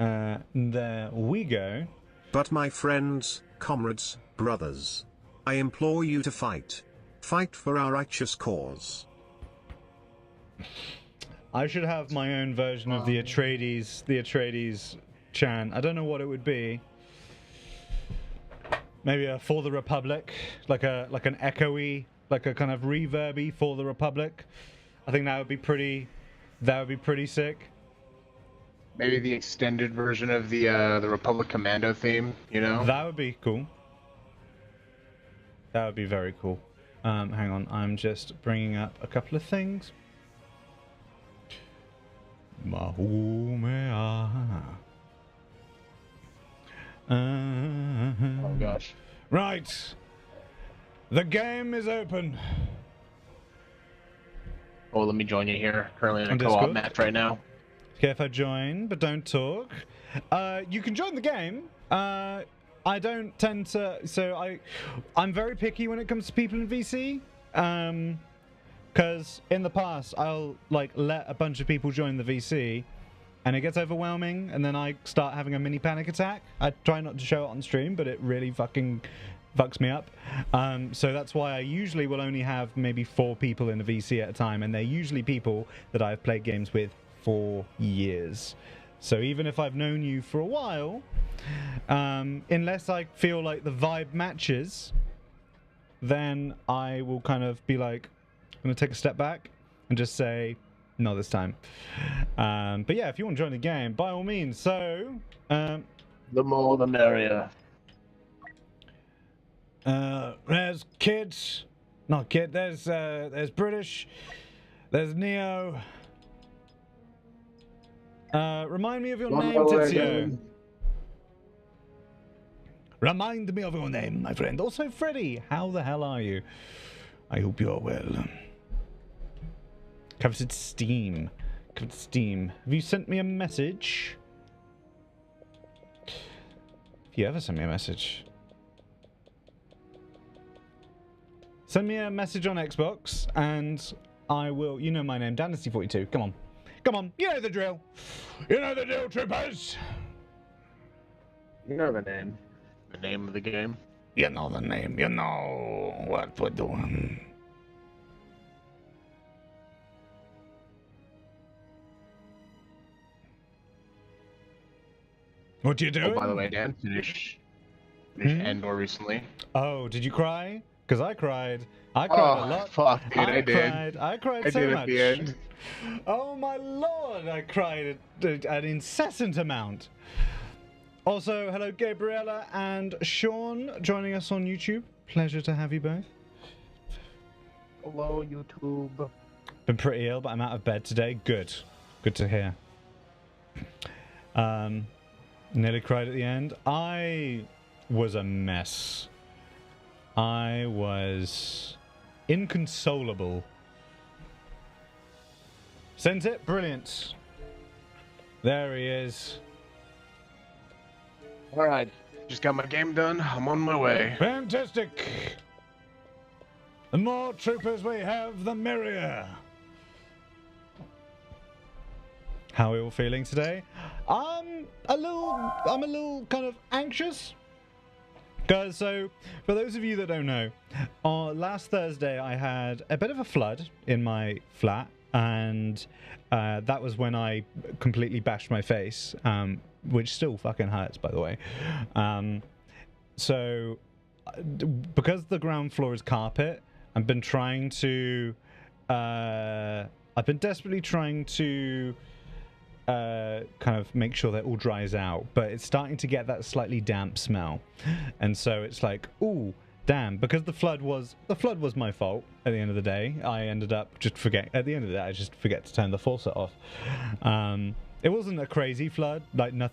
There we go. But my friends, comrades, brothers, I implore you to fight. Fight for our righteous cause. I should have my own version of the Atreides chant. I don't know what it would be. Maybe a For the Republic, like an echoey, like a kind of reverby For the Republic. I think that would be pretty sick. Maybe the extended version of the Republic Commando theme, you know? That would be cool. That would be very cool. Hang on, I'm just bringing up a couple of things. Mahumea. Oh gosh. Right. The game is open. Oh, let me join you here. Currently in a On co-op Discord? match right now. Okay, if I join, but don't talk. You can join the game. I don't tend to, so I'm very picky when it comes to people in VC. Because in the past, I'll like let a bunch of people join the VC, and it gets overwhelming, and then I start having a mini panic attack. I try not to show it on stream, but it really fucking fucks me up. So that's why I usually will only have maybe 4 people in a VC at a time, and they're usually people that I've played games with for years. So even if I've known you for a while, unless I feel like the vibe matches, then I will kind of be like, I'm going to take a step back and just say, no this time. But yeah, if you want to join the game, by all means. So, The more the merrier. there's kids. Not kid, there's British. There's Neo. Remind me of your name, Tizio. Remind me of your name, my friend. Also, Freddy, how the hell are you? I hope you're well. Coveted Steam. Coveted Steam. Have you sent me a message? If you ever send me a message. Send me a message on Xbox and I will... You know my name, Dynasty42. Come on. Come on. You know the drill. You know the drill, troopers. You know the name. The name of the game. You know the name. You know what we're doing. What you doing? Oh, by the way, Dan, finished Andor recently. Oh, did you cry? Because I cried. I cried a lot. Fuck, dude, I did. I cried I so did much. at the end. Oh my lord, I cried an incessant amount. Also, hello Gabriella and Sean joining us on YouTube. Pleasure to have you both. Hello, YouTube. Been pretty ill, but I'm out of bed today. Good. Good to hear. Nearly cried at the end. I was a mess. I was inconsolable. Sent it? Brilliant. There he is. Alright, just got my game done. I'm on my way. Fantastic. The more troopers we have, the merrier. How are we all feeling today? I'm a little kind of anxious. Because, so, for those of you that don't know, last Thursday I had a bit of a flood in my flat, and that was when I completely bashed my face, which still fucking hurts, by the way. So, because the ground floor is carpet, I've been desperately trying to kind of make sure that all dries out, but it's starting to get that slightly damp smell, and so it's like, ooh, damn, because the flood was my fault. At the end of the day, I ended up just I just forget to turn the faucet off. It wasn't a crazy flood, like none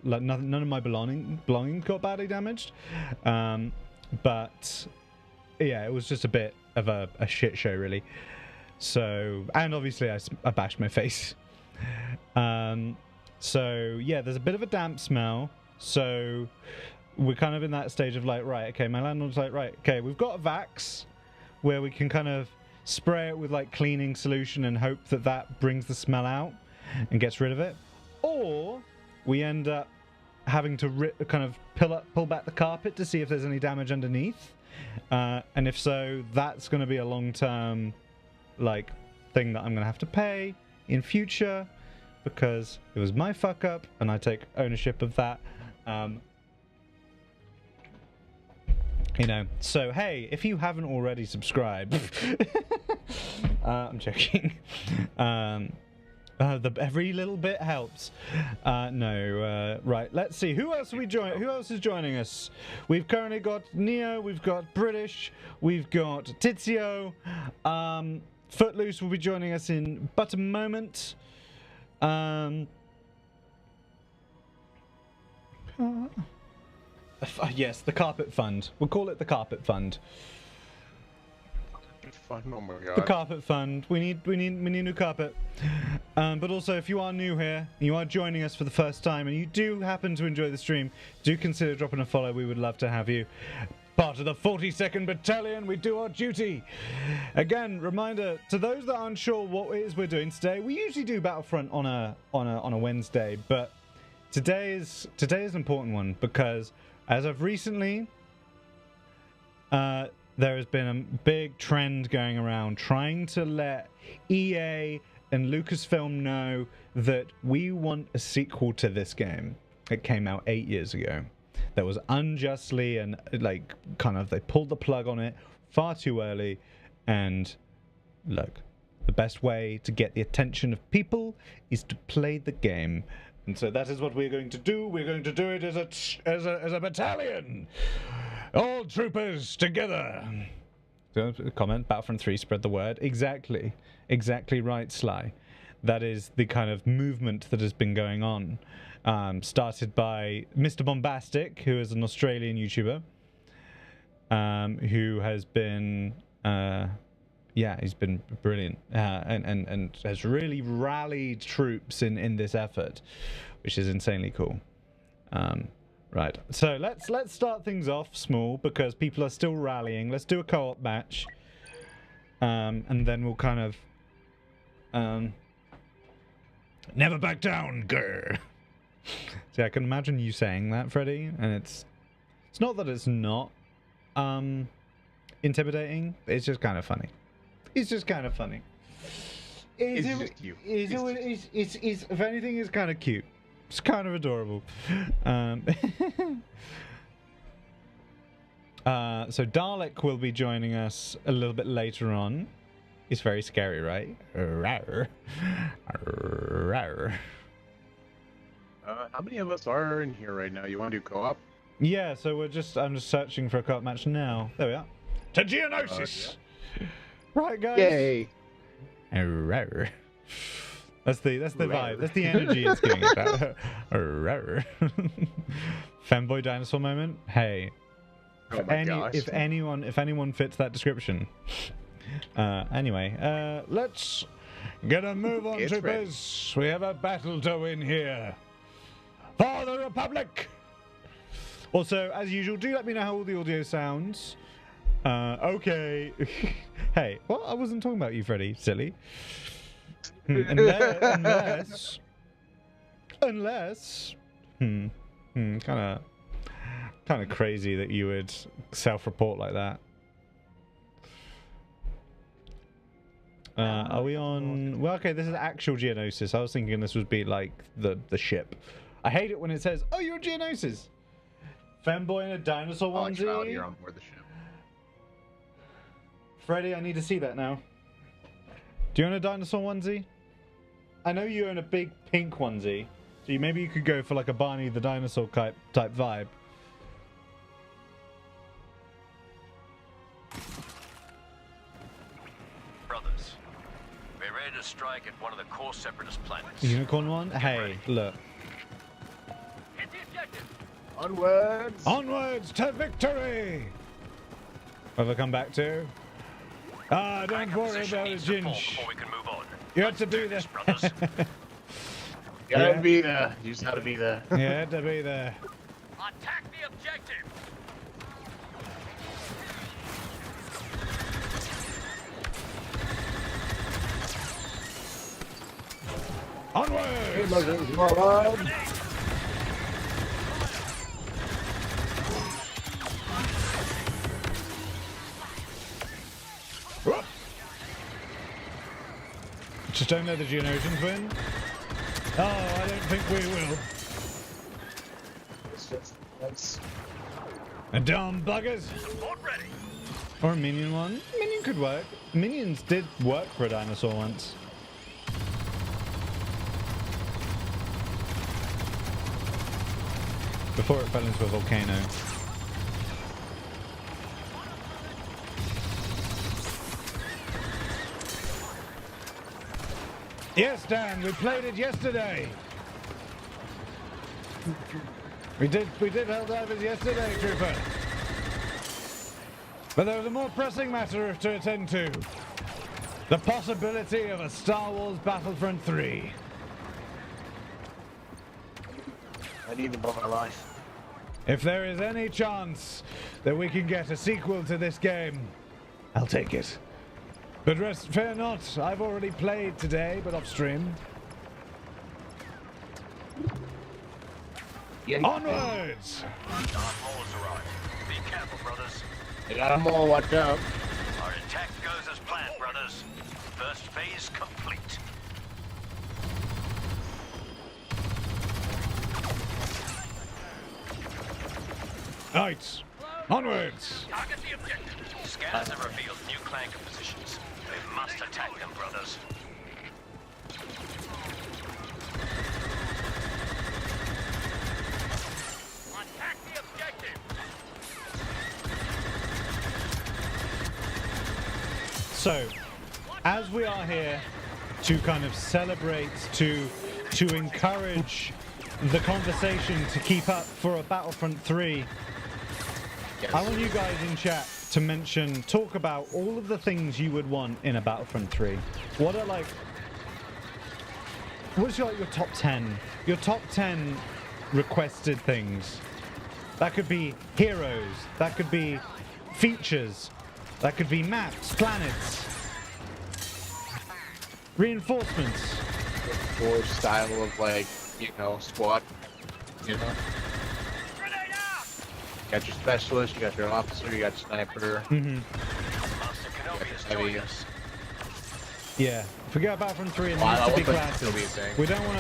of my belongings got badly damaged, but yeah, it was just a bit of a shit show, really. So, and obviously I bashed my face. So yeah, there's a bit of a damp smell, so we're kind of in that stage of like, right, okay, my landlord's like, right, okay, we've got a Vax where we can kind of spray it with like cleaning solution and hope that brings the smell out and gets rid of it, or we end up having to kind of pull back the carpet to see if there's any damage underneath. And if so, that's going to be a long-term like thing that I'm going to have to pay in future because it was my fuck up and I take ownership of that. You know, so hey, if you haven't already subscribed, I'm joking. Every little bit helps. Right. Let's see. Who else is joining us? We've currently got Neo. We've got British. We've got Tizio. Footloose will be joining us in but a moment. Yes, the Carpet Fund. We'll call it the Carpet Fund. Oh my God. The Carpet Fund. We need new carpet. But also, if you are new here, you are joining us for the first time, and you do happen to enjoy the stream, do consider dropping a follow. We would love to have you. Part of the 42nd Battalion, we do our duty. Again, reminder to those that aren't sure what it is we're doing today. We usually do Battlefront on a Wednesday, but today is an important one because as of recently, there has been a big trend going around trying to let EA and Lucasfilm know that we want a sequel to this game. It came out 8 years ago. That was unjustly and like kind of they pulled the plug on it far too early. And look, the best way to get the attention of people is to play the game. And so that is what we're going to do. We're going to do it as a battalion. All troopers together. Comment, Battlefront 3, spread the word. Exactly right, Sly. That is the kind of movement that has been going on. Started by Mr. Bombastic, who is an Australian YouTuber, who has been, he's been brilliant, and has really rallied troops in this effort, which is insanely cool. Right, so let's start things off small because people are still rallying. Let's do a co-op match, and then we'll kind of never back down, grr. See, I can imagine you saying that, Freddy, and it's not that it's not intimidating. It's just kind of funny. It's just kind of funny. It's just you. It's if anything, it's kind of cute. It's kind of adorable. So Dalek will be joining us a little bit later on. It's very scary, right? Rawr. Rawr. How many of us are in here right now? You want to do co-op? Yeah, so I'm just searching for a co-op match now. There we are. To Geonosis! Yeah. Right, guys? Yay! Rawr. That's the vibe. That's the energy it's giving it. Femboy dinosaur moment. Hey, oh my gosh. if anyone fits that description. Anyway, let's get a move on, troopers. We have a battle to win here for the Republic. Also, as usual, do let me know how all the audio sounds. Okay. Hey, what? I wasn't talking about you, Freddy. Silly. Unless, kind of crazy that you would self-report like that. Are we on? Well, okay, this is actual Geonosis. I was thinking this would be like the ship. I hate it when it says, "Oh, you're on Geonosis." Femboy in a dinosaur onesie. You're on board the ship. Freddy, I need to see that now. Do you own a dinosaur onesie? I know you own a big pink onesie, so maybe you could go for like a Barney the dinosaur type vibe. Brothers, we're ready to strike at one of the core separatist planets. Unicorn one? Hey, look. Hit the objective. Onwards! Onwards to victory! What have I come back to? Ah, don't worry about it, Ginge. Before we can move on. You had to be there. Brothers. You gotta be there. You just gotta be there. You had to be there. Attack the objective. Onwards! Hey, Muslims, come on. just don't let the Geonosians win. Oh, I don't think we will. That's And dumb buggers. Support ready. Or a minion one. Minion could work. Minions did work for a dinosaur once. Before it fell into a volcano. Yes, Dan, we played it yesterday. We did Helldivers yesterday, Trooper. But there was a more pressing matter to attend to. The possibility of a Star Wars Battlefront 3. I need them for my life. If there is any chance that we can get a sequel to this game, I'll take it. But fear not, I've already played today, but off stream. Yeah, Onwards! Darth Maul's arrived. Be careful, brothers. they got them all. Watch out. Our attack goes as planned, brothers. First phase complete. Knights, onwards! Target the objective. Scanners have revealed new clanker positions. We must attack them, brothers. Attack the objective. So, as we are here to kind of celebrate, to encourage the conversation to keep up for a Battlefront 3, Yes. I want you guys in chat to talk about all of the things you would want in a Battlefront 3. What's your top 10? Your top 10 requested things. That could be heroes, that could be features, that could be maps, planets, reinforcements. Or style of like, you know, squad. You know. Grenade out! You got your specialist, you got your officer, you got your sniper. Master Kenobi has Heavy. joined us. Yeah, forget about Battlefront 3 and Well, needs I to be want that to be a classes. thing. We don't want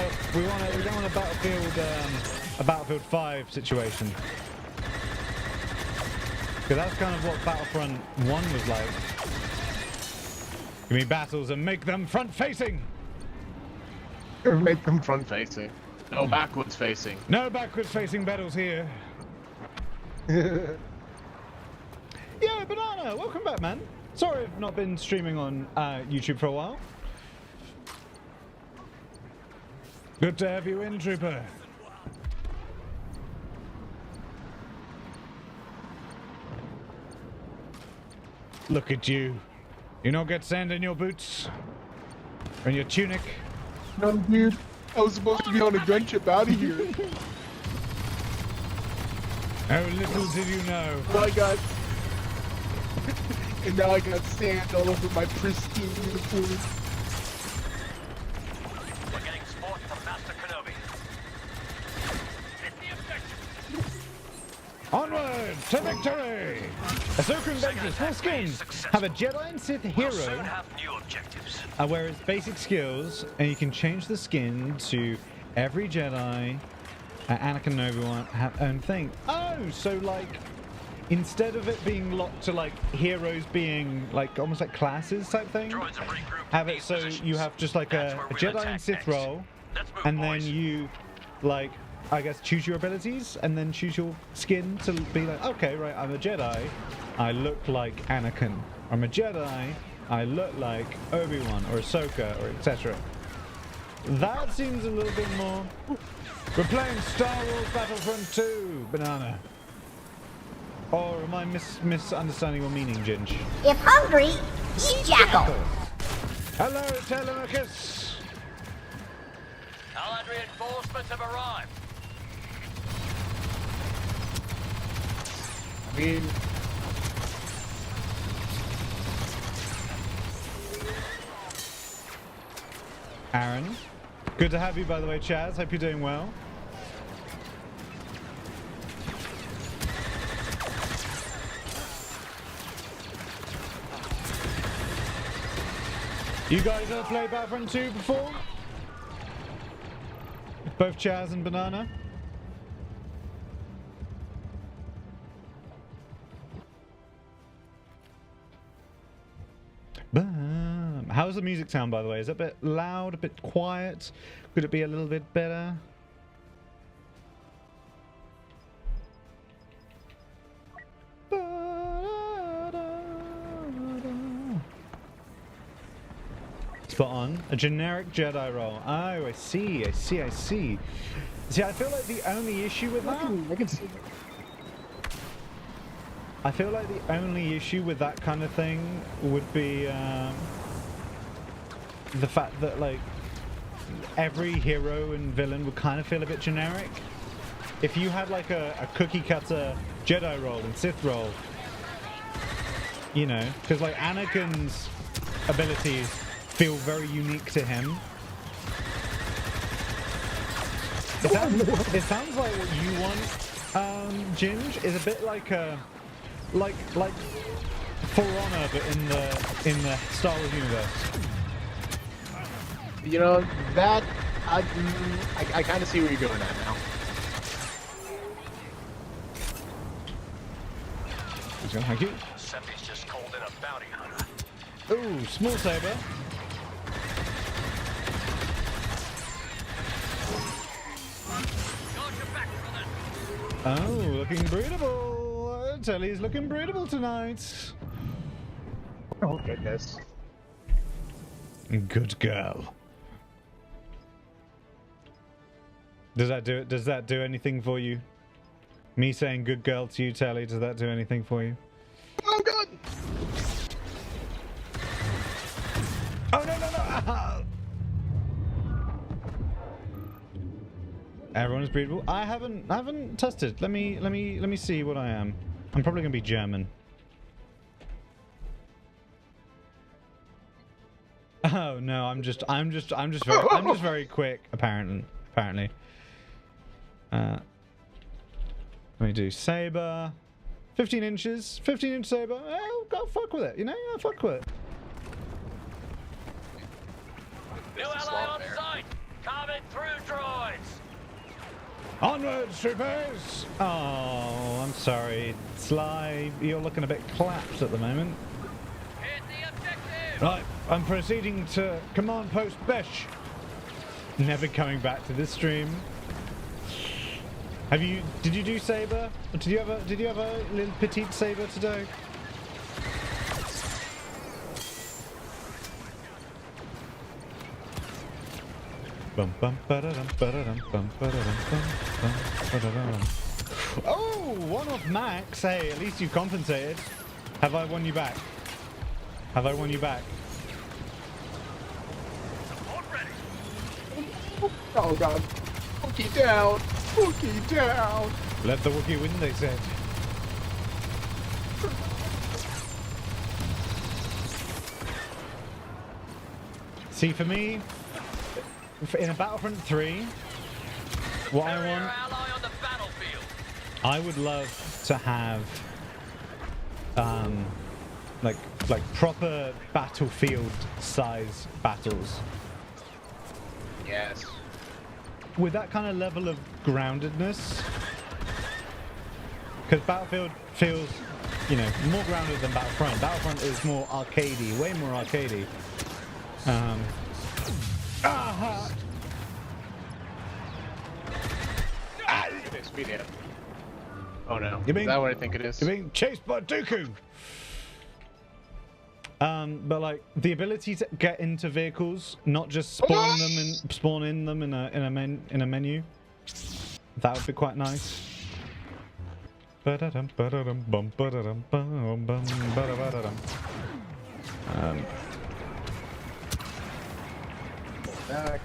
a Battlefield 5 situation. Because that's kind of what Battlefront 1 was like. Give me battles and make them front facing. Make them front facing. No backwards facing. No backwards facing battles here. Yeah, Banana, welcome back, man. Sorry I've not been streaming on YouTube for a while. Good to have you in, Trooper. Look at you. You not get sand in your boots? Or in your tunic? No, dude. I was supposed to be on a gunship out of here. Oh, little did you know. Now I got... and now I got sand all over my pristine uniform. We're getting support from Master Kenobi. Hit the objective. Onward to victory! Ahsoka and Ventress, full skin, have a Jedi and Sith We'll soon hero, have new objectives. where it's basic skills, and you can change the skin to every Jedi, Anakin and Obi-Wan have own thing. Oh, so like, instead of it being locked to like heroes being like almost like classes type thing, Droids have regrouped have in it these so positions. you have just like That's a where we'll Jedi attack and Sith next. role, Let's move, and boys. then you like I guess choose your abilities and then choose your skin to be like, okay, right, I'm a Jedi, I look like Anakin. I'm a Jedi, I look like Obi-Wan or Ahsoka or etc. That seems a little bit more. We're playing Star Wars Battlefront 2, Banana. Or am I misunderstanding your meaning, Ginge? If hungry, eat jackal. Hello, Telemachus! Allied reinforcements have arrived. I mean, Aaron. Good to have you, by the way, Chaz. Hope you're doing well. You guys ever played Battlefront 2 before? Both Chaz and Banana? How's the music sound, by the way? Is it a bit loud, a bit quiet? Could it be a little bit better? Spot on. A generic Jedi roll. Oh, I see. See, I feel like the only issue with that... I can see. I feel like the only issue with that kind of thing would be the fact that, like, every hero and villain would kind of feel a bit generic. If you had, like, a cookie cutter Jedi roll and Sith roll, you know, because, like, Anakin's abilities feel very unique to him. It sounds like what you want, Ginge, is a bit like a... like For Honor, but in the Star Wars universe. You know, that I kind of see where you're going at now. Thank you. Seppi's just called in a bounty hunter. Ooh, small saber. Oh, looking breedable. Telly's looking breedable tonight. Oh goodness. Good girl. Does that do it? Does that do anything for you? Me saying good girl to you, Telly, does that do anything for you? Oh god! Oh no no no! Ah! Everyone's breedable. I haven't tested. Let me see what I am. I'm probably gonna be German. Oh no, I'm just very quick apparently. Let me do saber. 15 inches. 15-inch saber. Oh, go fuck with it. You know, fuck with it. New ally on site! Coming through, droids! Onward, troopers! Oh, I'm sorry. Sly, you're looking a bit collapsed at the moment. Hit the objective! Right, I'm proceeding to command post Besh. Never coming back to this stream. Did you do saber? Did you have a little petite saber today? Bum bum ba-da-dum ba-da-dum bum ba-da-dum bum bum ba-da-dum. Oh, one off Max. Hey, at least you compensated. Have I won you back? Have I won you back? Oh god. Wookie down! Wookie down! Let the Wookiee win, they said. See, for me, in a Battlefront 3, what I want, Ally on the battlefield. I would love to have, like proper battlefield size battles. Yes. With that kind of level of groundedness, because Battlefield feels, you know, more grounded than Battlefront. Battlefront is more arcadey, way more arcadey. Aha! Speed it. Oh no. You mean- Is that what I think it is? You're being chased by Dooku. But like the ability to get into vehicles, not just spawn them and spawn in them in a menu, that would be quite nice. Ba-da-dum, ba-da-dum, bum, ba-da-dum, bum, bum, ba-da-ba-da-dum. Back.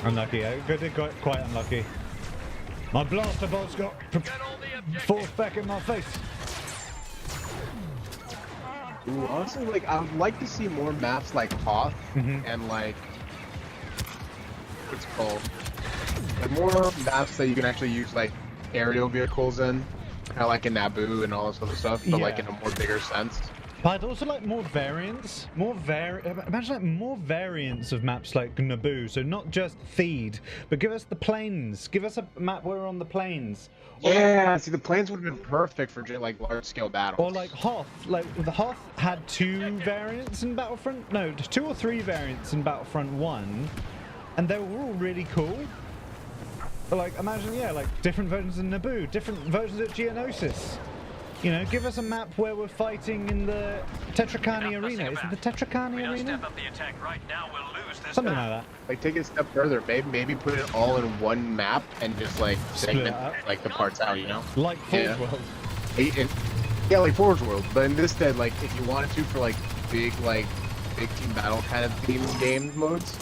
Unlucky. I did quite unlucky. My blaster bolts got forced back in my face. Ooh, honestly, like I would like to see more maps like Hoth and like what's it called? Like more maps that you can actually use like aerial vehicles in, kind of like in Naboo and all this other stuff, but like Yeah. in a more bigger sense. But I'd also like more variants, imagine like more variants of maps like Naboo. So not just Theed, but give us the plains. Give us a map where we're on the plains. Yeah, see, the planes would have been perfect for like large-scale battles. Or like Hoth. Like the Hoth had 2 variants in Battlefront. No, 2 or 3 variants in Battlefront 1, and they were all really cool. But like imagine, yeah, like different versions of Naboo, different versions of Geonosis. You know, give us a map where we're fighting in the Tetracani Arena. Is it the Tetracani Arena? Step up the attack right now, we'll lose this Something battle. like that. Like take it a step further, maybe put it all in one map and just like segment up. like the parts out, you know? Like Forge Yeah. World. Yeah, like Forge World. But in this stead, like if you wanted to for like big team battle kind of theme game modes,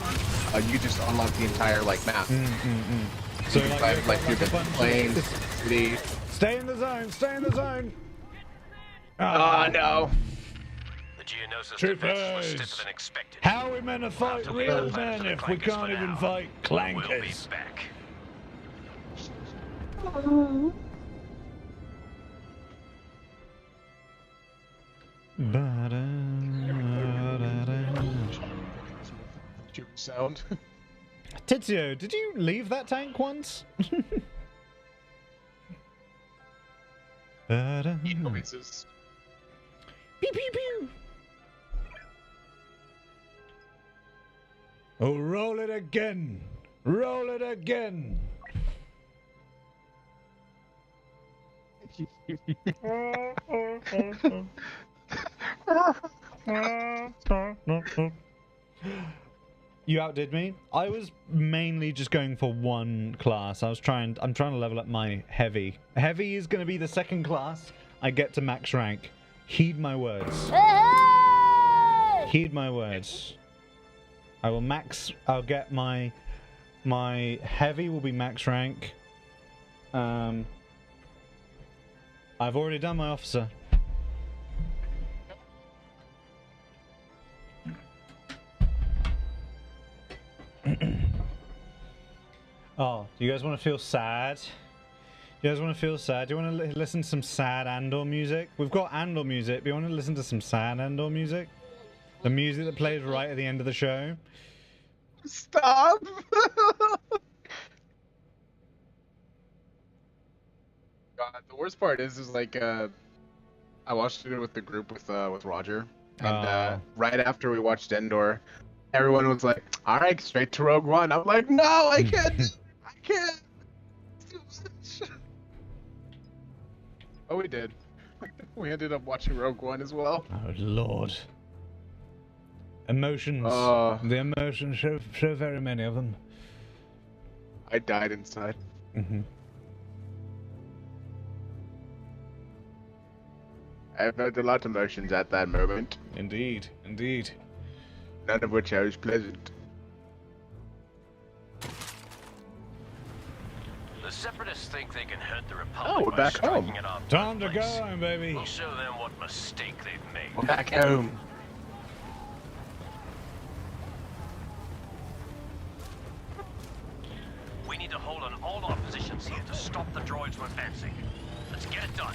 you just unlock the entire like map. So You can like, fight, we've like got, through like, a the bunch of- plains, city. Stay in the zone. Stay in the zone. Oh no! The Geonosis Troopers! defense was stiffer than expected. How are we meant to fight After real we men the if we clankers can't for even now. fight We'll be clankers? back. Sound. Tizio, did you leave that tank once? Noises. Pew pew pew. Oh, roll it again. Roll it again. You outdid me. I was mainly just going for one class. I'm trying to level up my heavy. Heavy is going to be the second class I get to max rank. Heed my words. Hey! Heed my words. I'll get my heavy will be max rank. I've already done my officer. Oh, do you guys want to feel sad? You guys want to feel sad? Do you want to listen to some sad Andor music? We've got Andor music, but you want to listen to some sad Andor music? The music that plays right at the end of the show? Stop! God, the worst part is like I watched it with the group with Roger, and right after we watched Endor, everyone was like, "All right, straight to Rogue One." I'm like, "No, I can't. I can't." It's too much. Oh, we did. We ended up watching Rogue One as well. Oh Lord. Emotions. The emotions, so very many of them. I died inside. Mm-hmm. I felt a lot of emotions at that moment, Indeed, indeed. none of which I was pleasant. The Separatists think they can hurt the Republic Oh, we're by back striking home. at our Time to birthplace. go home, baby. We'll show them what mistake they've made. We're back home. We need to hold on all our positions here to stop the droids from advancing. Let's get it done.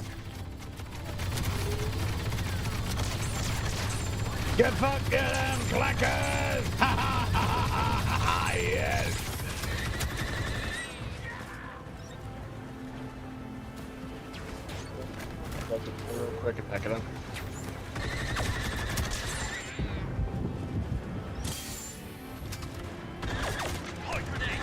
Get fucked, get them clackers! Ha ha ha ha ha ha! Yes! Real quick and back it up. Point grenade.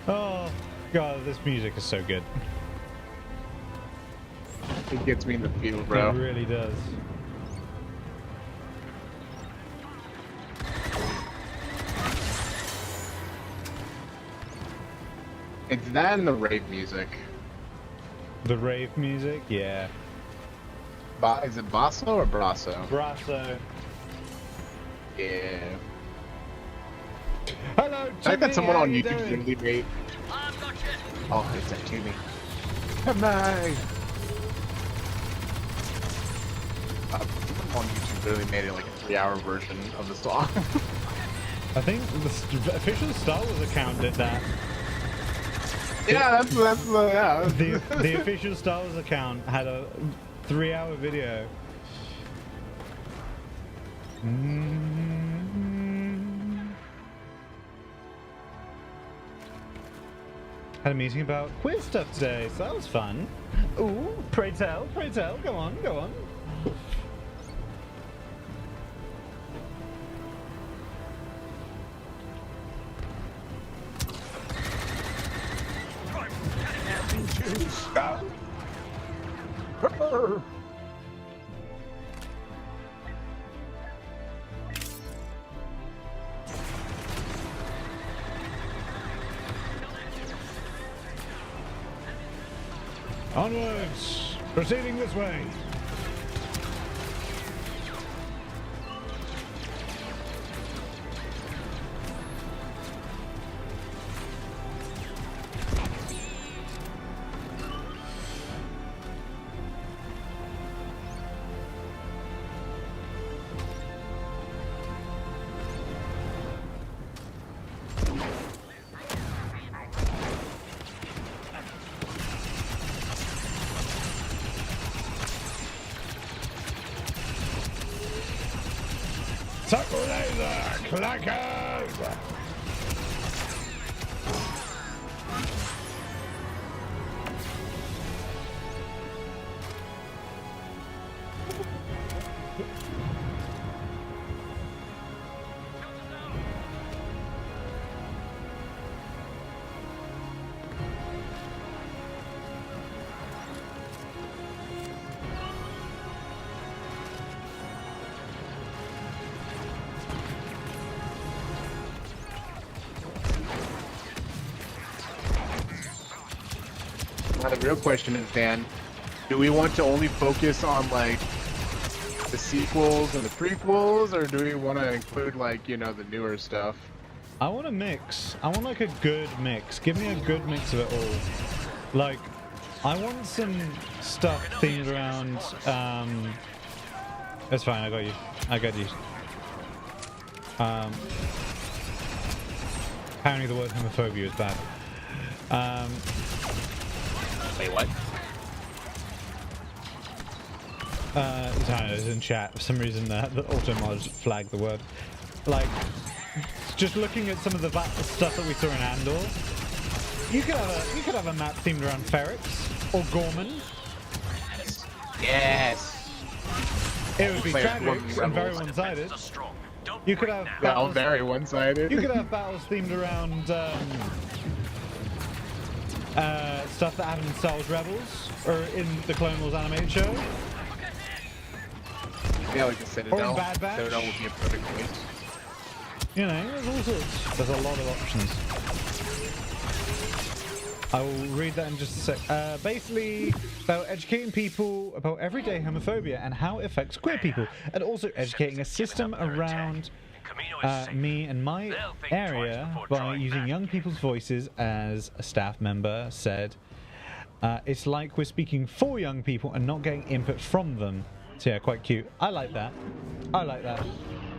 Oh, God, this music is so good. It gets me in the field, bro. It really does. It's that and the rave music. The rave music, yeah. Is it Basso or Brasso? Brasso. Yeah. Hello, I think that someone how on you YouTube doing? really made. I'm not yet. Oh, it's that Timmy. Come on. on YouTube literally made it like a 3-hour version of the song. I think the official Star Wars account did that. Yeah, that's yeah. The official Star Wars account had a 3-hour video. Had a meeting about queer stuff today, so that was fun. Ooh, pray tell, go on, go on. Onwards! Proceeding this way. Tackle laser clackers! Now the real question is, Dan, do we want to only focus on like the sequels and the prequels, or do we want to include like, you know, the newer stuff? I want a mix. I want like a good mix. Give me a good mix of it all. Like, I want some stuff themed around. That's fine. I got you. I got you. Apparently, the word homophobia is bad. Wait, what? It's in chat. For some reason, the auto-mod flagged the word. Like, just looking at some of the stuff that we saw in Andor, you could have a map themed around Ferrix or Gorman. Yes. It would be Player tragic Gorman and very Rebels. one-sided. Are strong. Don't You could break have now. Well, battles. very one-sided. You could have battles themed around stuff that happened in Star Wars Rebels or in the Clone Wars animated show. Yeah, like the Citadel. Bad Batch. Citadel would be a perfect place. You know, there's all sorts. There's a lot of options. I will read that in just a sec. Basically, about educating people about everyday homophobia and how it affects queer people, and also educating a system around Camino is safe. me and my They'll think area twice before by drawing using back. young people's voices, as a staff member said. It's like we're speaking for young people and not getting input from them. So yeah, quite cute. I like that. I like that.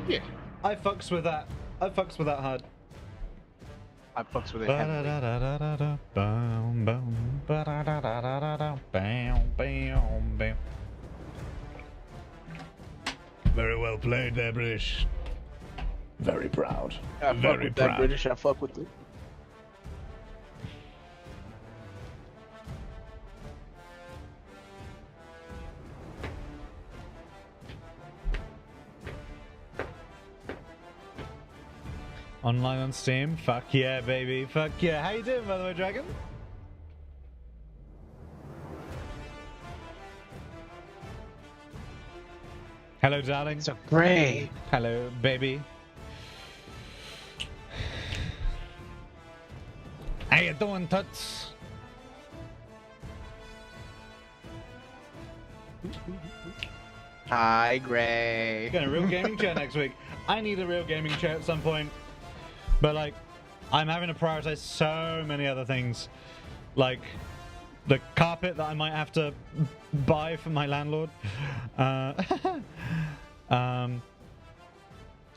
Yeah. I fucks with that. I fucks with that hard. I fucks with it heavily. Very well played there, British. Very proud. I fuck with that British, I fuck with it. Online on Steam? Fuck yeah, baby. Fuck yeah. How you doing, by the way, Dragon? Hello, darling. So great. Hello, baby. How you doing, Tuts? Hi, Gray. Get a real gaming chair next week. I need a real gaming chair at some point. But, like, I'm having to prioritize so many other things. Like, the carpet that I might have to buy for my landlord.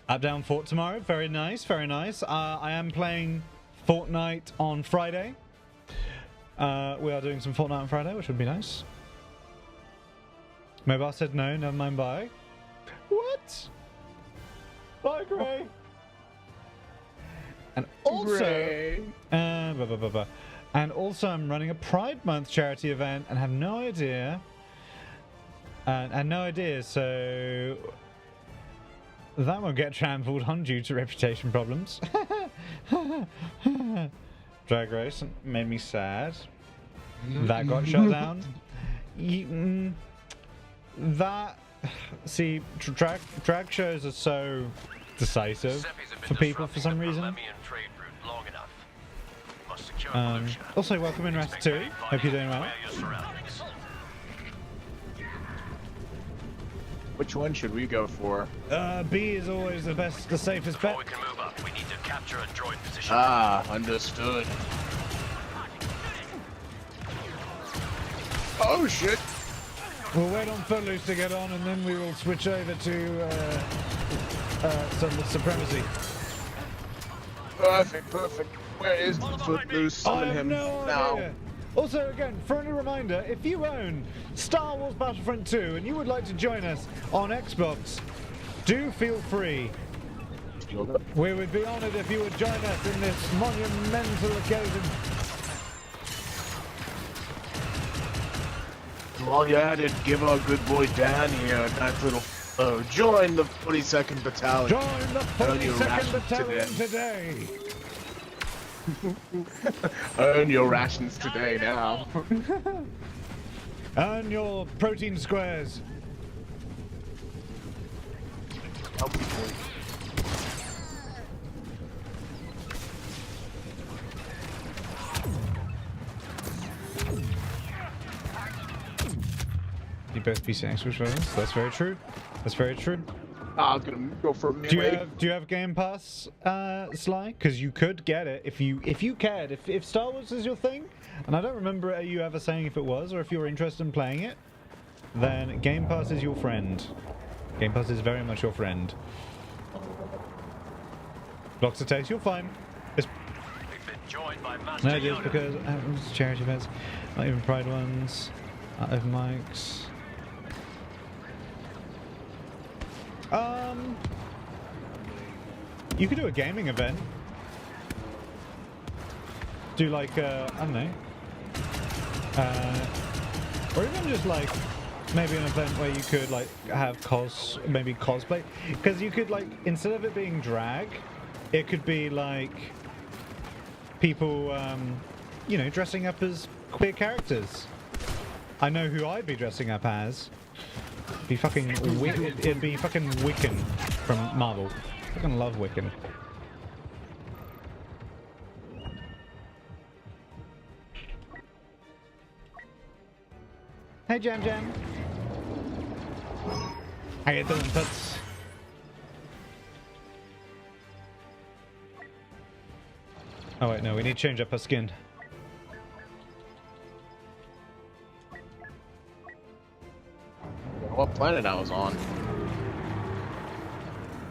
Up Down Fort tomorrow. Very nice, very nice. I am playing Fortnite on Friday. We are doing some Fortnite on Friday, which would be nice. Mobile said no, never mind, bye. What? Bye, Gray. And also, Gray. And also, I'm running a Pride Month charity event and have no idea. And no idea, so that won't get trampled on due to reputation problems. Drag Race made me sad. That got shut down. That, see, drag shows are so decisive for people for some reason. Also, welcome in Rest 2. Hope you're doing well. Which one should we go for? B is always the best, the safest bet. Before we can move up, we need to capture a droid position. Ah, understood. Oh shit! We'll wait on Footloose to get on, and then we will switch over to some Supremacy. Perfect, perfect. Where is Footloose? I Summon have him no now. idea. Also, again, friendly reminder, if you own Star Wars Battlefront 2 and you would like to join us on Xbox, do feel free. We would be honoured if you would join us in this monumental occasion. All you had to give our good boy Dan here a nice little join the 42nd Battalion. Join the Earn your 42nd rations Battalion today. Earn your rations today now. Earn your protein squares. You best be saying Switch versions. That's very true. That's very true. I was gonna go for a melee. Do you have Game Pass, Sly? Because you could get it if you cared. If Star Wars is your thing, and I don't remember you ever saying if it was or if you were interested in playing it, then Game Pass is your friend. Game Pass is very much your friend. Blocks of taste, you're fine. It's We've been joined by Master no, just Yoda. because it's charity events, not even Pride ones, open mics. You could do a gaming event. Do like, I don't know. Or even just like, maybe an event where you could like have maybe cosplay. Because you could like, instead of it being drag, it could be like people, you know, dressing up as queer characters. I know who I'd be dressing up as. It'd be fucking Wiccan from Marvel. I fucking love Wiccan. Hey Jam Jam. How you doing, Toots? Oh wait, no, we need to change up our skin. What planet I was on?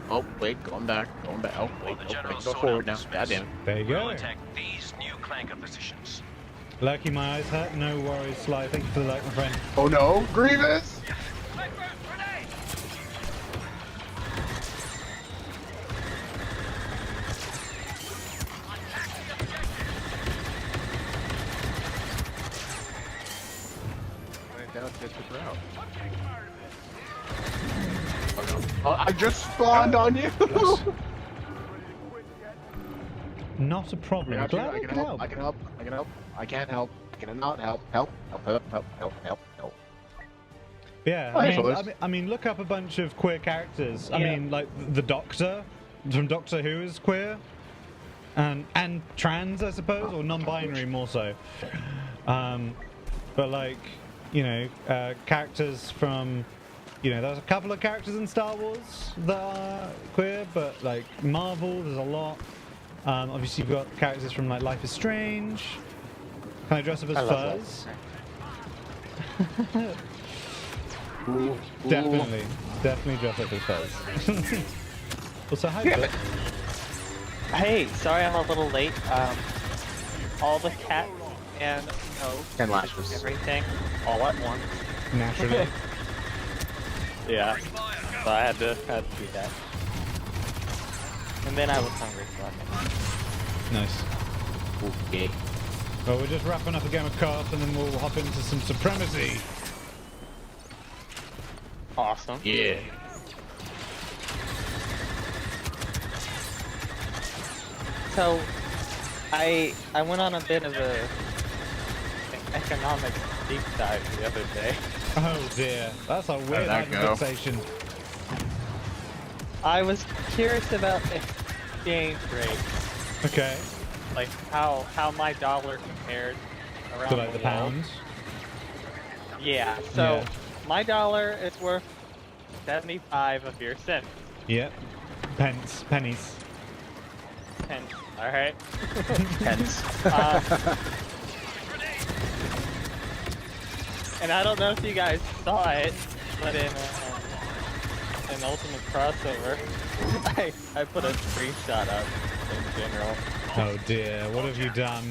Oh wait, going back. Oh wait, The general go forward now. Goddamn. There you We'll go. attack these new clanker positions. Lucky my eyes hurt. No worries, Sly. Thank you for the like, my friend. Oh no, Grievous! Oh, I just spawned on you! Not a problem. I Glad I can could help. I can help. I can help. I can't help. I cannot help. Help. Help. Yeah, Oh, hey, fellas. I mean, look up a bunch of queer characters. I mean, like the Doctor from Doctor Who is queer, and trans, I suppose, or non-binary more so. But like, you know, characters from, you know, there's a couple of characters in Star Wars that are queer, but like Marvel, there's a lot. Obviously, you've got characters from like Life is Strange. Can I dress up as I love Fuzz? that. Definitely dress up as Fuzz. Also, hi, Yeah, Phil. Hey, sorry I'm a little late. All the cats and And lashes. everything all at once. Naturally. Yeah, so I had to do that. And then I was hungry, so I Nice. Okay. Well, we're just wrapping up a game of cards and then we'll hop into some Supremacy. Awesome. Yeah. So, I went on a bit of a economic deep dive the other day. Oh dear, that's a weird that go? fixation. I was curious about exchange rate, Okay, like how my dollar compared around so like the world. pounds. Yeah. So Yeah. my dollar is worth 75 of your cents. Yep. Pennies. And all right. Hence. And I don't know if you guys saw it, but in an Ultimate Crossover, I put a screenshot up in general. Oh dear, what have you done?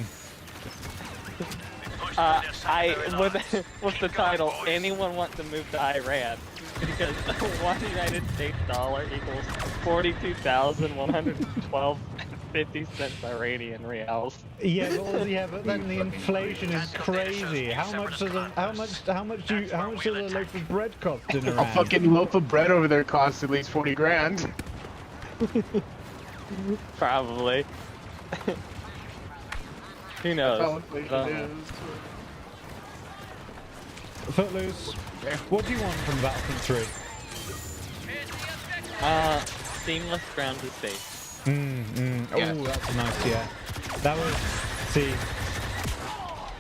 With the title, anyone want to move to Iran? Because one United States dollar equals 42,112.50 Iranian reals. Yeah, but then the inflation is crazy. How much does a loaf of bread cost in A Iran? fucking loaf of bread over there costs at least 40 grand. Probably. Who That's how knows? inflation is. Footloose. What do you want from Battlefront 3? Seamless grounded safe. Oh, Yeah. that's nice. Yeah,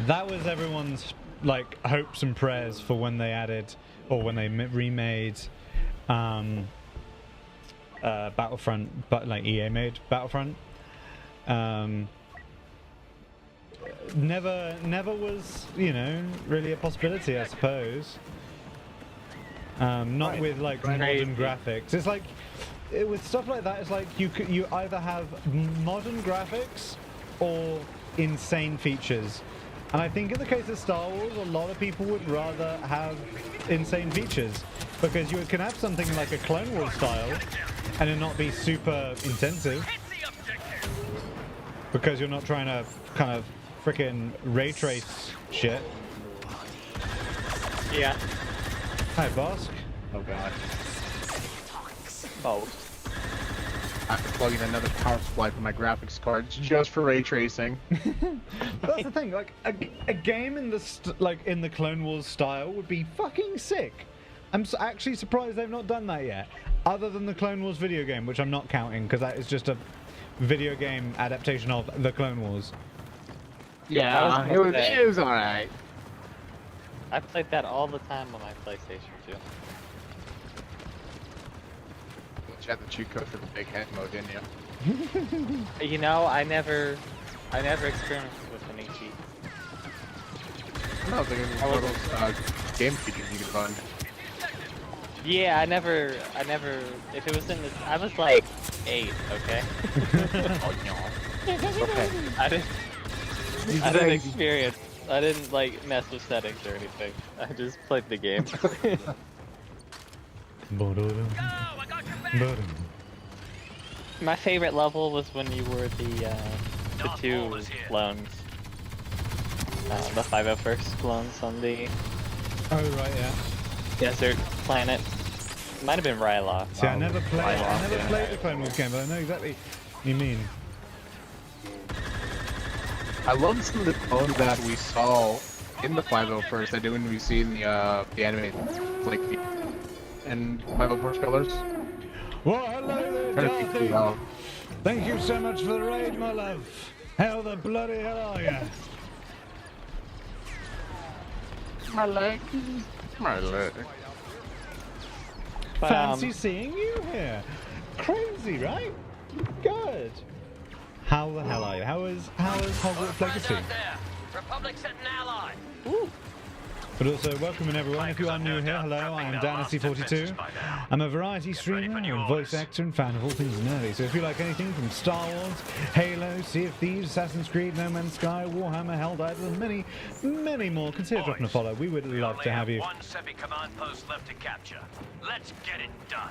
that was everyone's like hopes and prayers for when they added or when they remade Battlefront, but like EA made Battlefront. Never was, really a possibility, I suppose. Not with like modern graphics. It's like with stuff like that. It's like you either have modern graphics or insane features. And I think in the case of Star Wars, a lot of people would rather have insane features because you can have something like a Clone Wars style and it not be super intensive because you're not trying to kind of frickin' ray trace shit. Yeah. Hi, Bosk. Oh god. Both. I have to plug in another power supply for my graphics cards just for ray tracing. That's the thing. Like a game in the in the Clone Wars style would be fucking sick. I'm actually surprised they've not done that yet. Other than the Clone Wars video game, which I'm not counting because that is just a video game adaptation of the Clone Wars. Yeah, it was alright. I played that all the time on my PlayStation 2. You had the cheat code for the big head mode, didn't you? You know, I never experimented with any cheat. No, there's total game features you can fund. Yeah, I never. If it was in the, I was like 8, okay. Okay. I didn't experience. I didn't like mess with settings or anything. I just played the game. My favorite level was when you were the two clones. The 501st clones on the Oh right, yeah. desert planet. Might have been Ryloth. See, I never played. I never yeah. played the Clone Wars game, but I know exactly what you mean. I love some of the code that we saw in the 501st. I didn't we see in the anime, like and 501st colors. Well, hello there, Trying to think Dorothy. about- Thank you so much for the raid, my love. How the bloody hell are ya? My leg. My leg. But, Fancy seeing you here. Crazy, right? Good. How the hell are you? How is Hogwarts Legacy? Republic sent an ally. But also, welcome everyone. If you are new here, hello, I am Dynasty42. I'm a variety streamer and voice actor and fan of all things nerdy. So if you like anything from Star Wars, Halo, Sea of Thieves, Assassin's Creed, No Man's Sky, Warhammer, Helldivers, and many, many more, consider dropping a follow. We would love to have you. One Sepi command post left to capture. Let's get it done.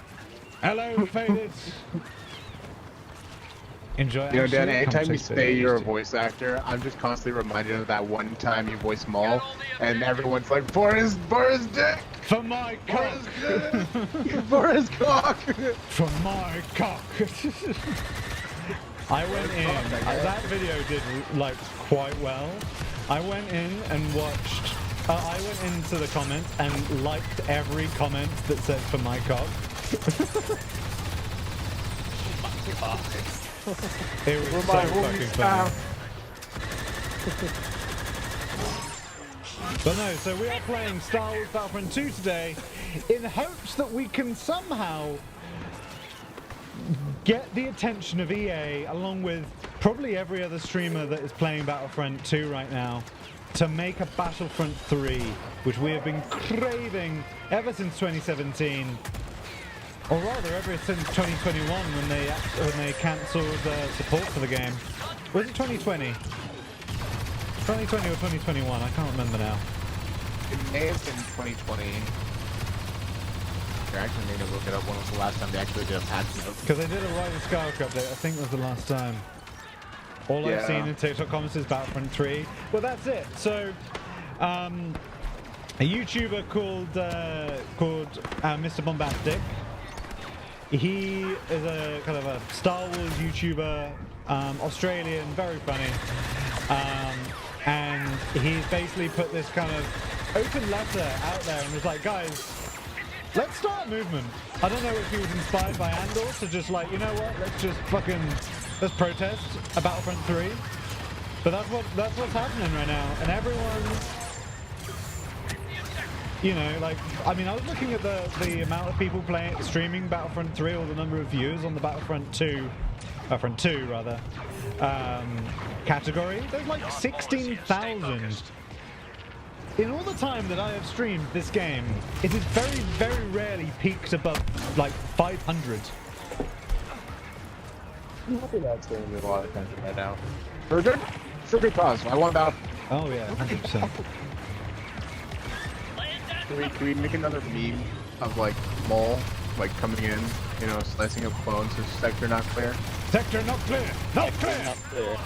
Hello, Faded. Enjoy. You know, Danny, anytime you conversation. say you're a voice actor, I'm just constantly reminded of that one time you voiced Maul, and everyone's like, for his dick! For my cock! For his cock! For my cock! I went in, that video did like quite well. I went in and watched, I went into the comments and liked every comment that said for my cock. It was so fucking funny. But no, so we are playing Star Wars Battlefront 2 today in hopes that we can somehow get the attention of EA, along with probably every other streamer that is playing Battlefront 2 right now, to make a Battlefront 3, which we have been craving ever since 2017. Or rather, ever since 2021, when they cancelled support for the game. Was it 2020? 2020 or 2021? I can't remember now. It may have been 2020. You're actually need to look it up. When was the last time they actually did a patch note? Because they did a Rise of Skywalker update. I think was the last time. All I've seen in TikTok comments is Battlefront 3. Well, that's it. So, a YouTuber called Mr. Bombastic. He is a kind of a Star Wars YouTuber, Australian, very funny, and he's basically put this kind of open letter out there and was like, guys, let's start a movement. I don't know if he was inspired by Andor to just like, you know what, let's protest a Battlefront 3, but that's what's happening right now, and everyone. You know, like, I mean, I was looking at the amount of people streaming Battlefront 3, or the number of viewers on the Battlefront 2 rather, category. There's like 16,000. In all the time that I have streamed this game, it has very, very rarely peaked above like 500. I'm happy that's getting a lot of attention right now. For a good cause. I want about. Oh yeah, 100%. Can we make another meme of like Maul, like coming in, you know, slicing up clones? Is sector not clear? Sector not clear. Not clear. Not clear.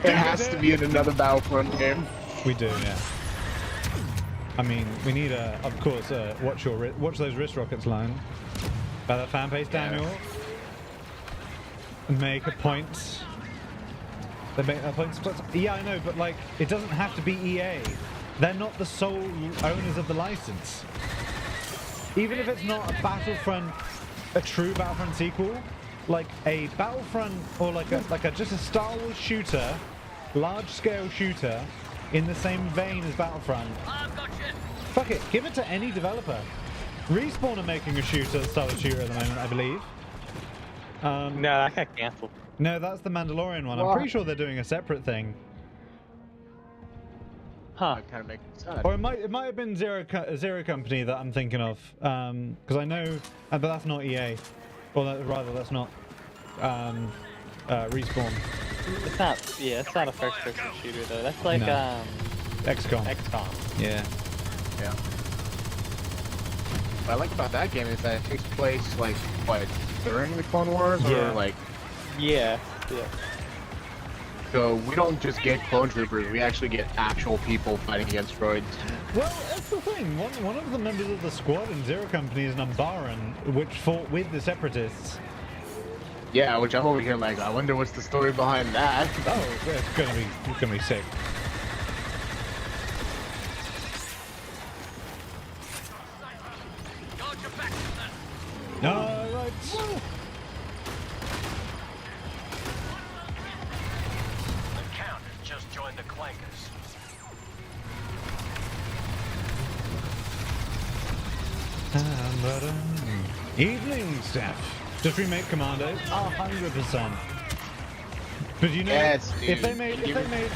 It has to be in another Battlefront game. We do, yeah. I mean, we need of course, watch those wrist rockets line. By that fan base, Daniel. Make a point. They make a point. Yeah, I know, but like, it doesn't have to be EA. They're not the sole owners of the license. Even if it's not a true Battlefront sequel, like a Battlefront or like a just a Star Wars shooter, large-scale shooter, in the same vein as Battlefront. Fuck it, give it to any developer. Respawn are making a Star Wars shooter at the moment, I believe. No, that got cancelled. No, that's the Mandalorian one. I'm pretty sure they're doing a separate thing. Huh. That kind of makes sense. Or it might have been Zero Company that I'm thinking of, because I know, but that's not EA, or rather that's not Respawn. It's not. Yeah, it's not a first-person shooter though. That's like No. XCOM. XCOM. Yeah. Yeah. What I like about that game is that it takes place like what, during the Clone Wars, Yeah. or like. Yeah. Yeah. So we don't just get clone troopers; we actually get actual people fighting against droids. Well, that's the thing. One of the members of the squad in Zero Company is Nambaran, which fought with the Separatists. Yeah, which I'm over here like, I wonder what's the story behind that. Oh, it's gonna be sick. All right. The Count has just joined the Clankers. Evening, staff. Just remake Commandos? 100%. But you know, Yes, if they dude. remade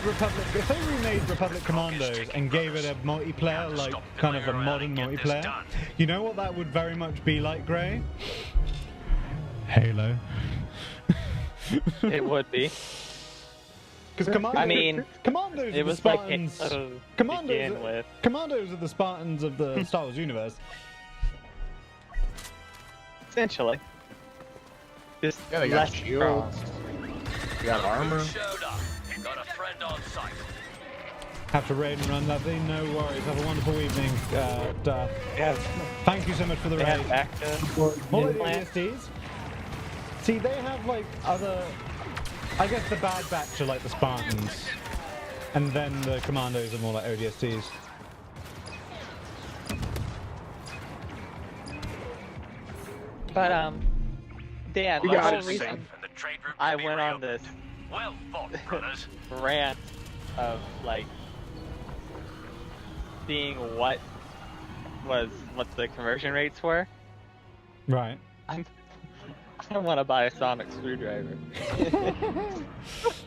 Republic Commandos and gave it a multiplayer, like kind of a modern multiplayer, you know what that would very much be like, Gray? Halo. It would be. Because Commandos, I mean, Commandos are It the was like Spartans. to Commandos, begin with. Commandos are the Spartans of the Star Wars universe. Essentially. Just Yeah, they got less shields. strong. You got armor. Showed up. Got a friend on site. Have to raid and run, lovely. No worries. Have a wonderful evening. Yeah, Thank you so much for the they raid. have back to More like the plant. ODSTs. See, they have like other. I guess the Bad Batch are like the Spartans, and then the Commandos are more like ODSTs. But yeah, We the got whole it. reason And the trade route I can be went on reopened. this Well fought, brothers. rant of like seeing what the conversion rates were. Right. I want to buy a sonic screwdriver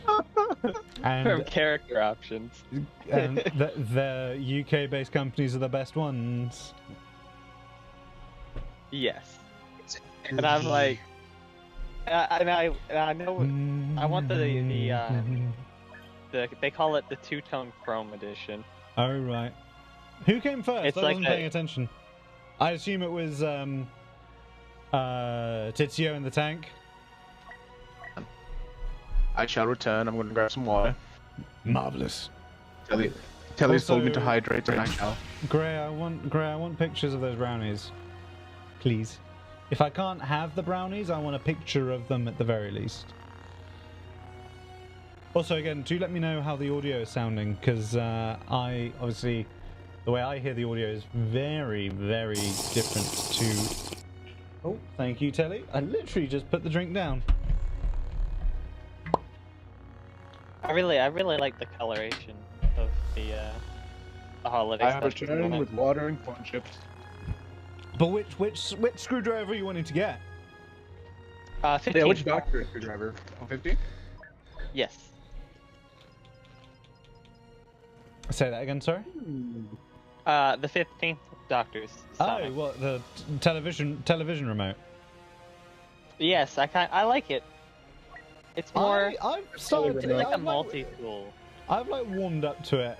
from And character options. the UK-based companies are the best ones. Yes, and I'm like, and I know I want the they call it the two-tone chrome edition. Oh right. Who came first? It's I like wasn't paying attention. I assume it was Tizio in the tank. I shall return. I'm going to grab some water. Marvelous. Telly's Also- told me to hydrate, and I shall. Gray, I want pictures of those brownies, please. If I can't have the brownies, I want a picture of them at the very least. Also, again, do let me know how the audio is sounding, because I obviously the way I hear the audio is very, very different to. Oh, thank you, Telly. I literally just put the drink down. I really like the coloration of the holiday I stuff. return with water and corn chips. But which screwdriver are you wanting to get? 15. Yeah, which doctor is screwdriver? 150? Yes. Say that again, sorry. The 15th Doctor's. Oh, Sonic. what the television remote? Yes, I like it. It's more I've started it's to, like a I've multi-tool. I've like warmed up to it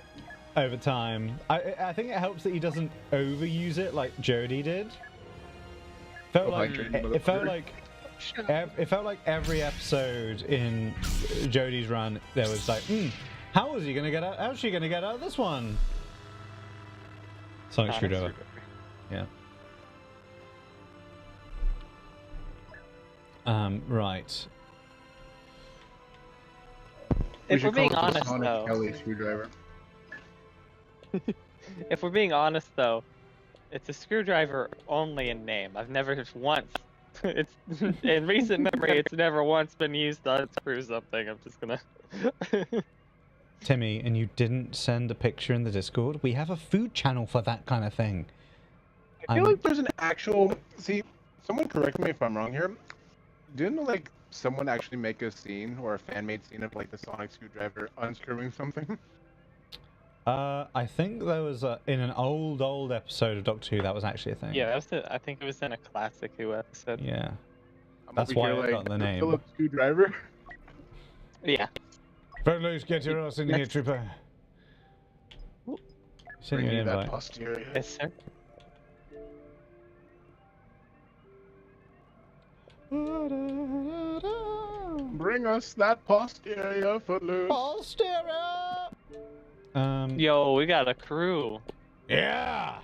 over time. I think it helps that he doesn't overuse it like Jody did. Felt like it felt like every episode in Jody's run there was like, how's she gonna get out of this one? Sonic screwdriver. Yeah. Right. If we're being honest, though, Kelly screwdriver. if we're being honest, though, it's a screwdriver only in name. I've never once. It's in recent memory. It's never once been used to unscrew something. I'm just gonna. Timmy, and you didn't send a picture in the Discord? We have a food channel for that kind of thing. I feel like there's an actual. See, someone correct me if I'm wrong here. Didn't like someone actually make a scene or a fan-made scene of like the sonic screwdriver unscrewing something? I think there was in an old episode of Doctor Who that was actually a thing. Yeah, that was I think it was in a classic Who episode. Yeah. I'm That's over why here, I got the name. Phillips screwdriver. Yeah. Footloose, get your ass in here, trooper. Send you Bring an me that invite. posterior. Yes, sir. Bring us that posterior, Footloose. Posterior! Yo, we got a crew. Yeah!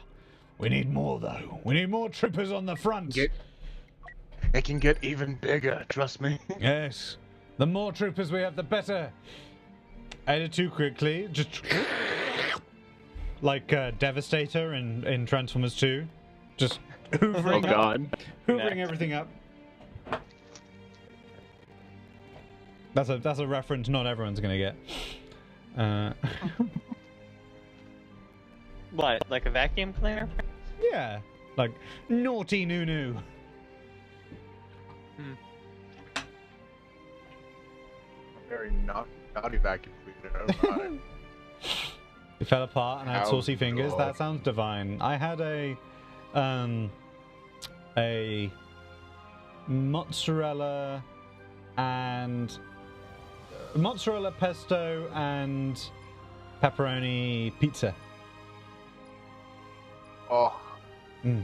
We need more, though. We need more troopers on the front. It can get even bigger, trust me. Yes. The more troopers we have, the better. I did it too quickly. Just like Devastator in Transformers 2. Just hoovering, hoovering everything up. That's a reference not everyone's gonna get. What, like a vacuum cleaner? Yeah, like naughty Nunu. very naughty vacuum cleaner. Right. It fell apart and I had How saucy fingers. God. That sounds divine. I had a mozzarella pesto and pepperoni pizza. Oh, Mm.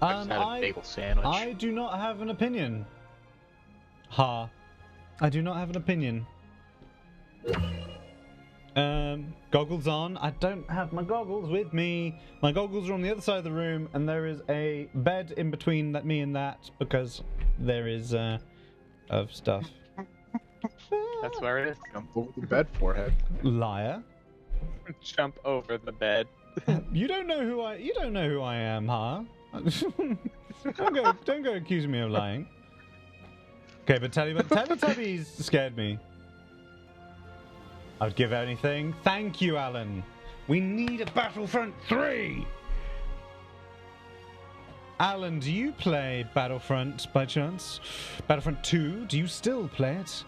I just had a bagel sandwich. I do not have an opinion. Ha. I do not have an opinion. Goggles on. I don't have my goggles with me. My goggles are on the other side of the room, and there is a bed in between me and that because there is of stuff. That's where it is. jump over the bed, forehead. Liar. Jump over the bed. You don't know who I am, huh? Don't go accusing me of lying. Okay, but Teletubbies scared me. I'd give anything. Thank you, Alan. We need a Battlefront 3. Alan, do you play Battlefront by chance? Battlefront 2? Do you still play it?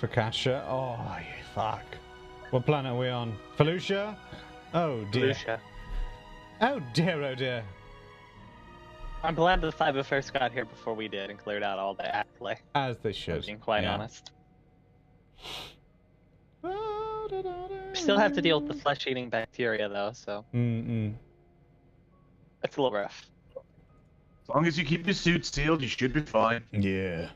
Fakasha? Oh, you fuck. What planet are we on? Felucia? Oh dear. Lucia. Oh dear, oh dear. I'm glad the Cyber first got here before we did and cleared out all the act play. As they should. Being quite yeah. honest. Still have to deal with the flesh-eating bacteria though, so Mm-mm. it's a little rough. As long as you keep your suit sealed, you should be fine. Yeah.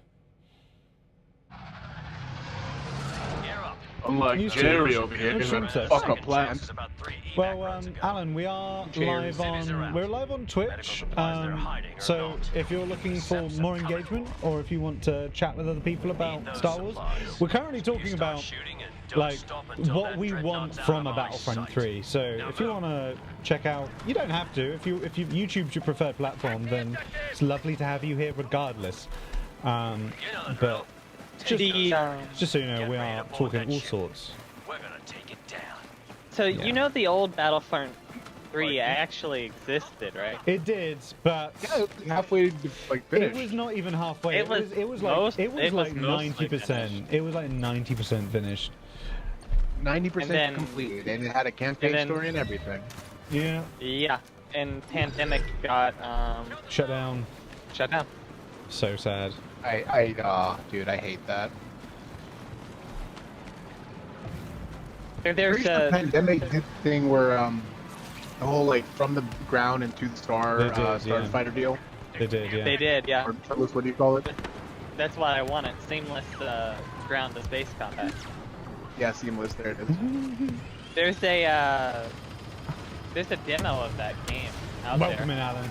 Gear up. Unlike Used to. Jerry over here, I who's assume a so. fuck up Second plant. chance is about 3 Well, evac Alan, we are Cheers. we're live on Twitch. Medical supplies they're hiding are So gone. if you're looking for Accept more some cover. engagement, or if you want to chat with other people about Need those Star Wars, supplies. we're currently You talking start about shooting and don't like stop until what that we dreadnought's want out from of a my Battlefront sight. 3. So Now if you move. want to check out, you don't have to. If YouTube's your preferred platform, then it's lovely to have you here regardless. You know the drill. But just, The, just so you know, Get we ready are to board talking that all ship. sorts. We're gonna take it down. so Yeah. you know the old Battlefront 3 actually existed, right? It did, but Yeah, halfway to, like it finish. was not even halfway. It was like mostly 90%. finished. It was like 90% finished. 90% And then- completed, and it had a campaign and then- story and everything. Yeah, Yeah, and Pandemic got shut down. shut down. So sad. Dude, I hate that. There's the a pandemic did thing where the whole like from the ground and to the star They did, yeah. starfighter deal. They did, yeah. they did, yeah. Or tell us what do you call it? That's why I want it. Seamless ground to space combat. Yeah, seamless. There it is. There's a demo of that game out Welcome there. in, Alan.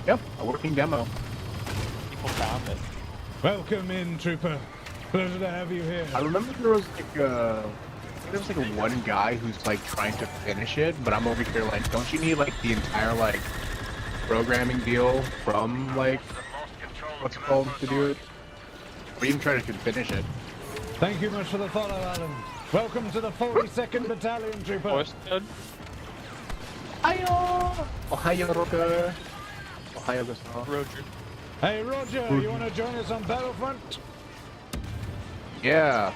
Yep, a working demo. People found it. Welcome in, Trooper. Pleasure to have you here. I remember there was like a one guy who's like trying to finish it, but I'm over here like, don't you need like the entire like programming deal from like what's it called to do it? Or even trying to finish it. Thank you much for the follow, Alan. Welcome to the 42nd Battalion, Trooper. Force code? Ohio! Ohio, Roger. Ohio, Gustav. Roger. Hey, Roger, you want to join us on Battlefront? Yeah.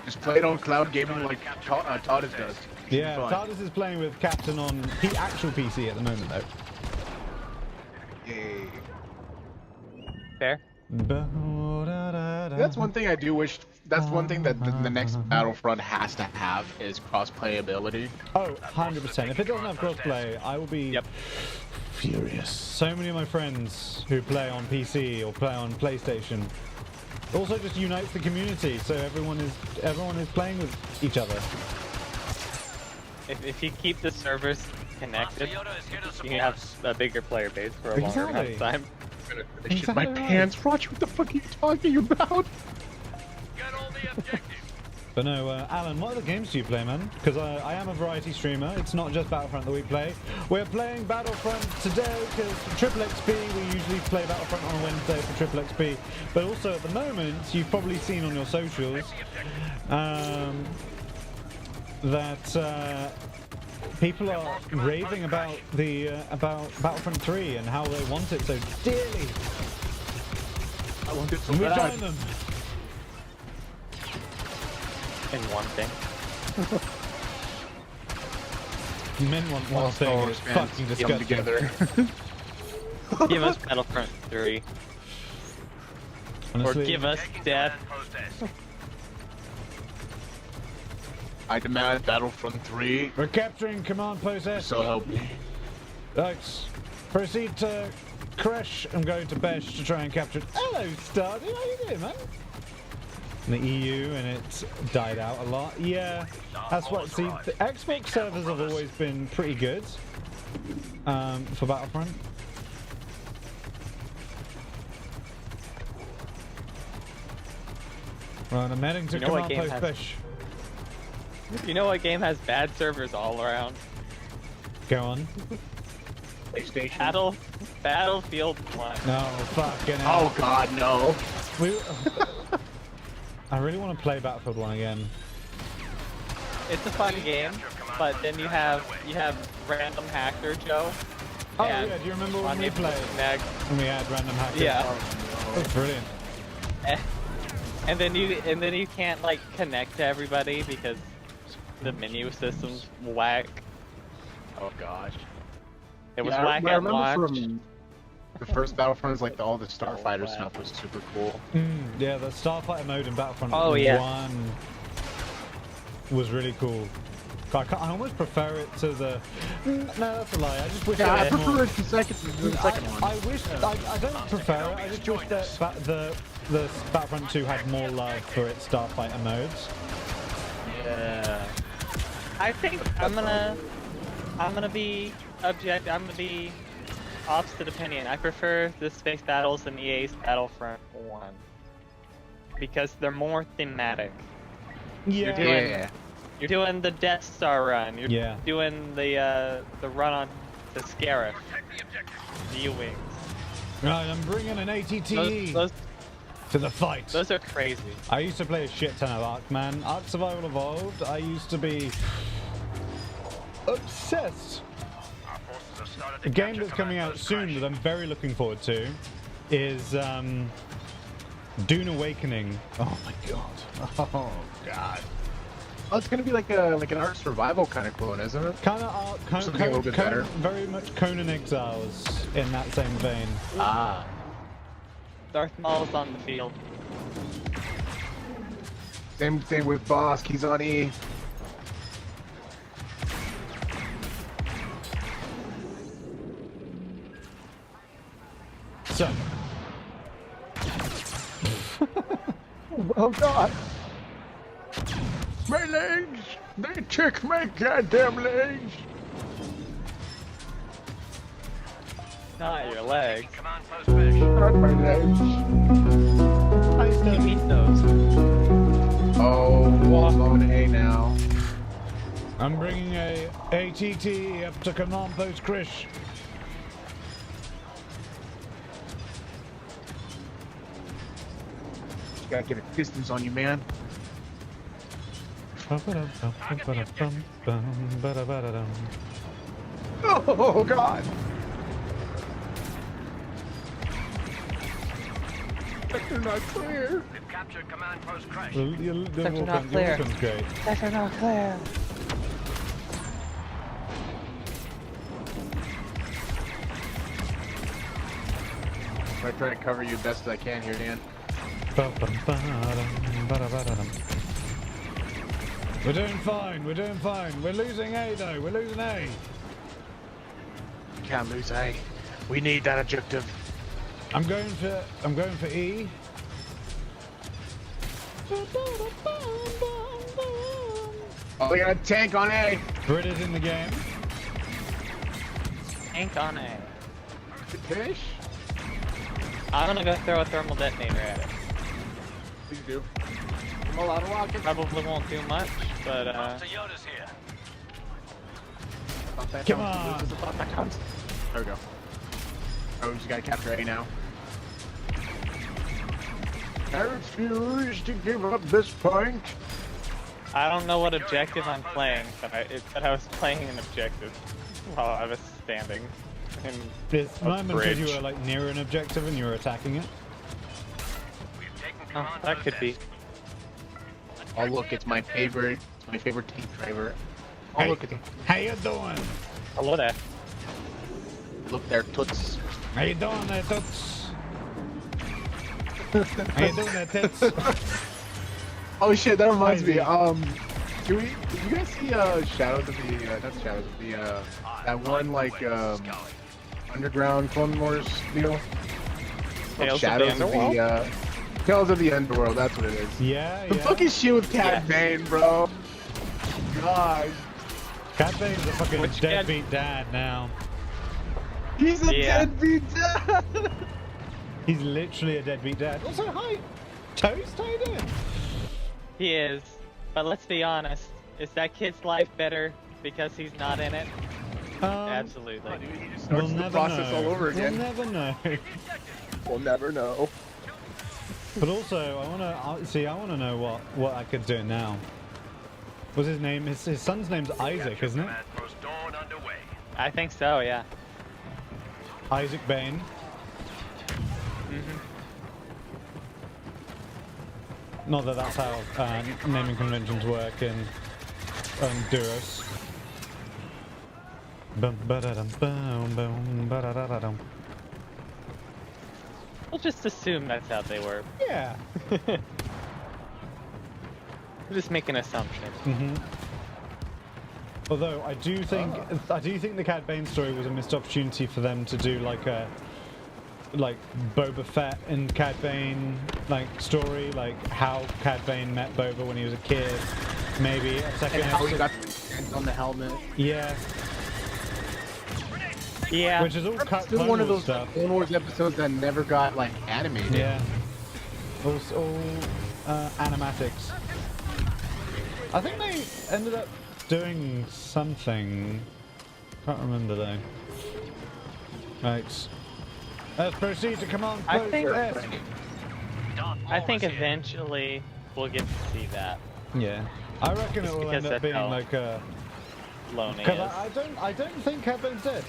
Just play it on cloud gaming like Todd's does. Should be Yeah, fun. TARDIS is playing with Captain on actual PC at the moment, though. Yay. Fair. That's one thing I do wish. That's one thing that the next Battlefront has to have is cross-playability. Oh, 100%. If it doesn't have crossplay, I will be furious. So many of my friends who play on PC or play on PlayStation also just unites the community, so everyone is playing with each other. If you keep the servers connected, you can have a bigger player base for a longer amount of Exactly. time. I'm gonna shit my Exactly right. pants. Roger, what the fuck are you talking about? Get all the objectives. But no, Alan, what other games do you play, man? Because I am a variety streamer. It's not just Battlefront that we play. We're playing Battlefront today because Triple XP, we usually play Battlefront on a Wednesday for Triple XP. But also at the moment, you've probably seen on your socials that people are raving about the about Battlefront 3 and how they want it so dearly. I want it so And we bad. join them. In one thing. Men want one All thing. Star And Wars it's fans, fucking get 'em disgusting. together. Give us Battlefront 3. Honestly, Or give us Taking death. command post S. I demand Battlefront 3. we're capturing Command Post S. So help me. Thanks. Proceed to Kresh. I'm going to Besh to try and capture it. Hello, Stardy. How you doing, man? In the EU, and it's died out a lot. Yeah, that's what. See, the Xbox servers have always been pretty good for Battlefront. Right, I'm heading to You know what Command game Post has- Besh. You know what game has bad servers all around? Go on. PlayStation. Battlefield 1. No, fucking hell. Oh god, no. We, I really want to play Battlefield 1 again. It's a fun game, but then you have random hacker Joe. Oh and yeah, do you remember when we unable to played? connect. When we had random hackers? Yeah. That was brilliant. And then you can't like connect to everybody because the menu system's whack. Oh gosh. It was Yeah, whack I at remember launch. from the first Battlefront is like all the Starfighter wow. stuff was super cool. Yeah, the Starfighter mode in Battlefront Oh, yeah. 1 was really cool. I almost prefer it to the... No, that's a lie. I just wish Yeah, I it was more... prefer it to the second one. I wish... I don't prefer it. I just wish that the Battlefront 2 had more love for its Starfighter modes. Yeah. I think I'm gonna be opposite opinion. I prefer the space battles in EA's Battlefront 1 because they're more thematic. Yeah. You're doing the Death Star run. You're Yeah. doing the run on to Scarif. D-Wings. Right, I'm bringing an ATTE Those to the fight. those are crazy. I used to play a shit ton of Ark, man. Ark Survival Evolved, I used to be obsessed. Our forces have started A to game capture that's coming command out post soon Crash. that I'm very looking forward to is Dune Awakening. Oh my god. Oh god. Oh, it's gonna be like an Ark Survival kind of clone, isn't it? Kind of Ark, Something a little bit better. very much Conan Exiles in that same vein. Ah. Darth Maul's on the field. Same thing with Bosk. He's on E. So, Oh god. My legs! They took my goddamn legs! Not your legs. Command post Crash. Not my legs. You mean those? Oh, Wall's on A now. I'm bringing a ATT up to Command Post Krish. You gotta get a distance on you, man. Oh god! Sector not clear. We've captured command post Crash. Sector not clear. Great. Sector not clear. I try to cover you best as I can here, Dan. We're doing fine, we're doing fine. We're losing A though, we're losing A. Can't lose A. We need that objective. I'm going for E. Oh, we got a tank on A. Brit is in the game. Tank on A. Finish? I'm gonna go throw a thermal detonator at it. Please do. I'm a lot of rockets. Probably won't do much, but Master Yoda's here. Come on. There we go. Oh, we just gotta capture A now. I refuse to give up this point. I don't know what objective I'm playing, but it said I was playing an objective while I was standing in It's a moment because you bridge. were like near an objective and you were attacking it. We've taken Oh, command that of could be. Oh look, it's my favorite. It's my favorite tank driver. Oh look, it's, How you doing? Hello there. look there, toots. How you doing there, toots? How you doing there, tits? Oh shit, that reminds me. Crazy. Did you guys see Shadows of the not Shadows of the that one like underground Clone Wars deal? Tales of the Shadows of Underworld? the Tales of the Underworld. That's what it is. Yeah, The yeah. fucking shit with Cat Bane, bro. God, Cad Bane's a fucking Which Cad- deadbeat dad now. he's a Yeah. deadbeat dad. He's literally a deadbeat dad. Also, hi, Toast, how you doing? He is. But let's be honest. Is that kid's life better because he's not in it? Absolutely. We'll Starts the never process know. all over again. We'll never know. We'll never know. But also, I want to know what I could do now. What's his name? His son's name's Isaac, isn't it? Command post Dawn underway. I think so, yeah. Isaac Bane. Not that that's how naming conventions work in Duros. Bum, ba-da-dum, bum, bum, ba-da-da-da-dum. We'll just assume that's how they work. Yeah. We'll just make an assumption. Although I do think the Cad Bane story was a missed opportunity for them to do like Boba Fett and Cad Bane story, like how Cad Bane met Boba when he was a kid. Maybe a second And how he episode. got the scent on the helmet. Yeah, Yeah. which is all cut Still Clone one of Wars those stuff. Clone Wars episodes that never got like animated. Yeah. All animatics. I think they ended up doing something. Can't remember though. Right. Let's proceed to command I post think- S. Darth I Maul think is here. eventually we'll get to see that. Yeah. I reckon it Just will because end up that's being how- like a. Lonely Because is. I don't think Cad Bane's dead.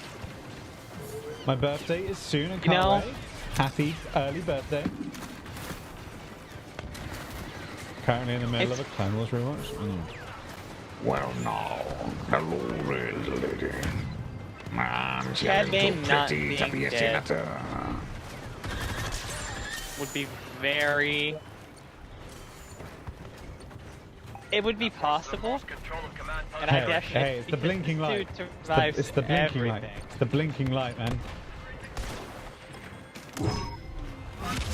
My birthday is soon. I can't know- wait. Happy early birthday. Currently in the middle of a Clone Wars rewatch. Well, no. Hello, lady. I'm Cad Bane not pretty to be being a dead. senator. Would be very. It would be possible, Lost control of command post. and I Hey, definitely. hey, it's the blinking light. It's the blinking light. everything. It's the blinking light, man.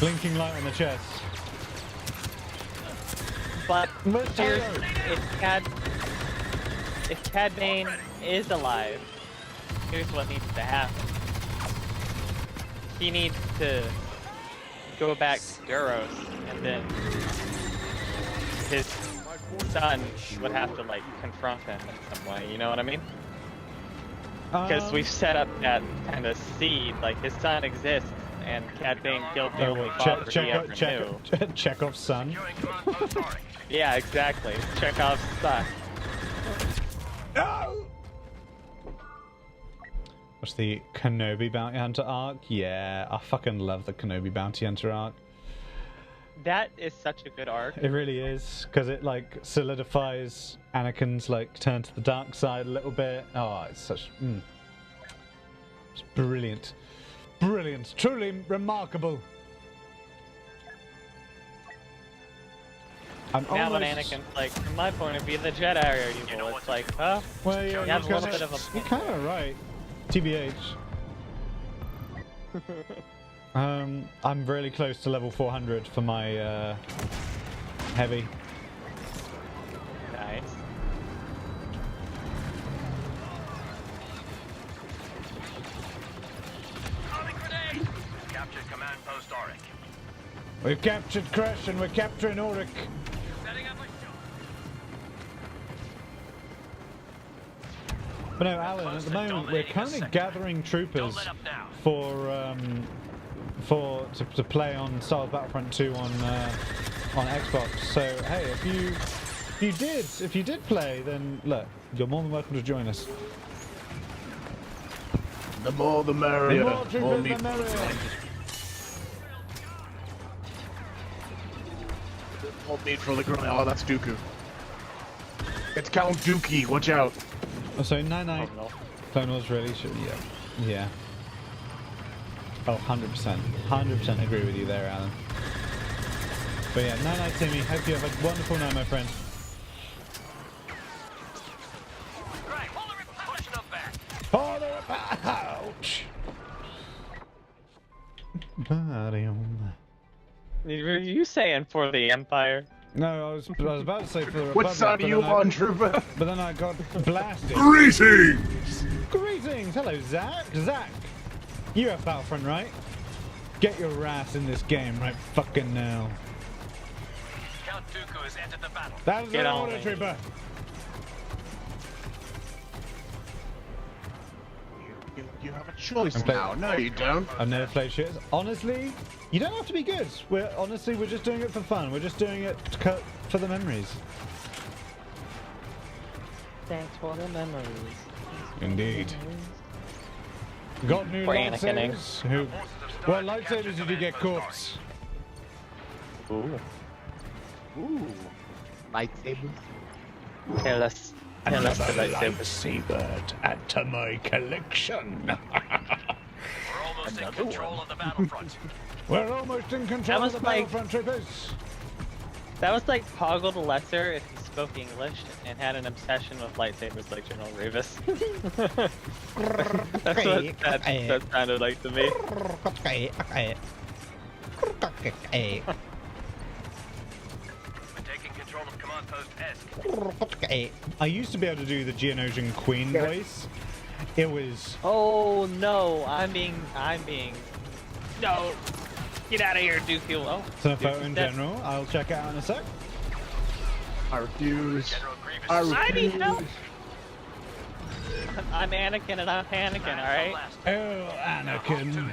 Blinking light on the chest. But Let's here's go. if Cad Bane is alive, here's what needs to happen. He needs to go back to Duros, and then his son would have to like confront him in some way. You know what I mean? Because we've set up that kind of seed. Like his son exists, and Cad Bane killed the only father he ever knew. Chekhov's son. Securing command post Auric. Yeah, exactly. Chekhov's son. What's the Kenobi Bounty Hunter arc? Yeah, I fucking love the Kenobi Bounty Hunter arc. That is such a good arc. It really is, because it like solidifies Anakin's like turn to the dark side a little bit. Oh, it's such it's brilliant. Brilliant. Truly remarkable. I'm Now when almost... Anakin's like, from my point of view, the Jedi are evil. It's like, huh? Well, yeah, You you're have a little kinda, bit of a you're kind of right. TBH. I'm really close to level 400 for my heavy. Nice. Throwing grenade. Captured command post Auric. We've captured Crash and we're capturing Auric. Setting up a shot. But no, Alan, at the moment we're currently gathering Don't troopers let up now. to play on Star Wars Battlefront 2 on Xbox. So hey, if you if you did play, then look, you're more than welcome to join us. The more the merrier. The more troopers, the merrier. More meat for the grill. Oh, that's Dooku. It's Count Dookie. Watch out. Oh, so Night Night. Oh, no. Clone Wars really should. Yeah. Yeah. Oh, 100%. 100% agree with you there, Alan. But yeah, Night Night, Timmy. Hope you have a wonderful night, my friend. Right, hold the pushing them back. Father, ouch! Were you saying for the Empire? No, I was about to say for the Republic. What side are you on, Trooper? But then I got blasted. Greetings! Greetings! Hello, Zach. Zach, you have Battlefront, right? Get your ass in this game right fucking now. Count Dooku has entered the battle. That is Get an on order, me. Trooper. You have a choice Okay. now. No, you don't. I've never played shit. Honestly, you don't have to be good. We're just doing it for fun. We're just doing it for the memories. Thanks for the memories. Indeed. Got new For Anakining. lightsabers? Who? What lightsabers did you get, corpse? Ooh. Ooh. Lightsabers. Tell us the lightsaber. lightsaber to add to my collection. We're almost in control of the battlefront. We're almost in control was of the like- Battlefront, troopers. That was like Poggle the Lesser if he spoke English and had an obsession with lightsabers like General Grievous. That's what that sounded like to me. We're taking control of Command Post Esk. I used to be able to do the Geonosian Queen voice. It was Oh no, I'm being no. Get out of here, Dooku. Oh, Cinephoto in Dooku's dead. general. I'll check it out in a sec. I refuse. General Grievous I is I need refuse. help. I'm Anakin and I'm panicking, alright? Oh, Anakin.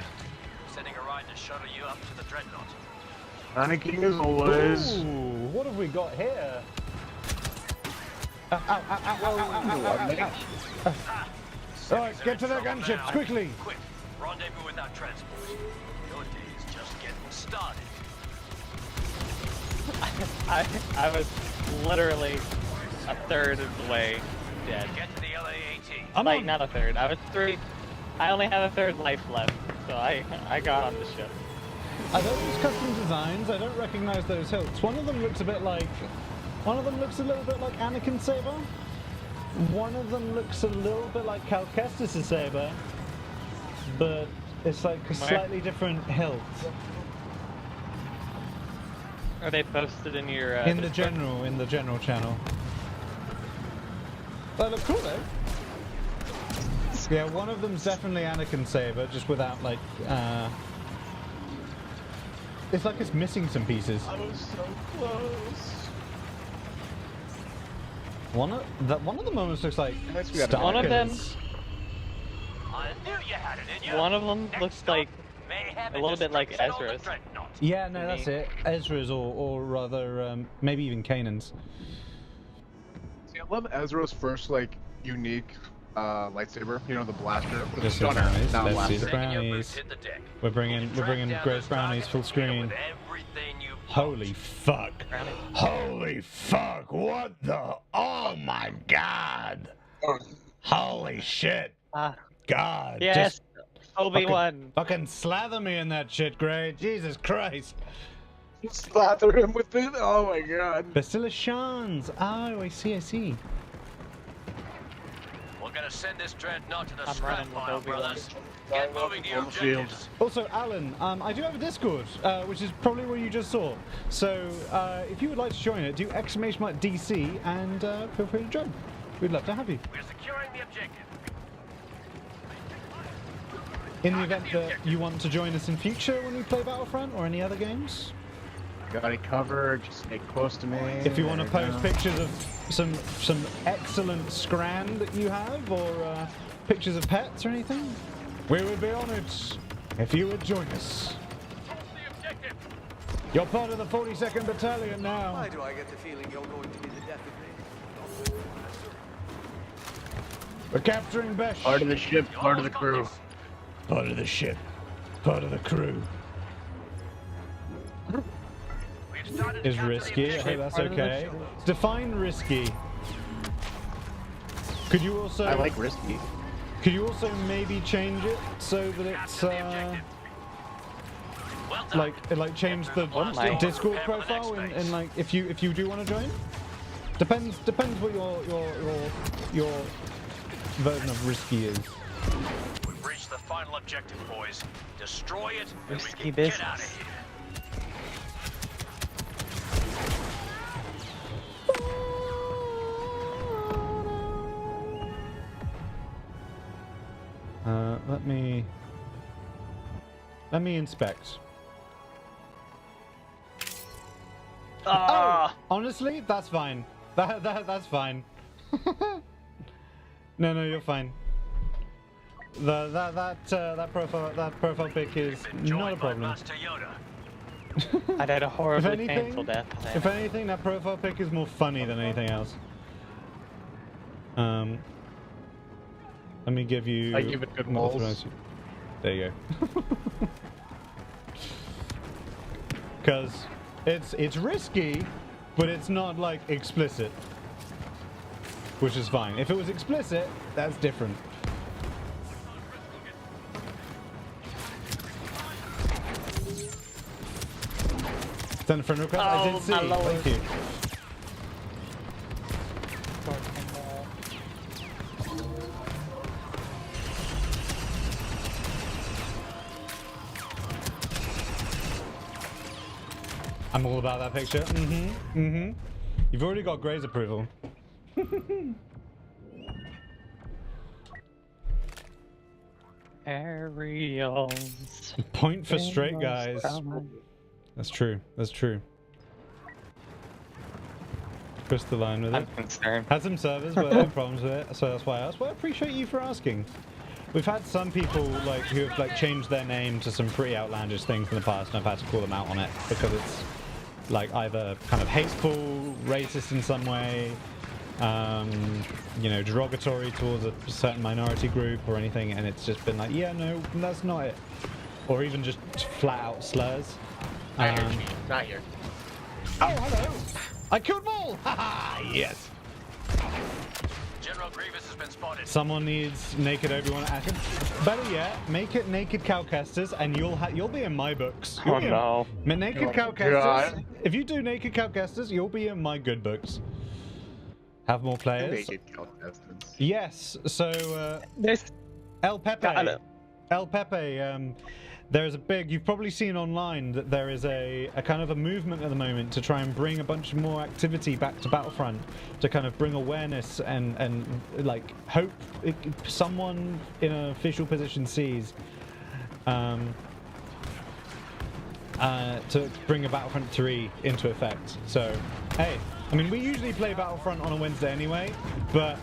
Sending a ride to shuttle you up to the Dreadnought. Panicking as always. Ooh, what have we got here? Alright, get to the gunships, quickly! Quick, rendezvous with our transport. Your day is just getting started. I was literally a third of the way dead. Get to the LAAT. I'm Like, on. not a third. I only have a third life left, so I got on the ship. Are those custom designs? I don't recognize those hilts. One of them looks a little bit like Anakin's saber. One of them looks a little bit like Cal Kestis' saber, but it's like a slightly different hilt. Are they posted in your In the Discord? general channel. They look cool though. Yeah, one of them's definitely Anakin's saber, just without like it's like it's missing some pieces. I was so close. One of them almost looks like Next we got Star One of them- Killers. I knew you had it in you. One of them Next looks stop, like mayhem a and little bit like destruction on the Ezra's. Dreadnought. Yeah, no, to that's me. it. Ezra's or rather maybe even Kanan's. See, I love Ezra's first like unique lightsaber. You know, the blaster. The Let's see the stunner. brownies. Not Let's blaster. see the Second your brownies. boots hit the deck. We're bringing Track Grace down brownies those full targets, screen. with everything you Holy fuck! Brownie. Holy fuck, what the? Oh my god! Holy shit! Ah, God, yes, just Obi-Wan. fucking slather me in that shit, Gray. Jesus Christ! Slather him with it. Oh my god. Basilis Shans. Oh, I see. We're gonna send this dreadnought to the I'm scrap running with pile, Obi-Wan. brothers. Get moving to your On the field. objectives. Also, Alan, I do have a Discord, which is probably what you just saw. So, if you would like to join it, do !DC and feel free to join. We'd love to have you. We're securing the objective. In the event that you want to join us in future when we play Battlefront or any other games, Got it covered. Just stay close to me. if you want to There we post go. pictures of some excellent scran that you have, or pictures of pets or anything, we would be honoured if you would join us. Hold the objective. You're part of the 42nd Battalion now. Why do I get the feeling you're going to be the death of me? We're capturing Besh. Part of the ship, part of the crew. Part of the ship, part of the crew. Is risky. I hope that's okay. Define risky. Could you also? I like risky. Could you also maybe change it so that it's like change the Discord profile and like if you do want to join? Depends what your version of risky is. We've reached the final objective, boys. Destroy it, and we Risky can get out of business. here. Let me inspect. Ah! Oh, honestly, that's fine. That's fine. No, you're fine. That profile pic is not a problem. Master Yoda. I'd had a horribly anything- painful death. If anything, that profile pic is more funny than anything else. Let me give you. I give it good moles. There you go. Because it's risky, but it's not like explicit, which is fine. If it was explicit, that's different. Send a friend request. I did see. my lord. Thank you. I'm all about that picture. You've already got Gray's approval. Aerials. Point for straight guys. That's true. That's true. Twist the line with I'm it. concerned. Had some servers but had problems with it, so that's why I asked. Well, I appreciate you for asking. We've had some people like who have like changed their name to some pretty outlandish things in the past, and I've had to call them out on it because it's like either kind of hateful, racist in some way, you know, derogatory towards a certain minority group or anything, and it's just been like, yeah, no, that's not it, or even just flat out slurs. Not here. Oh, hello! I killed Maul! Haha, yes! General Grievous has been spotted. Someone needs naked Obi-Wan Anakin. Better yet, make it naked Cal Kestis, and you'll be in my books. You'll Oh be in- no. Naked Cal Kestis. If you do naked Cal Kestis, you'll be in my good books. Have more players. Naked contestants. Yes. So This. El Pepe. Got it. El Pepe. There is a big. You've probably seen online that there is a kind of a movement at the moment to try and bring a bunch more activity back to Battlefront, to kind of bring awareness and like hope someone in an official position sees. To bring a Battlefront 3 into effect. So, hey, I mean, we usually play Battlefront on a Wednesday anyway, but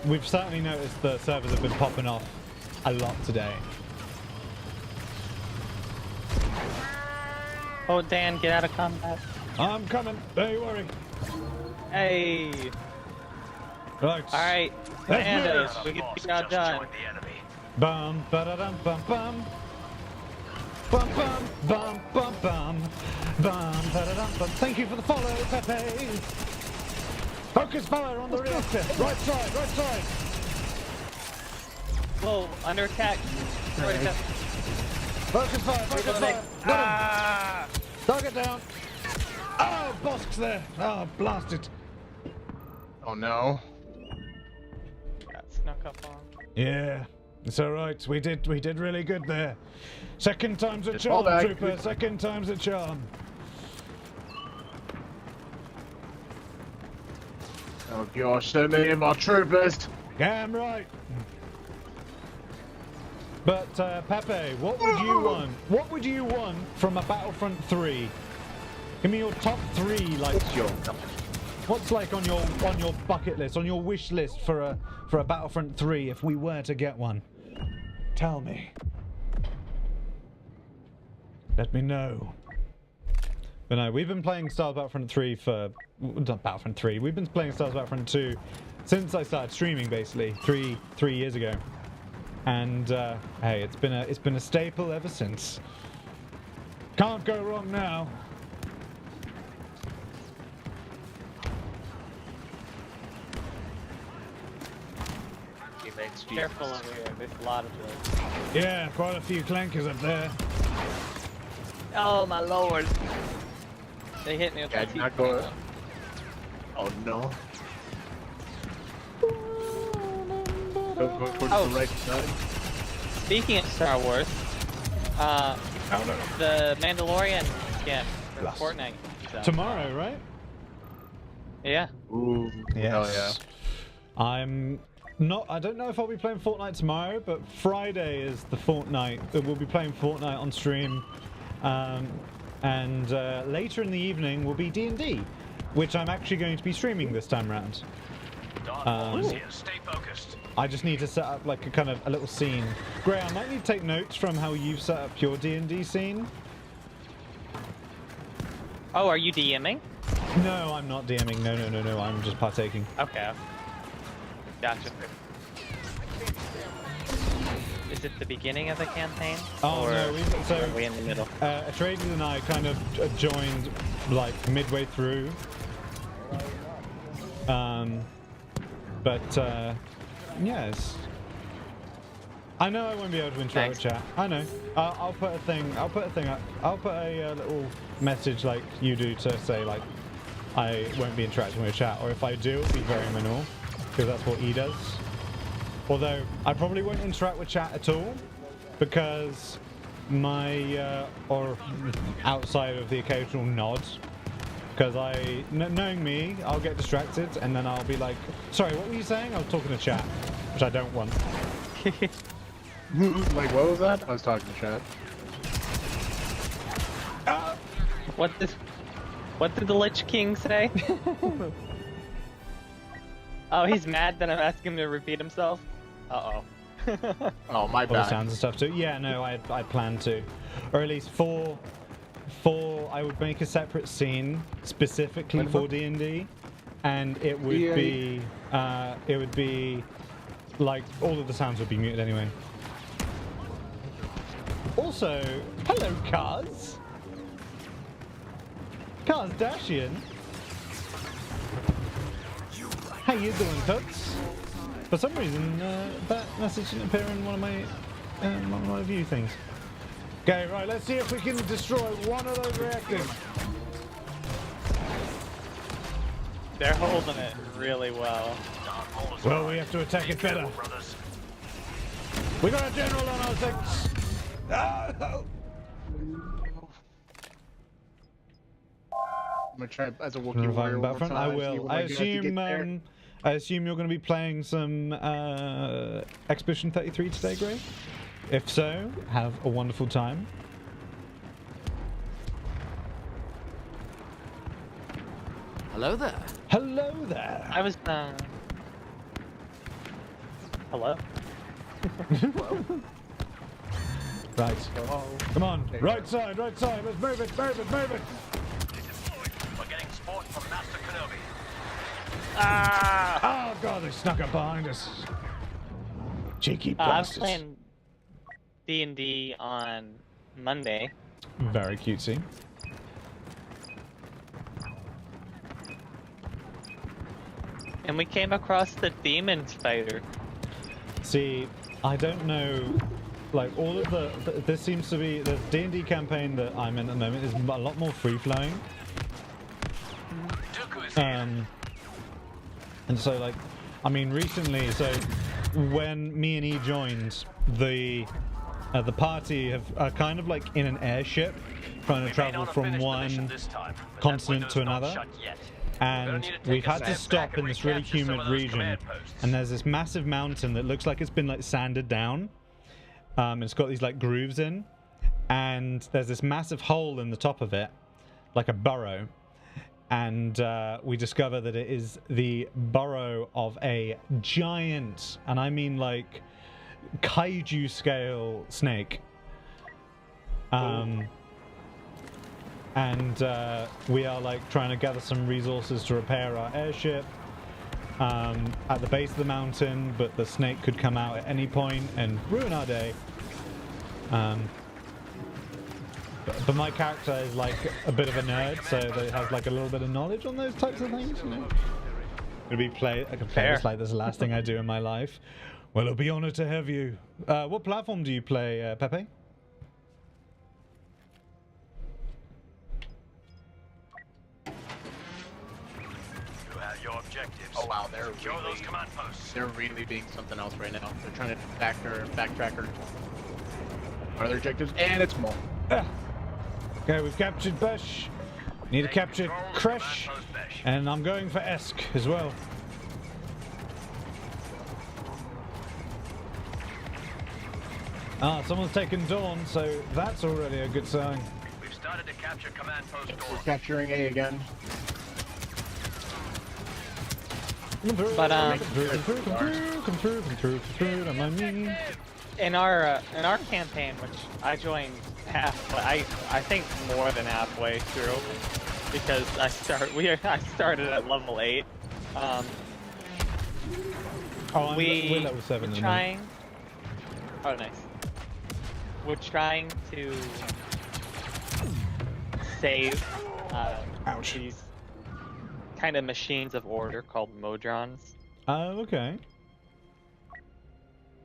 we've certainly noticed the servers have been popping off a lot today. Oh, Dan, get out of combat. I'm coming, don't you worry. Hey. Right. All right. Commandos, we get the job done. Joined the enemy. Bum ba da dum bum bum. Bum bum bum bum bum. Bum ba da dum bum. Thank you for the follow, Pepe. Focus fire on the reactor. Right side, right side. Whoa, under attack. Right up. Focus fire, focus fire. Got him. Target down. Oh, Bosk's there. Oh, blast it. Oh no. Got snuck up on. Yeah, it's all right. We did really good there. Second time's a Just charm, fall back. trooper. Second time's a charm. Oh gosh, so many of our troopers. Damn right. But Pepe, what would you want? What would you want from a Battlefront 3? Give me your top 3. Like, what's like on your bucket list, on your wish list for a Battlefront 3 if we were to get one? Tell me. Let me know. But no, we've been playing Star Wars Battlefront 3 for... Not Battlefront 3. We've been playing Star Wars Battlefront 2 since I started streaming, basically. Three years ago. And, hey, it's been a staple ever since. Can't go wrong now. Careful over here. There's a lot of them. Yeah, quite a few clankers up there. Oh my lord! They hit me with Yeah, my not teeth. going. Oh no. Don't go towards Oh. the right side. Speaking of Star Wars, the Mandalorian skin for Blast. Fortnite. So, Tomorrow, right? Yeah. Ooh. Hell yeah. I'm not. I don't know if I'll be playing Fortnite tomorrow, but Friday is the Fortnite. We'll be playing Fortnite on stream, and later in the evening will be D&D, which I'm actually going to be streaming this time around. Darth Maul is here. Stay focused. I just need to set up like a little scene. Gray, I might need to take notes from how you've set up your D&D scene. Oh, are you DMing? No, I'm not DMing. No. I'm just partaking. Okay. Gotcha. Is it the beginning of the campaign? Oh, or no, are we in the middle? Atreides and I kind of joined like midway through. Yes. I know I won't be able to interact with chat. I know. I'll put a thing. I'll put a little message like you do to say like I won't be interacting with chat, or if I do, it'll be very minimal because that's what he does. Although I probably won't interact with chat at all because my or outside of the occasional nod, because knowing me, I'll get distracted and then I'll be like, sorry, what were you saying? I was talking to chat, which I don't want. Like, what was that? I was talking to chat. What did the Lich King say? Oh, he's mad that I'm asking him to repeat himself? Uh-oh. Oh, my All the bad. sounds and stuff too. Yeah, no, I plan to, or at least for I would make a separate scene specifically for D&D, and it would be like all of the sounds would be muted anyway. Also, hello, Kaz. Kaz Dashian. How you doing, Toots? For some reason, that message didn't appear in one of my view things. Okay, right, let's see if we can destroy one of those reactors. They're holding it really well. Well, we have to attack it better. Brothers. We got a general on our six. I'm gonna try as a Wookiee warrior one more Battlefront? time. I see will. what I get to get there. assume you're going to be playing some Expedition 33 today, Gray? If so, have a wonderful time. Hello there. Hello there. I was, Hello? Right. Come on. Right side. Let's move it. We're getting support from Master Kenobi. Oh god, they snuck up behind us. Cheeky I was bastards. playing D&D on Monday. Very cutesy. And we came across the Demon Spider. See, I don't know. Like all of this seems to be the D&D campaign that I'm in at the moment is a lot more free flowing. Dooku is here. And so like, I mean, recently, so when me and E joined, the party are kind of like in an airship trying to We may travel not have from finished the mission one this time, but that continent window's to not another. shut yet. And need to take we've a had to step stop back in and this really recapture some humid of those region, command posts. and there's this massive mountain that looks like it's been like sanded down. It's got these like grooves in, and there's this massive hole in the top of it, like a burrow. And we discover that it is the burrow of a giant, and I mean like kaiju scale snake. and we are like trying to gather some resources to repair our airship at the base of the mountain, but the snake could come out at any point and ruin our day. But my character is like a bit of a nerd, so they have like a little bit of knowledge on those types of things, you know. I can play this like this is the last thing I do in my life. Well, it'll be honored to have you. What platform do you play, Pepe? You have your objectives. Oh wow, Secure those command posts. they're really being something else right now. They're trying to backtrack her. What are their objectives? And it's Maul. Okay, we've captured Besh. Need to capture Control Kresh, command post Besh. and I'm going for Esk as well. Ah, someone's taken Dawn, so that's already a good sign. We've started to capture command post We're Dawn. capturing A again. Come through, But, come through, don't mind me. In our campaign, which I joined I think more than halfway through, because I started at level 8. Oh, we're level 7 we're in a minute. trying. Oh, nice. We're trying to save Ouch. these kind of machines of order called Modrons. Oh, okay.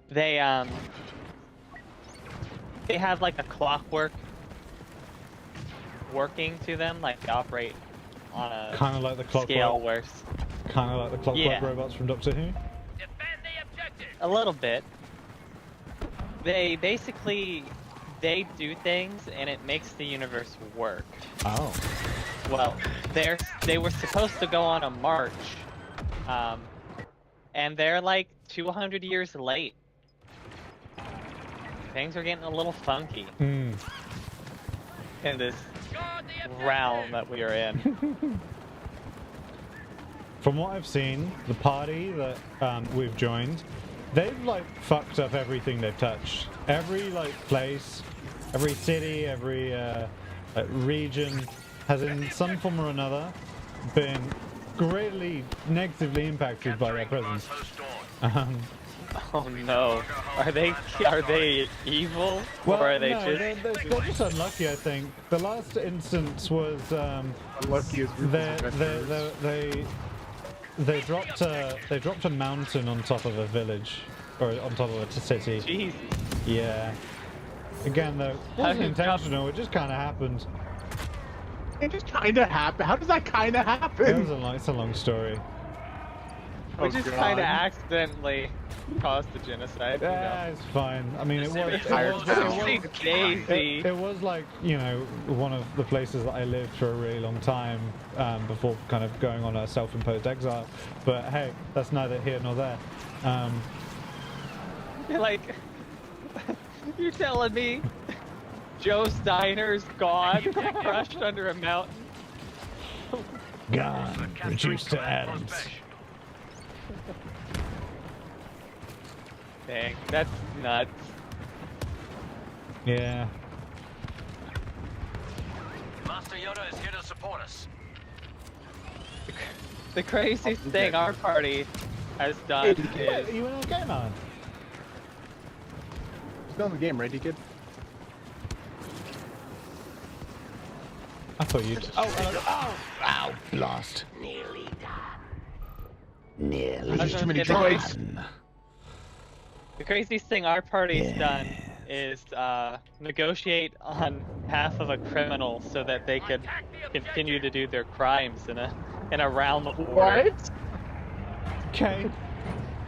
They have like a clockwork working to them, like they operate on a Kind of like the scale clockwork. where Kind of like the clockwork Yeah. robots from Doctor Who. Defend the objective. a little bit. They basically do things and it makes the universe work. Oh. Well, they were supposed to go on a march, and they're like 200 years late. Things are getting a little funky Hmm. in this realm that we are in. From what I've seen, the party that we've joined, they've like fucked up everything they've touched. Every like place, every city, every like, region has in some form or another been greatly negatively impacted by their Capturing command presence. post Dawn. Oh no, are they evil, Well, or are they no, just? they're just unlucky, I think. The last instance was Unlucky as they dropped a mountain on top of a village or on top of a city. Jeez. Yeah. Again, though, it How wasn't did you drop- intentional. It just kind of happened. It just kind of happened. How does that kind of It happen? was it's a long story. We Oh, just God. kind of accidentally caused the genocide. you know? Yeah, it's fine. I mean, it was. It Tired was, now. it was Daisy. It was like, you know, one of the places that I lived for a really long time before kind of going on a self-imposed exile. But hey, that's neither here nor there. You're like, you're telling me Joe Steiner's gone, crushed under a mountain? Gone, Capturing reduced to command post atoms. Besh. Dang, that's nuts. Yeah. Master Yoda is here to support us. The craziest thing our party has done Wait, is you in a game, Alan? Still in the game, right, D-Kid? I thought you'd. Ow! Blast. There's just too many the droids. craziest thing our party's done is negotiate on behalf of a criminal so that they could continue to do their crimes in a realm of order. What? Okay.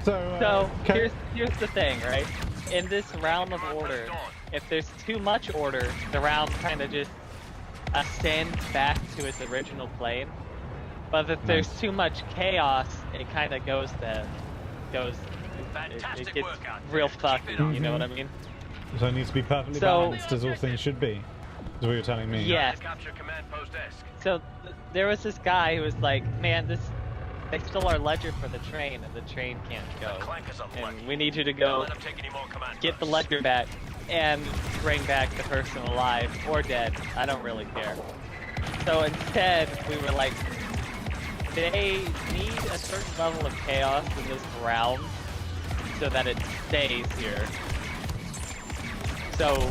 So. So okay. here's the thing, right? In this realm of order, if there's too much order, the realm kind of just ascends back to its original plane. But if there's too much chaos, it kind of goes. It Fantastic gets work out real there. fucky. Keep it up. You know what I mean? So it needs to be perfectly So- balanced, as all things should be. Is what you're telling me. Yeah. Capture command post Esk. So there was this guy who was like, "Man, they stole our ledger for the train, and the train can't go. Clankers are And we need you to go Let him take any more command get the posts. ledger back and bring back the person alive or dead. I don't really care." So instead, we were like, they need a certain level of chaos in this round so that it stays here. So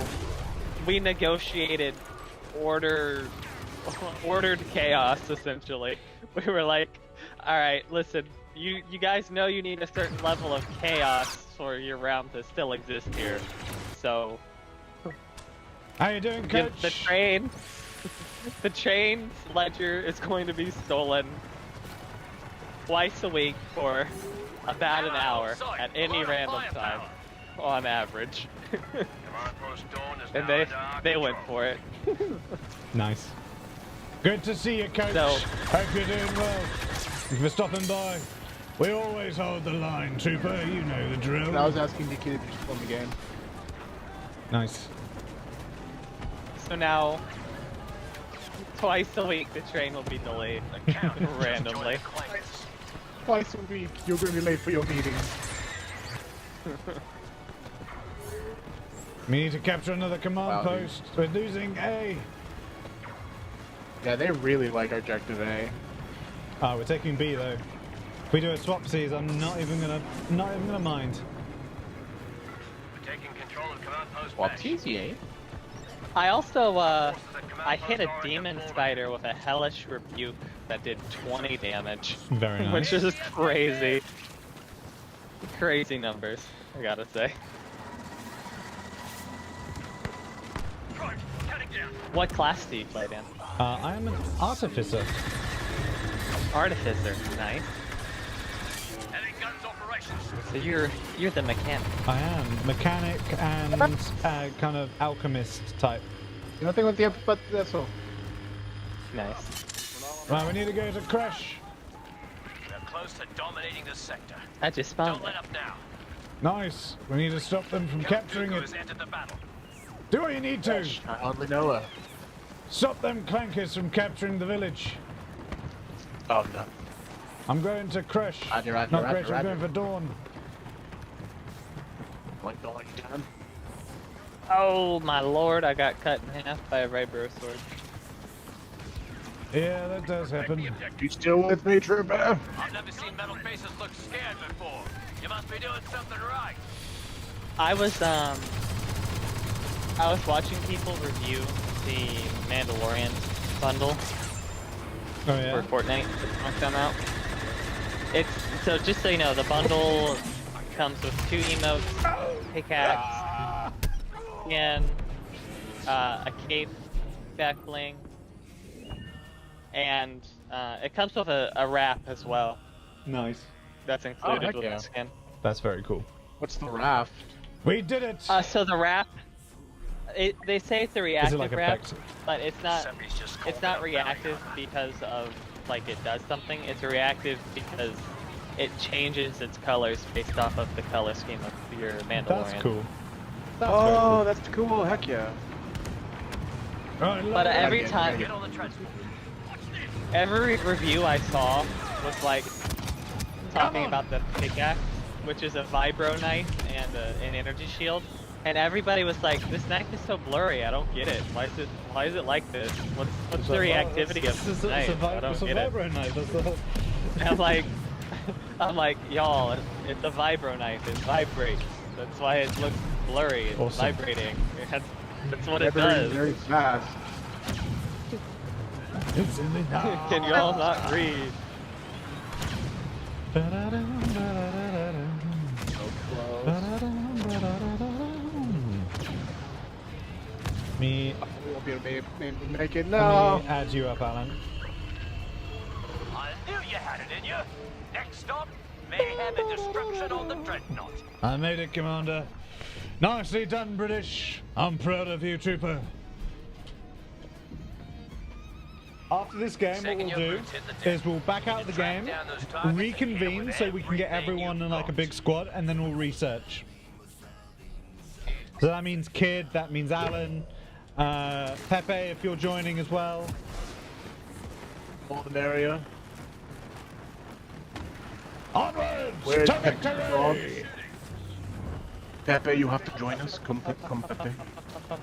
we negotiated ordered chaos, essentially. We were like, alright, listen, you guys know you need a certain level of chaos for your round to still exist here. So How you doing, Coach? the train's ledger is going to be stolen twice a week for about an hour at any random time, on average. And they went for it. Nice. Good to see you, Coach. So, hope you're doing well. Thanks for stopping by. We always hold the line, Trooper. You know the drill. I was asking Nikki if you just won the game. Nice. So now, twice a week the train will be delayed randomly. Twice a week, you're going to be late for your meetings. We need to capture another command Wow, post. We're losing A. Yeah, they really like objective A. Oh, we're taking B though. If we do a swapsies, I'm not even gonna mind. We're taking control of command post. Well, TZA. I also, I hit a demon spider with a hellish rebuke that did 20 damage. Very nice. Which is crazy. Crazy numbers, I gotta say. What class do you play, Dan? I am an artificer. Artificer, nice. Heavy guns operations. So you're the mechanic. I am mechanic and kind of alchemist type. Nothing with the but that's all. Nice. Right, we need to go to Crash. We're close to dominating this sector. I just found Don't let it. up now. Nice. We need to stop them from capturing Dooku it. has entered the battle. Do what you need to. I only know her. Stop them clankers from capturing the village. Oh no. I'm going to Crash. Roger, Not roger, Crash, I'm going for Dawn. Like going down. Oh my lord, I got cut in half by a Raybro sword. Yeah, that does happen. You still with me, Trooper? I've never seen metal faces look scared before. You must be doing something right. I was watching people review the Mandalorian bundle Oh yeah. for Fortnite that's gonna come out. It's so just so you know, the bundle comes with 2 emotes, pickaxe, and a cape back bling, and it comes with a wrap as well. Nice. That's included heck with yeah. the skin. That's very cool. What's the raft? We did it. So the wrap, they say it's a Is reactive it like wrap, effect? but it's not. Somebody's just It's called not out reactive because of like it does something. It's reactive because it changes its colors based off of the color scheme of your Mandalorian. That's cool. That's Oh, that's cool. Heck yeah. very cool. Right, But love every it. time, Get on the treadmill. every review I saw was like talking about the pickaxe, which is a vibro knife and an energy shield, and everybody was like, "This knife is so blurry. I don't get it. Why is it like this? What's the reactivity of this knife? I don't get it." Vibro knife. That's the whole... I'm like, y'all, it's a vibro knife. It vibrates. That's why it looks blurry. It's Awesome. vibrating. That's what it Very, does. very fast. It's in the dark. Can you all not read? Me, We won't be able to make it. let No. me add you up, Alan. I knew you had it in you. Next stop, mayhem and destruction on the dreadnought. I made it, Commander. Nicely done, British. I'm proud of you, Trooper. After this game, what Second we'll your do boots hit the deck. is we'll back out of the Track game, down those targets and hit 'em reconvene with so we can get everything everyone in you've like a got. big squad, and then we'll research. So that means Kid, that means Alan, Pepe if you're joining as well. All the area. Onwards Where's to Pepe from? victory! Pepe, you have to join us. Come, come, Pepe. Watch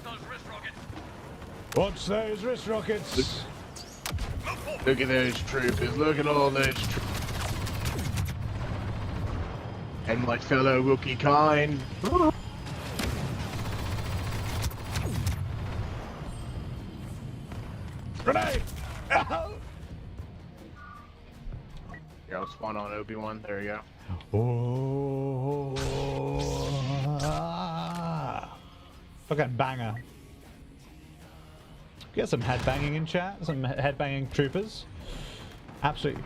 those wrist rockets. Watch those wrist rockets. Look at those troopers. Look at all those troopers. And my fellow Wookiee kind. Grenade! Here, I'll spawn on Obi-Wan. There you go. Oh. Fucking banger. Get some headbanging in chat, some headbanging troopers. Absolute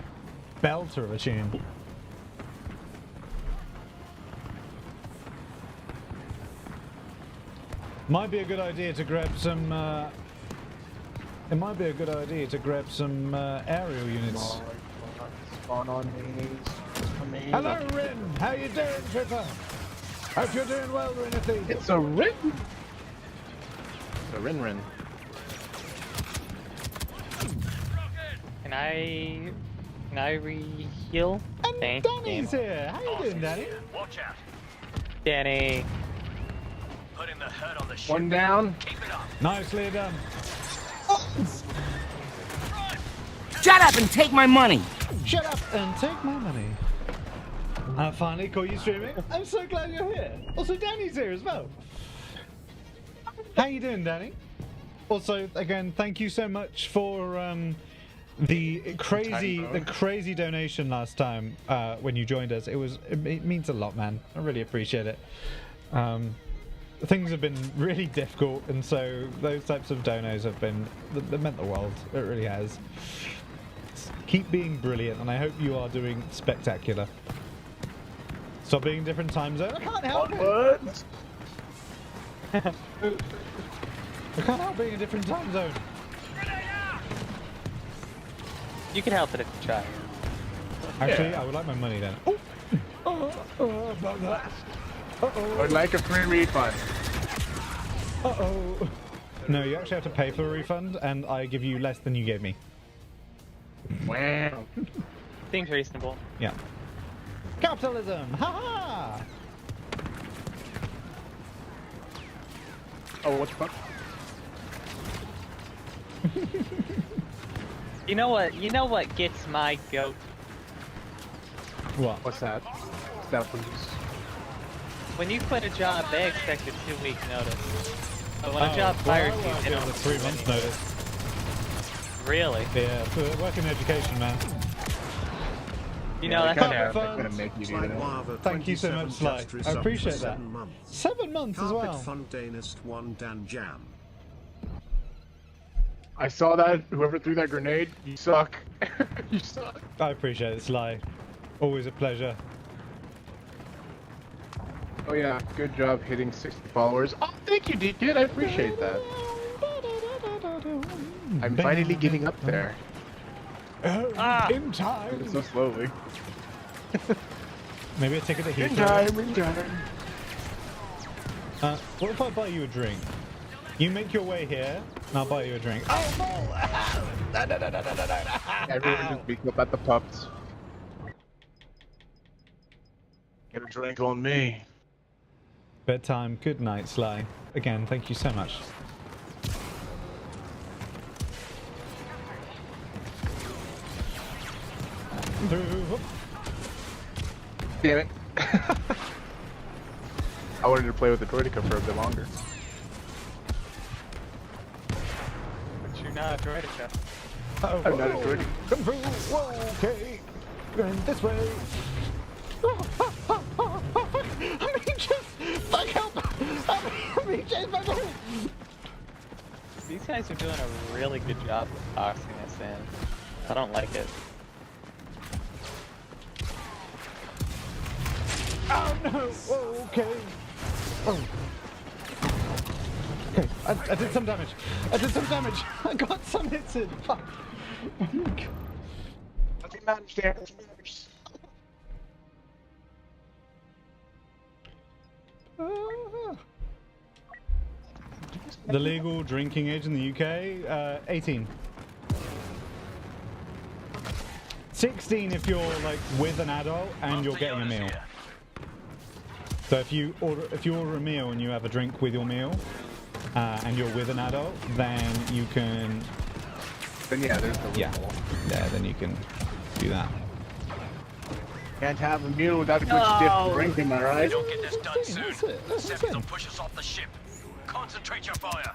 belter of a tune. Might be a good idea to grab some. It might be a good idea to grab some aerial units. Spawn on me. Hello, Rin. How you doing, Tripper? Hope you're doing well, Rinathy. It's a Rin. It's a Rin. Can I re-heal? And Thank Danny's you. here. How you doing, Danny? Watch out. Danny. Putting the hurt on the ship. One down. Keep it up. Nicely done. Shut up and take my money! Shut up and take my money. I finally caught you streaming. I'm so glad you're here. Also, Danny's here as well. How you doing, Danny? Also, again, thank you so much for the crazy donation last time when you joined us. It means a lot, man. I really appreciate it. Things have been really difficult, and so those types of donos have been they meant the world. It really has. Keep being brilliant, and I hope you are doing spectacular. Stop being different time zone. I can't help it. I can't help being a different time zone. You can help it if you try. Actually, I would like my money then. About that. I'd like a free refund. Uh-oh. No, you actually have to pay for a refund, and I give you less than you gave me. Wow. Seems reasonable. Yeah. Capitalism! Ha-ha! Oh, what the fuck? You know what gets my goat? What? What's that? That please. When you quit a job, they expect a 2-week notice. But when Oh, a job well, fires I you, work they on a don't. 3-month notice. Really? Yeah, for work in education, man. You know, that's they're terrible. gonna make you do that. Thank you so much, Sly. I appreciate that. 7 months. 7 months as Carpet well. Fontainist 1 Dan Jam. I saw that. Whoever threw that grenade, you suck. You suck. I appreciate it, Sly. Always a pleasure. Oh yeah, good job hitting 60 followers. Oh, thank you, D-Kid. I appreciate that. I'm finally getting up there. In time. So slowly. Maybe a ticket to In Heathrow. time. What if I buy you a drink? You make your way here, and I'll buy you a drink. Oh, no! Everyone just beats up at the pups. Get a drink on me. Bedtime. Good night, Sly. Again, thank you so much. Damn it. I wanted to play with the Droideka for a bit longer. But you're not a Droideka. Oh, I'm not a Droideka. come through. Whoa, okay. Going this way. I mean, just fuck help. I mean, just fuck help. These guys are doing a really good job of boxing us in. I don't like it. Oh no! Whoa, okay. Oh. Okay, I did some damage. I got some hits in. Fuck. Nothing matters, Dan. Nothing matters. The legal drinking age in the UK, 18. 16 if you're like with an adult and you're getting a meal. So if you order a meal and you have a drink with your meal, and you're with an adult, then you can. Then yeah, there's the Yeah, loophole. yeah, then you can do that. Can't have a meal without a good stiff drink, am I right? Don't get this done soon. The Semis will push us off the ship. Concentrate your fire.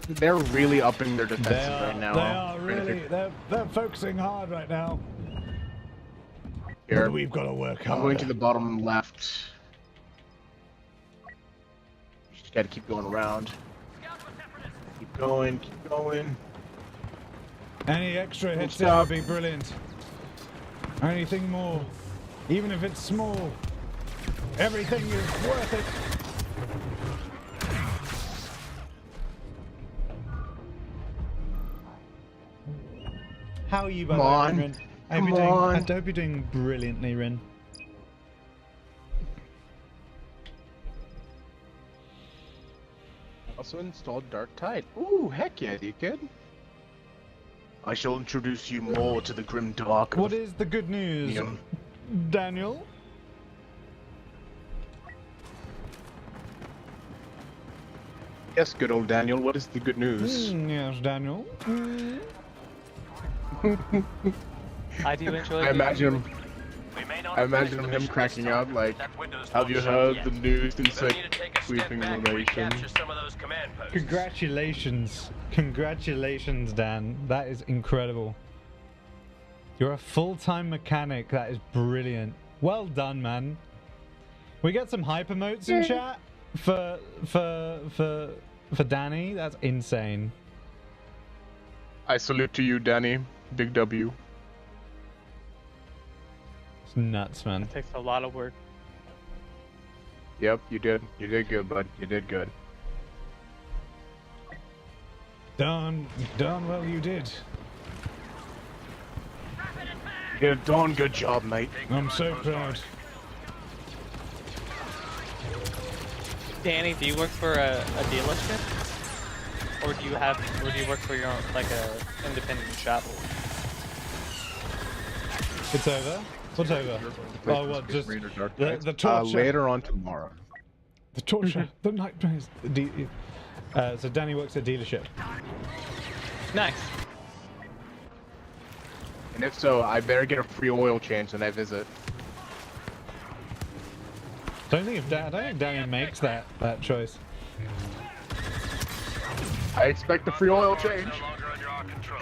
They're really upping their defenses right now. They are really. They're focusing hard right now. Here. But we've got to work hard. I'm going to the bottom left. Just gotta keep going around. Keep going, keep going. Any extra hits Good there stuff. would be brilliant. Anything more, even if it's small, everything is worth it. How are you, by Come the way, on. Rin? I Come hope you're on. I hope you're doing brilliantly, Rin. Also installed Dark Tide. Ooh, heck yeah, you kid. I shall introduce you more to the grim dark. What is the good news, Yeah. Daniel? Yes, good old Daniel. What is the good news? Yes, Daniel. I do enjoy. I imagine, We may not I have finished imagine the him mission cracking this time. up like, That window's have not you shut heard yet. the news? And it's We'll like need to take a step sweeping back and relation. recapture some of those command posts. Congratulations. Congratulations, Dan. That is incredible. You're a full-time mechanic. That is brilliant. Well done, man. We get some hyper motes in chat for Danny. That's insane. I salute to you, Danny. Big W. It's nuts, man. It takes a lot of work. Yep, you did. You did good, bud. You did good. Darn well you did. You did a darn good job, mate. I'm so proud. Danny, do you work for a dealership, or do you work for your own, like a independent shop? It's over. What's over? Oh, what? Just the torture. Later on tomorrow. The torture, the nightmares. So Danny works at a dealership. Nice. And if so, I better get a free oil change when I visit. I don't think Danny makes that choice. I expect a free oil change. No longer under our control.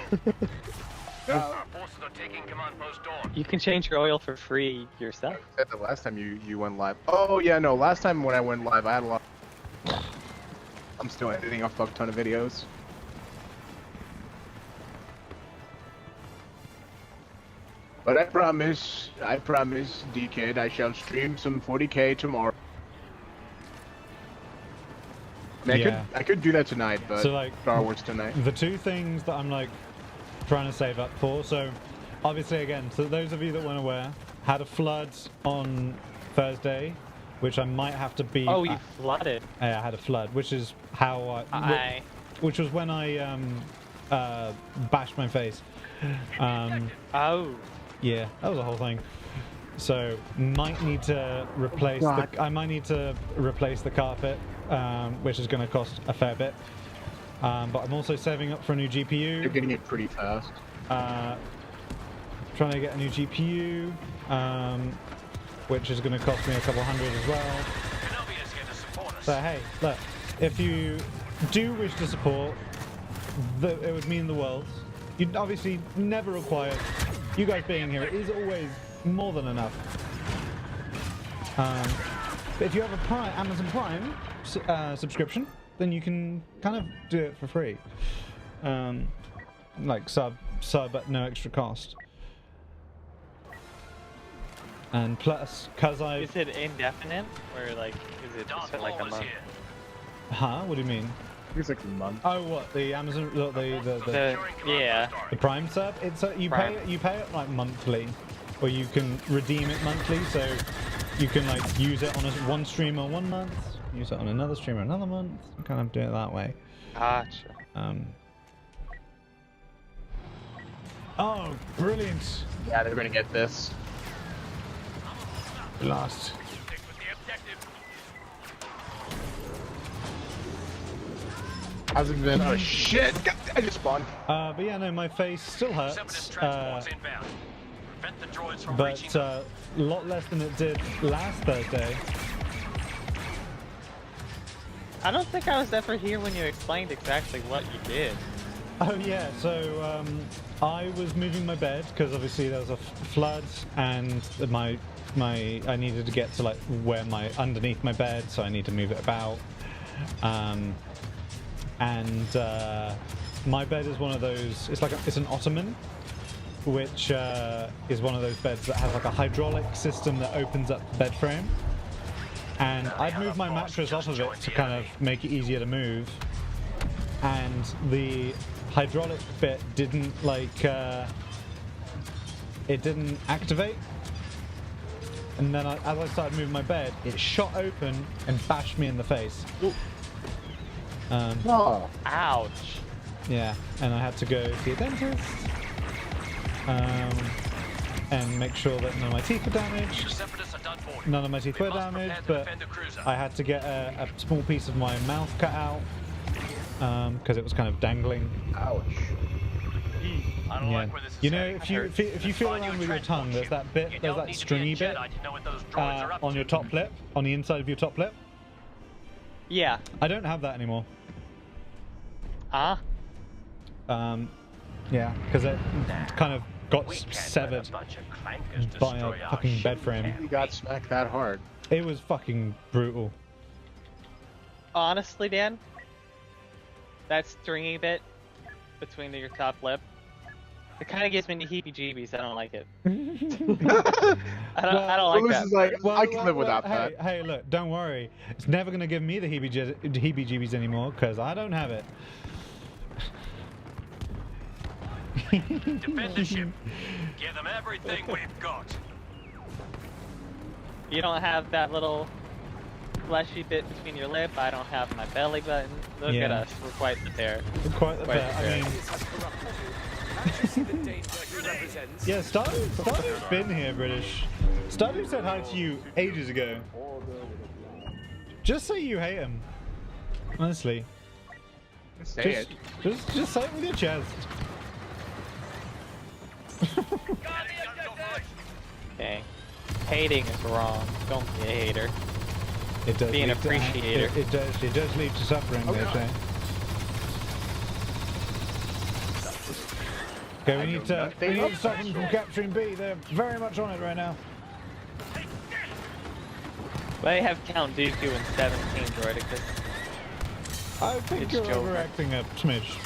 Our forces are taking command post Dawn. You can change your oil for free yourself. Said the last time you went live. Oh yeah, no. Last time when I went live, I had a lot. I'm still editing a fuck ton of videos. But I promise, D-Kid, I shall stream some 40K tomorrow. I mean, Yeah. I could do that tonight, but So, like, Star Wars tonight. The two things that I'm like trying to save up for. So obviously, again, so those of you that weren't aware, had a flood on Thursday, which I might have to be. Oh, you flooded. I had a flood, which is how which was when I bashed my face. Oh. Yeah, that was the whole thing. So might need to replace I might need to replace the carpet, which is going to cost a fair bit. But I'm also saving up for a new GPU. You're getting it pretty fast. Trying to get a new GPU, which is going to cost me a couple hundred as well. Kenobi is here to support us. So hey, look, if you do wish to support, it would mean the world. You'd obviously never require you guys being here. It is always more than enough. But if you have a Amazon Prime subscription, then you can kind of do it for free. Like sub at no extra cost. And plus, cause I Is it indefinite, or like is it just for like a month? Huh? What do you mean? It's like a month. Oh, what the Amazon the Yeah. the Prime sub? It's you Prime. pay it like monthly, or you can redeem it monthly. So you can like use it on one streamer 1 month, use it on another streamer another month. You kind of do it that way. Gotcha. Oh, brilliant. Yeah, they're gonna get this. Last. Stick with the objective. Hasn't been. Oh shit! I just spawned. But yeah, no, my face still hurts. Separatist transports inbound. Prevent the droids from But reaching. a lot less than it did last Thursday. I don't think I was ever here when you explained exactly what you did. Oh yeah, so I was moving my bed because obviously there was a flood and my I needed to get to like where my underneath my bed, so I need to move it about. My bed is one of those. It's an ottoman, which is one of those beds that has like a hydraulic system that opens up the bed frame. And I'd moved my mattress off of it to kind of make it easier to move, and the hydraulic bit didn't it didn't activate. And then as I started moving my bed, it shot open and bashed me in the face. Oh. Ouch. Yeah, and I had to go to the dentist and make sure that none of my teeth were damaged. Separatists are done for. None of my teeth We were must prepare damaged, to but defend the cruiser. I had to get a small piece of my mouth cut out because it was kind of dangling. Ouch. I don't Yeah. like where this is You know, heading. if you feel Find you around a with your tongue, there's that bit, You there's don't that need to be a stringy bit Jedi to know what those droids are up on to. your top lip, on the inside of your top lip. Yeah. I don't have that anymore. Huh? Yeah, because it kind of got We can't let severed a bunch of clankers by destroy a our fucking ship, bed frame. can You got smacked that hard. It was fucking brutal. Honestly, Dan, that stringy bit between your top lip, it kind of gives me the heebie-jeebies. I don't like it. I don't like Lewis that. is like, I can live without hey, that. Hey, look, don't worry. It's never gonna give me the heebie-jeebies anymore because I don't have it. Defend the ship. Give them everything we've got. You don't have that little fleshy bit between your lip. I don't have my belly button. Look Yeah. at us. We're quite the pair. Quite the Quite pair. I fair. mean, yeah, Stardew's been here, British. Stardew said hi to you ages ago. Just say you hate him. Honestly. Say it. Just say it with your chest. Okay. Hating is wrong. Don't be a hater. It does Be an lead to- appreciator. It does lead to suffering, they say. Okay, we need to stop them from capturing B. They're very much on it right now. They have Count Dooku and 17 droidicus. I think It's you're Joker. overacting a smidge.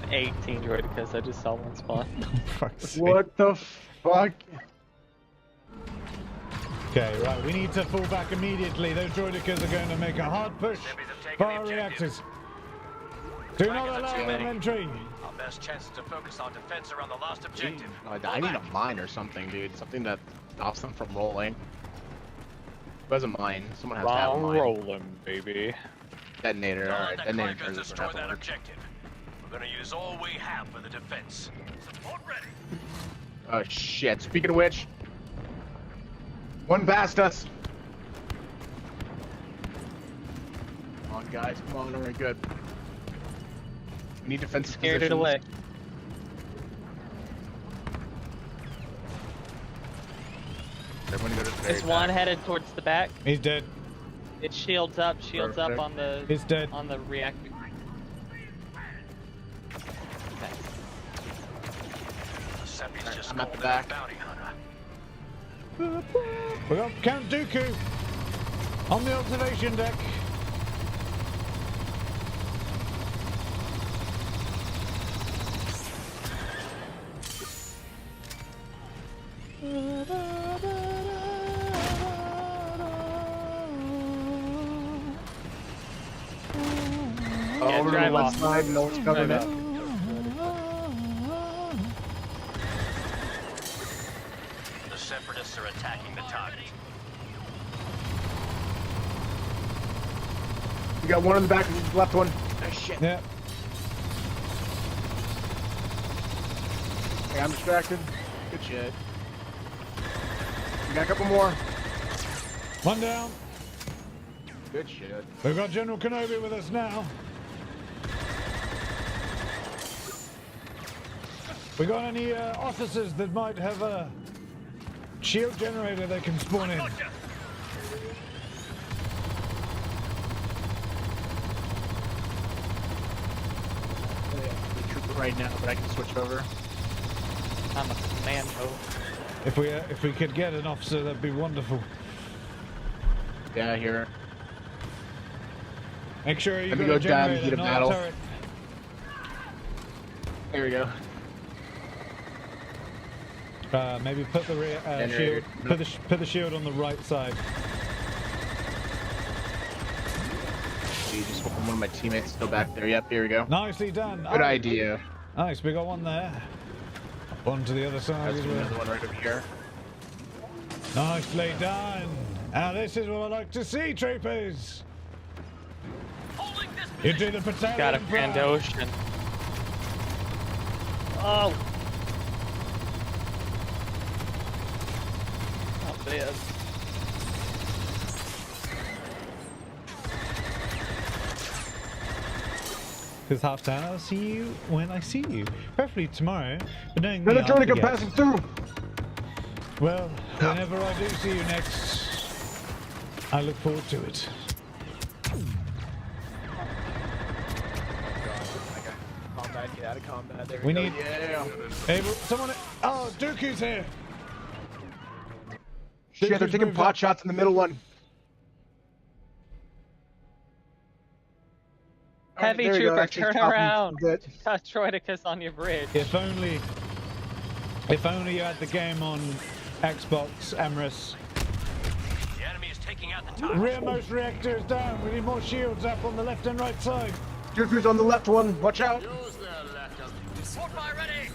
And 18 droidicus. I just saw one spawn. Fuck's sake. What the fuck? Okay, right, we need to fall back immediately. Those droidicas are going to make a hard push for our reactors. Do not allow them entry. Our best chances to focus our defense around the last objective. I need a mine or something, dude. Something that stops them from rolling. Who has a mine? Someone has to have a mine. Rolling, baby. Detonator. Don't Alright, let that detonator clankers turns destroy for that work. objective. We're gonna use all we have for the defense. Support ready. Oh shit. Speaking of which, one past us. Come on, guys. Come on. Alright, good. We need defensive Scared it positions. away. Everyone go to the very Is one back. headed towards the back? He's dead. It shields up Perfect. on the He's dead. on the reactor. The Seppi's just I'm at the called in a back. bounty hunter. We got Count Dooku on the observation deck. Oh, over to the drive left off. side, no one's covering Drive it. The Separatists are attacking the target. You got one in the back, the left one. Oh shit. Yeah. Hey, I'm distracted. Good shit. You got a couple more. One down. Good shit. We've got General Kenobi with us now. We got any officers that might have a shield generator they can spawn in? Right now, but I can switch over. I'm a commando. If we could get an officer, that'd be wonderful. Yeah, here. Make sure you Let me got go a down and generator, heat a not battle. turret. There we go. Maybe put the rear Generator. shield. Put the shield on the right side. Just one of my teammates still back there. Yep, here we go. Nicely done. Good idea. Nice, we got one there. One to the other side That's as well. another one right over here. Nicely done. Now this is what I like to see, troopers. You do the battalion. Got a proud. Ocean. Oh. Oh, man. Because half time, I'll see you when I see you. Hopefully tomorrow. But knowing me, Another I'll Troika forget. passing through. Well, whenever I do see you next, I look forward to it. Combat, get out of combat. There We go. need- Yeah. Someone. Oh, Dooku's here. Shit, they're Dooku's taking moved pot up. shots in the middle one. Heavy There we go, trooper, actually turn top around. a bit. Got Troidicus on your bridge. If only you had the game on Xbox, Emrys. The enemy is taking out the top. Rearmost reactor is down. We need more shields up on the left and right side. Dooku's on the left one. Watch out. Support fire ready.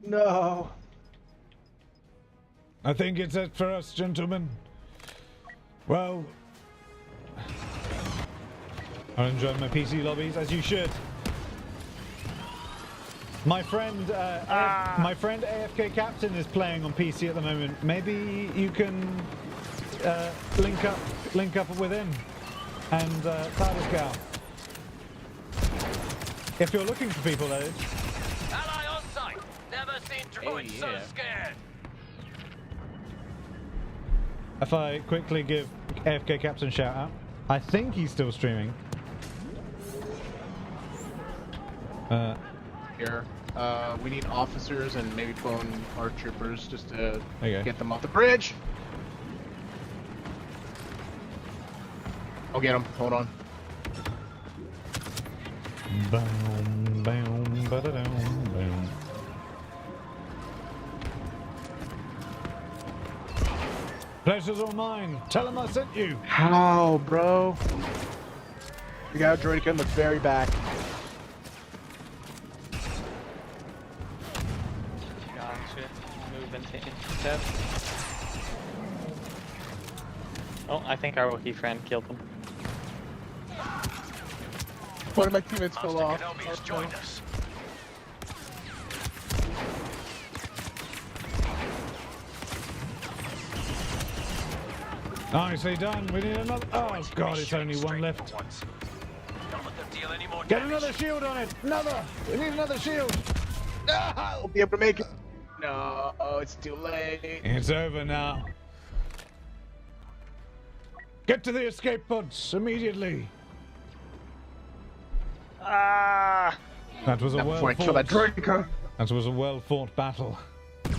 No. I think it's it for us, gentlemen. Well, I enjoyed my PC lobbies, as you should. My friend, my friend AFK Captain is playing on PC at the moment. Maybe you can link up with him and Tituscow. If you're looking for people, that is. Ally on site. Never seen droids so scared. If I quickly give AFK Captain a shout out, I think he's still streaming. Here. We need officers and maybe phone our troopers just to Okay. get them off the bridge. I'll get them. Hold on. Boom, boom, ba-da-dum, boom. Pleasure's all mine. Tell him I sent you. How, bro? We got a Droideka in the very back. Gotcha. Move into intercept. Oh, I think our Wookiee friend killed him. One of my teammates fell Master off. Kenobi has joined us. Nicely done. We need another. Oh God, it's only one left. Once. Don't let them deal any more Get damage. another shield on it. Another. We need another shield. I'll be able to make it. No, it's too late. It's over now. Get to the escape pods immediately. Ah! That was a Not well before I kill that fought. Droideka. That was a well fought battle. They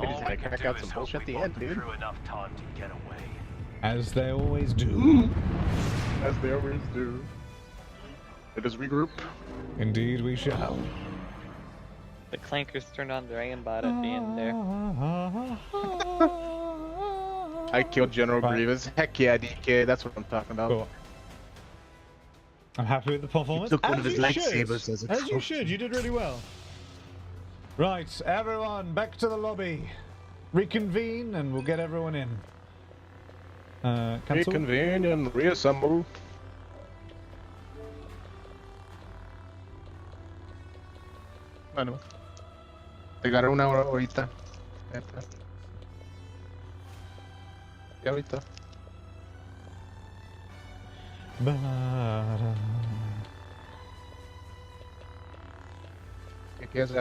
just had to crack out some bullshit at the end, dude. Through enough time to get away. As they always do. As they always do. Let us regroup. Indeed we shall. The clankers turned on their aimbot at the end there. I killed General Right. Grievous. Heck yeah, DK. That's what I'm talking about. Cool. I'm happy with the performance. He took one of his you lightsabers should. as a As you trophy. should. You did really well. Right, everyone, back to the lobby. Reconvene and we'll get everyone in. Cancel. Reconvene and reassemble. I know. Pegar una hora ahorita. Neta. Y ahorita. ¿Qué quieres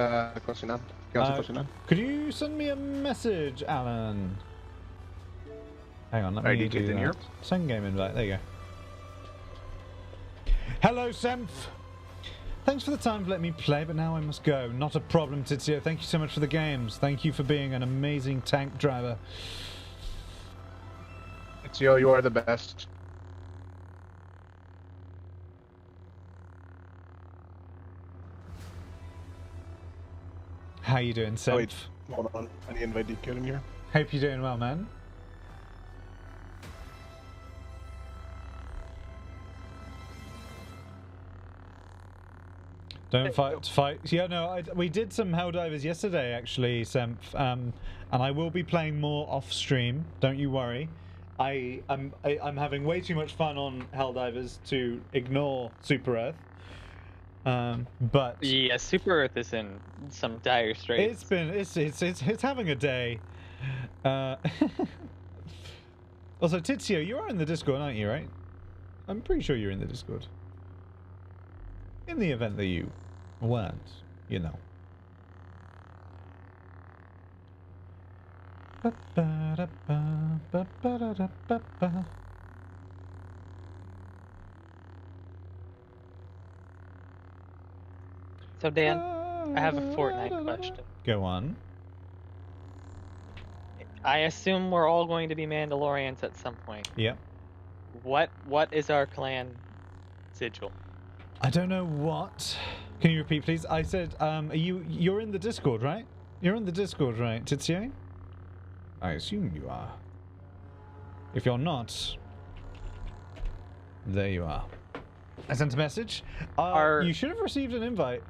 cocinar? ¿Qué vas a cocinar? Could you send me a message, Alan? Hang on, let Alright, me you do get in that. here? Send game invite. There you go. Hello, Semph. Thanks for the time for letting me play, but now I must go. Not a problem, Tizio. Thank you so much for the games. Thank you for being an amazing tank driver. It's you are the best. How you doing, Semph? Oh, wait. Hold on. I need to invite DK in here. Hope you're doing well, man. Don't fight. Yeah, no, we did some Helldivers yesterday, actually, Semph, and I will be playing more off stream. Don't you worry. I'm having way too much fun on Helldivers to ignore Super Earth. But yeah, Super Earth is in some dire straits. It's having a day. Also, Tizio, you are in the Discord, aren't you? Right? I'm pretty sure you're in the Discord. In the event that you weren't, you know. So Dan, I have a Fortnite question. Go on. I assume we're all going to be Mandalorians at some point. Yep. What is our clan sigil? I don't know what. Can you repeat, please? I said, you're in the Discord, right? You're in the Discord, right, Tizio? I assume you are. If you're not, there you are. I sent a message. You should have received an invite,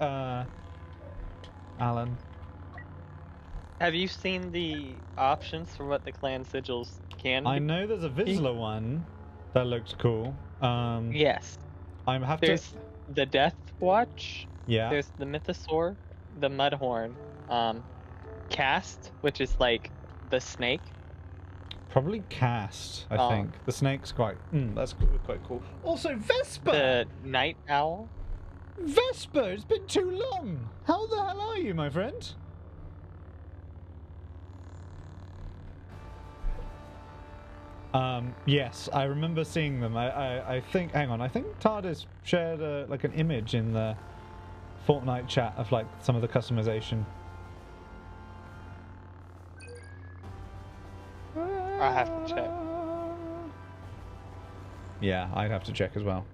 Alan. Have you seen the options for what the clan sigils can be? I know there's a Vizsla one that looks cool. Yes. There's the Death Watch. Yeah. There's the Mythosaur, the Mudhorn, Cast, which is like the snake. Probably Cast, I think. The snake's quite. That's quite cool. Also, Vesper. The Night Owl. Vesper, it's been too long. How the hell are you, my friend? Yes, I remember seeing them. I think. Hang on. I think TARDIS shared like an image in the Fortnite chat of like some of the customization. I have to check. Yeah, I'd have to check as well.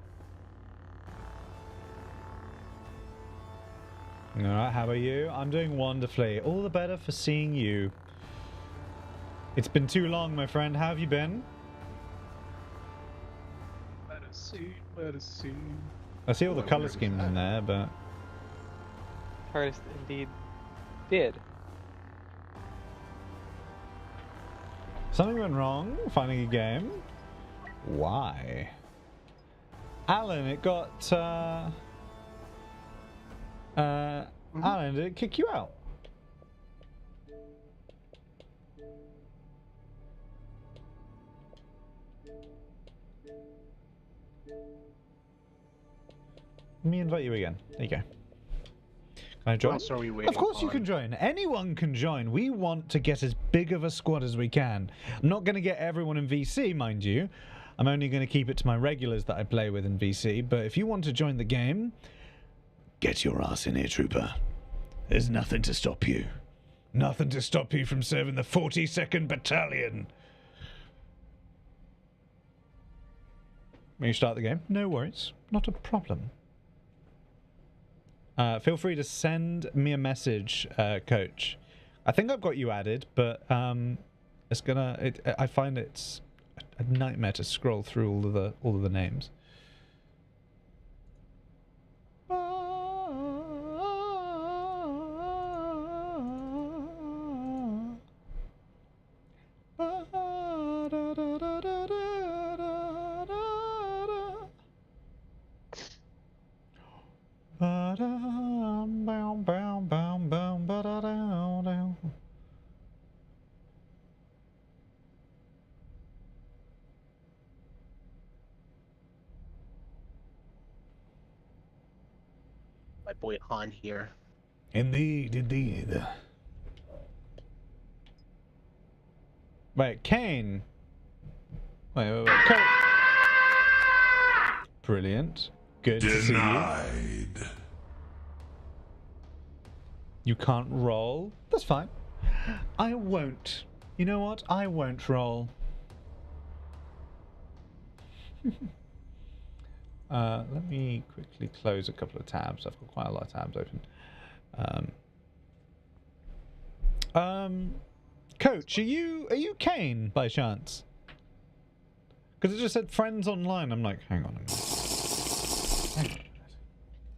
Alright, how are you? I'm doing wonderfully. All the better for seeing you. It's been too long, my friend. How have you been? Let us see. I see all the colour schemes in there, but... TARDIS indeed did. Something went wrong finding a game. Why? Alan, it got... Alan, did it kick you out? Let me invite you again. There you go. Can I join? What else are we waiting Of course you on? can join. Anyone can join. We want to get as big of a squad as we can. I'm not going to get everyone in VC, mind you. I'm only going to keep it to my regulars that I play with in VC. But if you want to join the game, get your ass in here, trooper. There's nothing to stop you. Nothing to stop you from serving the 42nd Battalion. When you start the game, no worries. Not a problem. Feel free to send me a message, Coach. I think I've got you added, but it's gonna. I find it's a nightmare to scroll through all of the names. boy Han here. Indeed, indeed. Wait, Kane. Wait. Brilliant. Good to see you. You can't roll? That's fine. I won't. You know what? I won't roll. Let me quickly close a couple of tabs. I've got quite a lot of tabs open. Coach, are you Kane by chance? Because it just said friends online. I'm like, hang on a minute.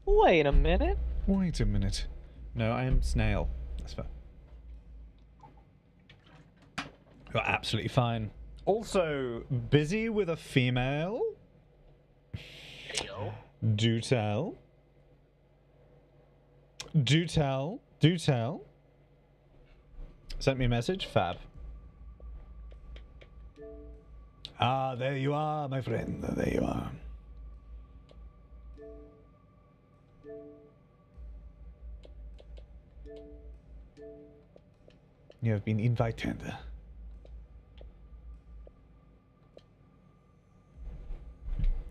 Wait a minute. Wait a minute. No, I am Snail. That's fair. You're absolutely fine. Also, busy with a female? Heyo. Do tell. Do tell. Do tell. Sent me a message. Fab. Ah, there you are, my friend. There you are. You have been invited.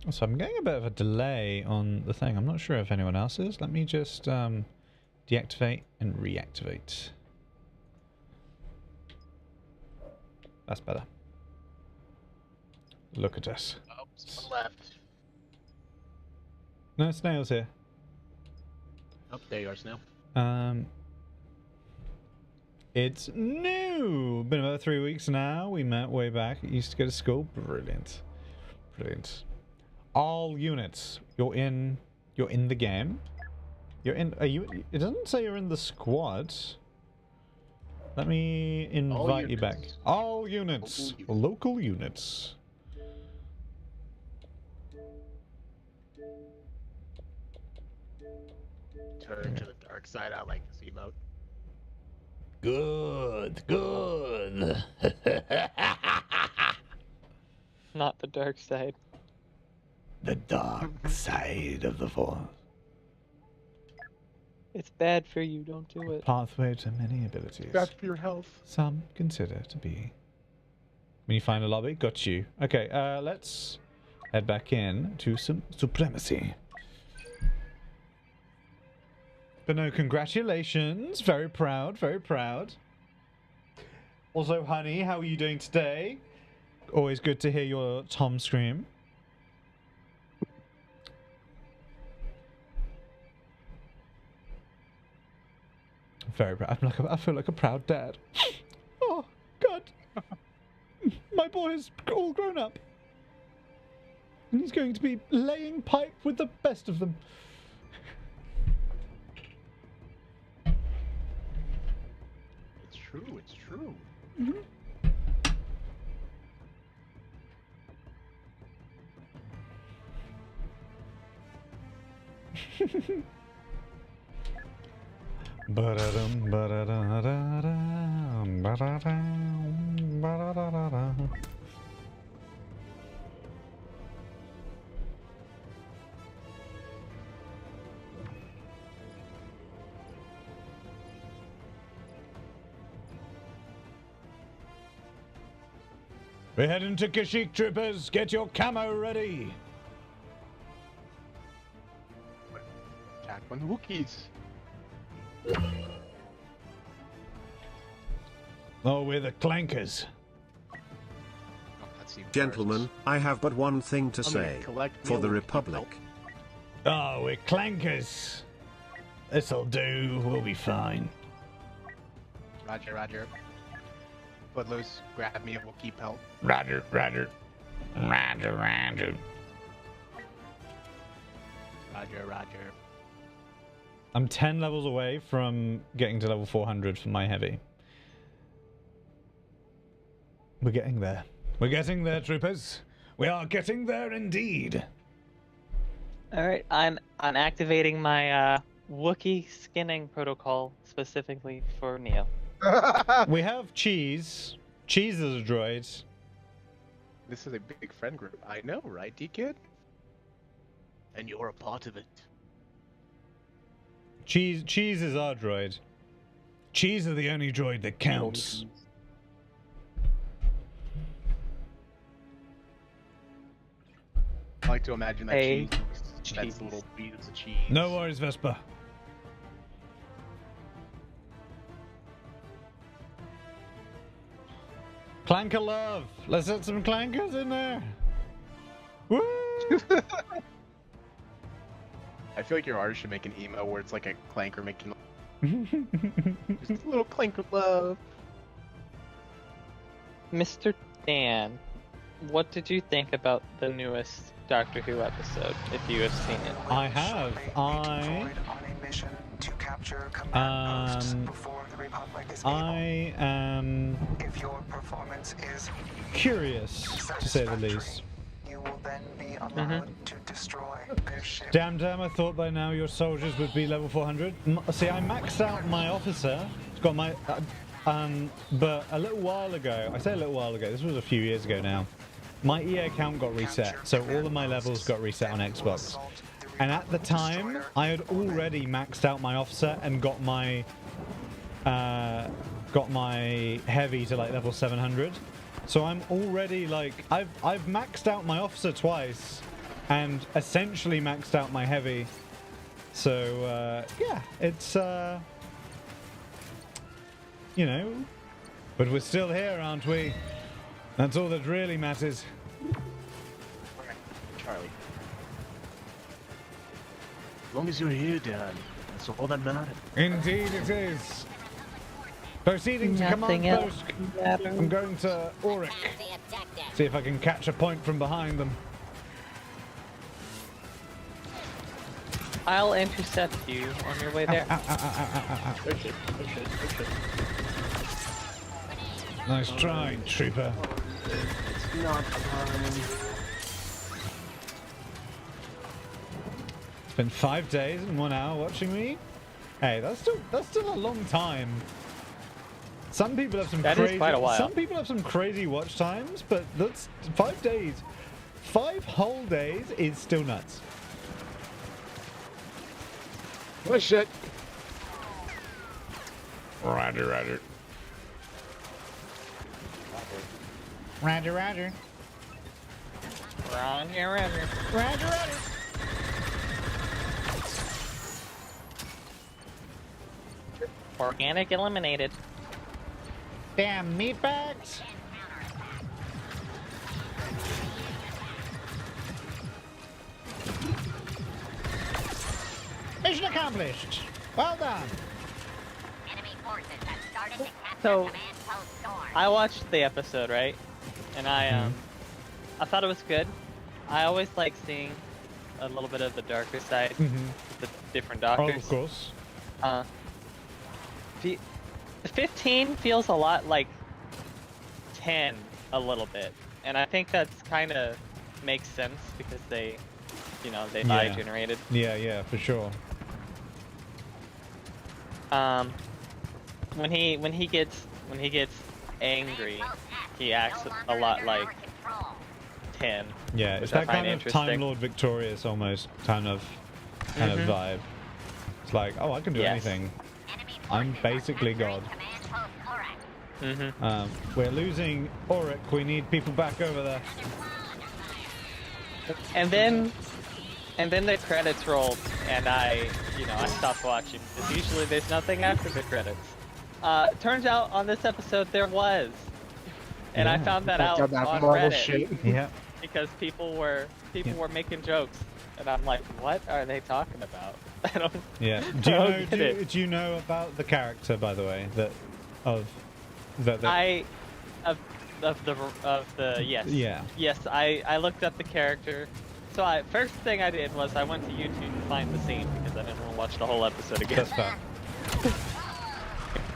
So I'm getting a bit of a delay on the thing. I'm not sure if anyone else is. Let me just deactivate and reactivate. That's better. Look at us. Oh, someone left. No, Snail's here. Oh, there you are, Snail. It's new. Been about 3 weeks now. We met way back. Used to go to school. Brilliant. Brilliant. All units. You're in the game. You're in. Are you? It doesn't say you're in the squad. Let me invite you back. All units. Local units. Turn to the dark side. I like this emote. Good. Good. Not the dark side. The dark side of the Force. It's bad for you, don't do it. Pathway to many abilities. Bad for your health. Some consider to be. When you find a lobby, got you. Okay, let's head back in to some supremacy. But no, congratulations. Very proud, very proud. Also, honey, how are you doing today? Always good to hear your Tom scream. Very proud. I feel like a proud dad. Oh, God. My boy is all grown up. And he's going to be laying pipe with the best of them. It's true, it's true. Mm-hmm. Ba-da-dum, ba-da-da-da-dum, ba-da-dum, ba-da-da-da-da. We're heading to Kashyyyk, troopers. Get your camo ready. Attack on the Wookiees. Oh, we're the clankers. Oh, that's even Gentlemen, worse. I have but one thing to I'm gonna say. collect For the meal Republic. Oh, we're clankers. This'll do. We'll be fine. Roger, roger. Footloose, grab me a Wookiee pelt. Roger, roger. Roger, roger. Roger, roger. I'm 10 levels away from getting to level 400 for my heavy. We're getting there. We're getting there, troopers. We are getting there indeed. All right, I'm activating my Wookiee skinning protocol specifically for Neo. We have Cheese. Cheese is a droid. This is a big friend group. I know, right, D-Kid? And you're a part of it. Cheese is our droid. Cheese is the only droid that counts. I like to imagine that Hey, cheese. That's the little pieces of cheese. No worries, Vespa. Clanker love. Let's set some clankers in there. Woo! I feel like your artist should make an emo where it's like a clanker making just a little clanker love. Mr. Dan, what did you think about the newest Doctor Who episode, if you have seen it? I have. I am curious, to say the least. Damn, I thought by now your soldiers would be level 400. See, I maxed out my officer. It's got my... but a little while ago, I say a little while ago, this was a few years ago now, my EA account got reset, so all of my levels got reset on Xbox. And at the time, I had already maxed out my officer and got my heavy to like level 700. So I'm already like, I've maxed out my officer twice and essentially maxed out my heavy. So yeah, it's you know, but we're still here, aren't we? That's all that really matters. Charlie. As long as you're here, Dan, that's all that matters. Indeed it is. Proceeding to command post. I'm going to Auric. See if I can catch a point from behind them. I'll intercept you on your way there. Nice try, trooper. It's not fun. It's been 5 days and 1 hour watching me. Hey, that's still a long time. Some people have some crazy. Is quite a while. Some people have some crazy watch times, but that's 5 days. 5 whole days is still nuts. Oh shit. Roger, roger. Roger, roger. Roger, roger. Roger, roger. Organic eliminated. Damn meatbags. Mission accomplished. Well done. So, I watched the episode, right? And I thought it was good. I always like seeing a little bit of the darker side of the different doctors. Oh, of course. 15 feels a lot like 10 a little bit, and I think that's kind of makes sense because they, you know, they lie generated. Yeah, for sure. When he gets angry, he acts a lot like 10. Yeah, it's that kind of Time Lord Victorious almost kind of vibe. It's like, oh, I can do anything. I'm basically God. We're losing Auric. We need people back over there. And then the credits rolled, and I stopped watching because usually there's nothing after the credits. Turns out on this episode there was, and I found that out on Reddit. Yeah. Because people were making jokes, and I'm like, what are they talking about? I don't. Yeah. Do you know about the character, by the way, of the yes. Yeah. Yes, I looked up the character. So first thing I did was I went to YouTube to find the scene because I didn't want to watch the whole episode again. That's fair.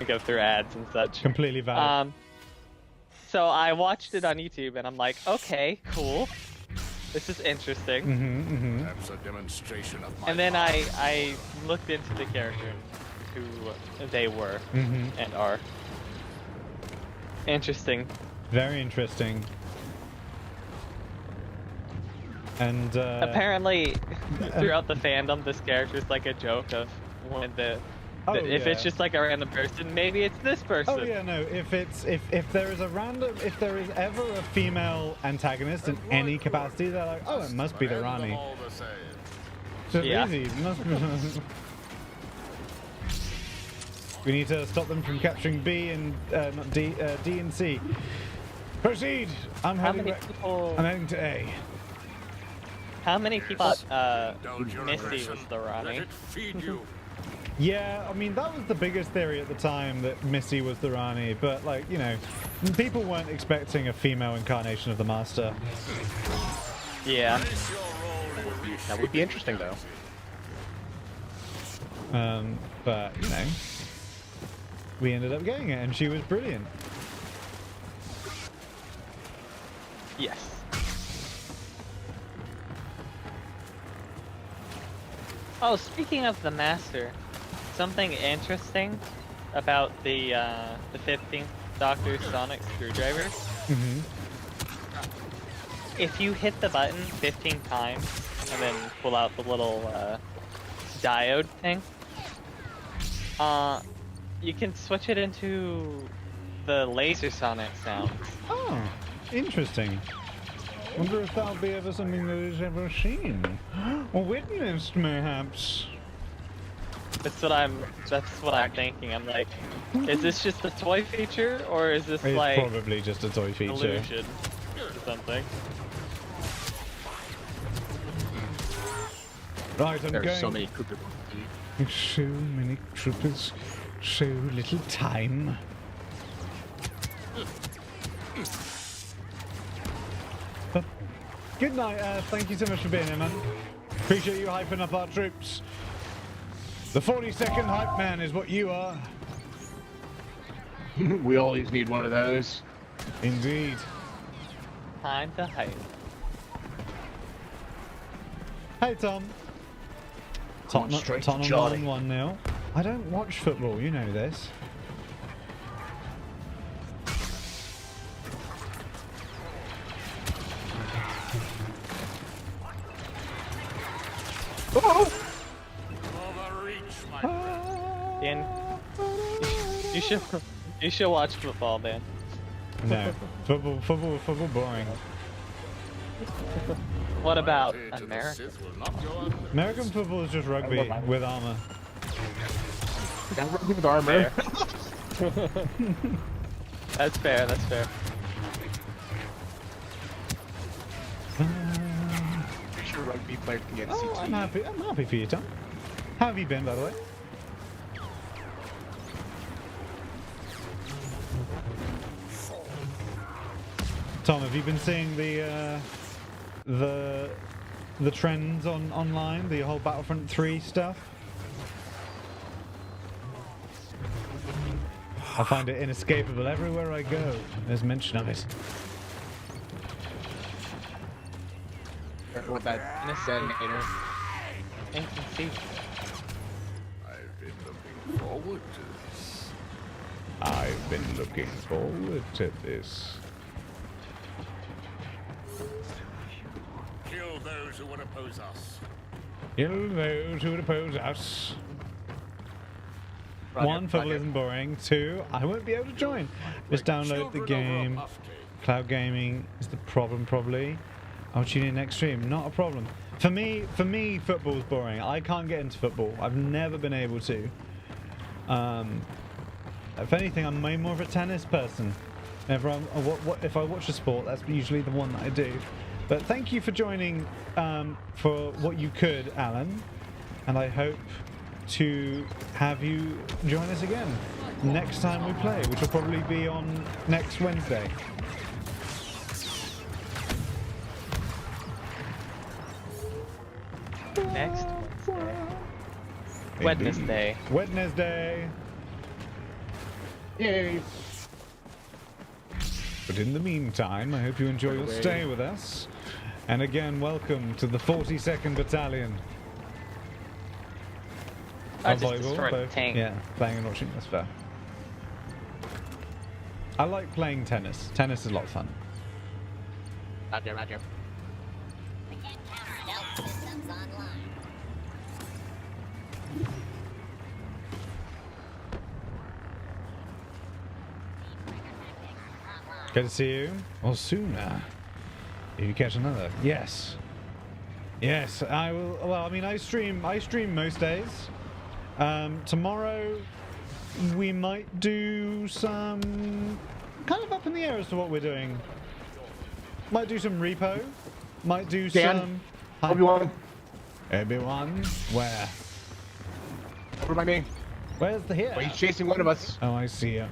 Go through ads and such. Completely valid. So I watched it on YouTube and I'm like, okay, cool. This is interesting. That's a demonstration of my and then I looked into the character, who they were and are. Interesting. Very interesting. And apparently, throughout the fandom, this character is like a joke of when Oh, if it's yeah. just like a random person, maybe it's this person. Oh yeah, no. If there is ever a female antagonist in any capacity, they're like, oh, it must be the Rani. So Yeah. easy. It must be. We need to stop them from capturing B and not D and C. Proceed. I'm How heading. many people? I'm heading to A. How many people? Missy was the Rani. Yeah, I mean that was the biggest theory at the time, that Missy was the Rani, but like, you know, people weren't expecting a female incarnation of the Master. Yeah. That would be interesting, though. But you know, we ended up getting it, and she was brilliant. Yes. Oh, speaking of the Master, something interesting about the 15th Doctor Sonic Screwdriver. Mm-hmm. If you hit the button 15 times and then pull out the little diode thing, you can switch it into the Laser Sonic sound. Oh, interesting. Wonder if that'll be ever something that is ever seen or witnessed, mayhaps. That's what I'm thinking. I'm like, is this just a toy feature, or is this It's like probably just a toy feature. illusion or something? Right, I'm There's going. so many Cooper. So many troopers, so little time. But good night. Thank you so much for being here, man. Appreciate you hyping up our troops. The 40-second hype man is what you are. We always need one of those. Indeed. Time to hype. Hey, Tom. Come on, straight to Tottenham Johnny. won 1-0. I don't watch football, you know this. Dan, you should watch football, Dan. No, football boring. What about America? American football is just rugby with armor. That rugby with armor. That's fair. That's fair. Pretty sure rugby players can get Oh, CT. I'm happy for you, Tom. How have you been, by the way? Tom, have you been seeing the trends online, the whole Battlefront 3 stuff? I find it inescapable everywhere I go. There's mention of it. With that detonator. NPC. I've been looking forward to this. Kill those who would oppose us. Kill those who would oppose us. Roger, 1, football Roger. isn't boring. 2, I won't be able to join. Just download the game. Cloud gaming is the problem, probably. I'll tune in next stream. Not a problem. For me, football's boring. I can't get into football. I've never been able to. If anything, I'm way more of a tennis person. If I watch a sport, that's usually the one that I do. But thank you for joining for what you could, Alan. And I hope to have you join us again next time we play, which will probably be on next Wednesday. Next Wednesday. Wednesday. Yay. But in the meantime, I hope you enjoy your stay with us. And again, welcome to the 42nd Battalion. I Of just volleyball, destroyed a both- tank. Yeah, playing and watching, that's fair. I like playing tennis. Tennis is a lot of fun. Roger, roger. Good to see you. Or sooner. If you catch another. Yes. Yes, I will. Well, I mean, I stream most days. Tomorrow, we might do some kind of up in the air as to what we're doing. Might do some repo. Might do some. Obi-Wan. Obi-Wan. Where? Over by me. Where's the here? Well, he's chasing one of us. Oh, I see you.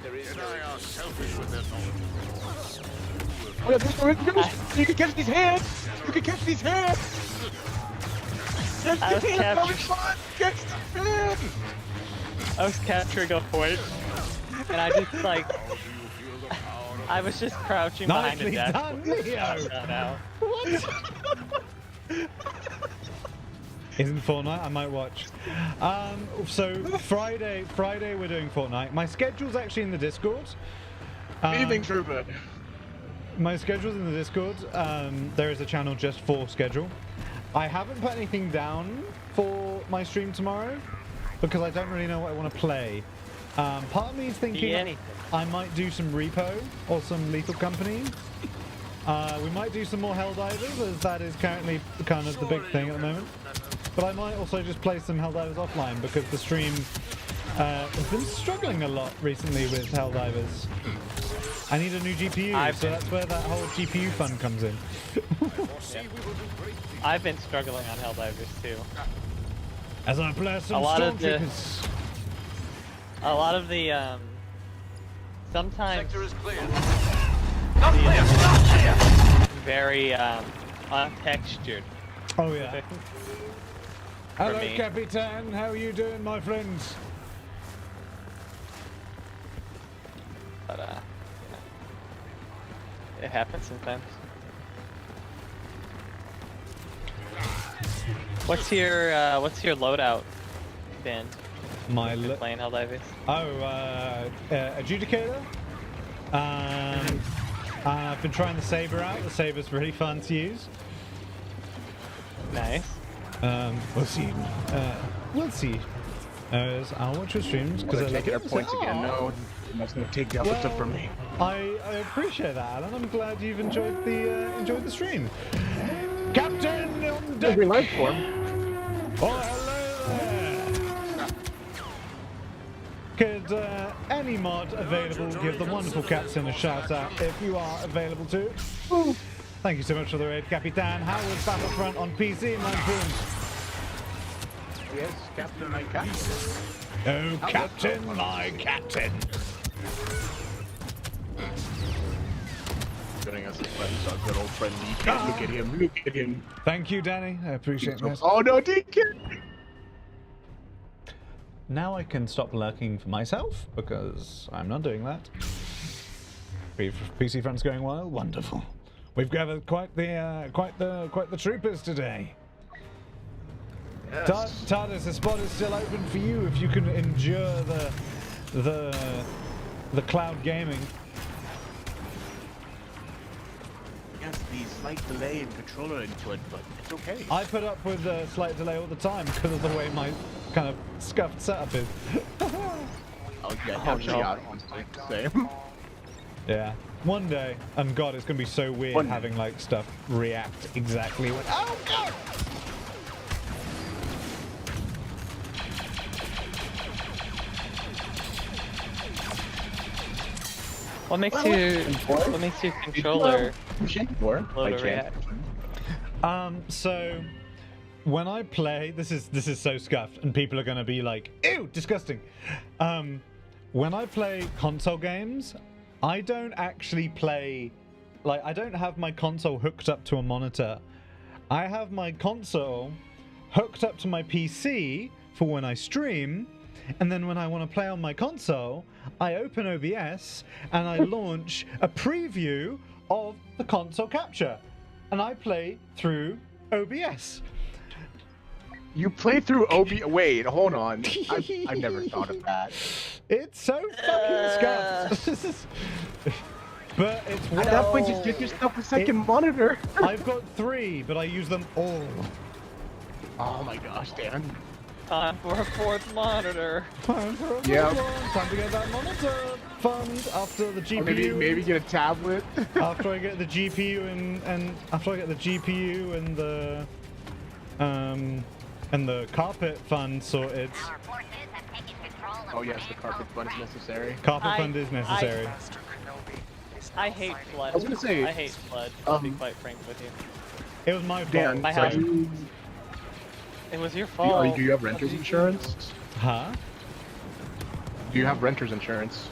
You and I are selfish with their knowledge. Oh, yeah, you can catch these hands. You can catch these hands. I was capturing. Catch these hands. I was capturing a point, and I just like. I was just crouching behind a Nicely desk. done, Leo. Shut out. What? Isn't Fortnite? I might watch. So Friday we're doing Fortnite. My schedule's actually in the Discord. Evening, Trooper. My schedule's in the Discord. There is a channel just for schedule. I haven't put anything down for my stream tomorrow because I don't really know what I want to play. Part of me is thinking I might do some Repo or some Lethal Company. We might do some more Helldivers, as that is currently kind of the big thing at the moment. But I might also just play some Helldivers offline because the stream has been struggling a lot recently with Helldivers. I need a new GPU, so that's where that whole GPU fun comes in. I've been struggling on Helldivers too. As I play some Stormtroopers. A lot of the sometimes Sector is clear. very untextured. Oh yeah. Hello, me. Capitan. How are you doing, my friends? But it happens sometimes. What's your loadout, Ben? My playing Helldivers. Oh, Adjudicator. I've been trying the Saber out. The Saber's really fun to use. Nice. We'll see. We'll see. I'll watch your streams because I taking our points again. No, that's gonna take the other stuff from me. I appreciate that, Alan. I'm glad you've enjoyed the stream. Captain on deck. Every life form. Oh, hello there. Could any mod available give the wonderful Captain a shout out if you are available to? Ooh. Thank you so much for the raid, Capitan. How was Battlefront on PC, my friend? Yes, Captain, my captain. Oh, Captain, my Captain. Getting us a friend, our good old friend DK. Look at him, look at him. Thank you, Danny. I appreciate that. Oh no, DK! Now I can stop lurking for myself because I'm not doing that. PC front's going well. Wonderful. We've gathered quite the troopers today. Yes. TARDIS, the spot is still open for you if you can endure the cloud gaming. Yes, the slight delay in controller input, but it's okay. I put up with a slight delay all the time because of the way my kind of scuffed setup is. Oh yeah, actually, honestly, same. Yeah. One day, and God, it's gonna be so weird having like stuff react exactly when. Oh God! What makes your controller load a react? So when I play, this is so scuffed, and people are gonna be like, "Ew, disgusting." When I play console games, I don't actually play, like, I don't have my console hooked up to a monitor. I have my console hooked up to my PC for when I stream, and then when I want to play on my console, I open OBS and I launch a preview of the console capture, and I play through OBS. You play through Wait, hold on. I've never thought of that. It's so fucking scuffed. But it's At that point, just get yourself a second monitor. I've got 3, but I use them all. Oh my gosh, Dan. Time for a fourth monitor. Time for a Yep. Time to get that monitor fund after the Or GPU. maybe get a tablet. After I get the GPU and after I get the GPU and the carpet fund sorted. Oh yes, the carpet fund is necessary. Carpet fund is necessary. I hate Flood. I was gonna say, I hate Flood, to be quite frank with you. It was my Dan, My fault. house- so- It was your do fault. you have renter's insurance? Huh? Do you have renter's insurance?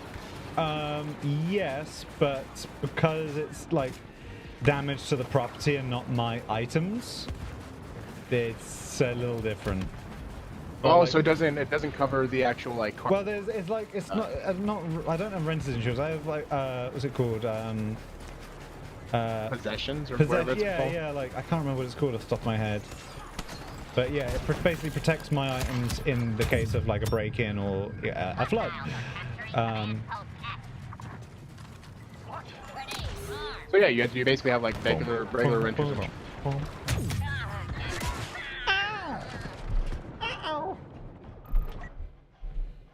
Yes, but because it's like damage to the property and not my items, it's a little different. Oh, like- so it doesn't cover the actual like. Well, it's like it's not I don't have renter's insurance. I have like what's it called? Possessions or whatever it's called. Yeah, like I can't remember what it's called off the top of my head. But yeah, it basically protects my items in the case of like a break-in or a flood. So yeah, you basically have like regular renter's insurance.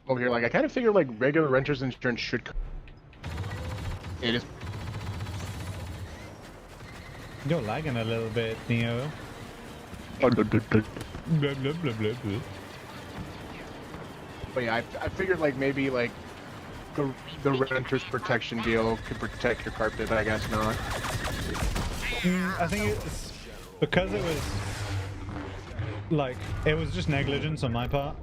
Over here, like I kind of figure like regular renter's insurance should. It is. You're lagging a little bit, Neo. Blah, blah, blah, blah, blah. But yeah, I figured like maybe like the renter's protection deal could protect your carpet, but I guess not. I think it's because it was like it was just negligence on my part.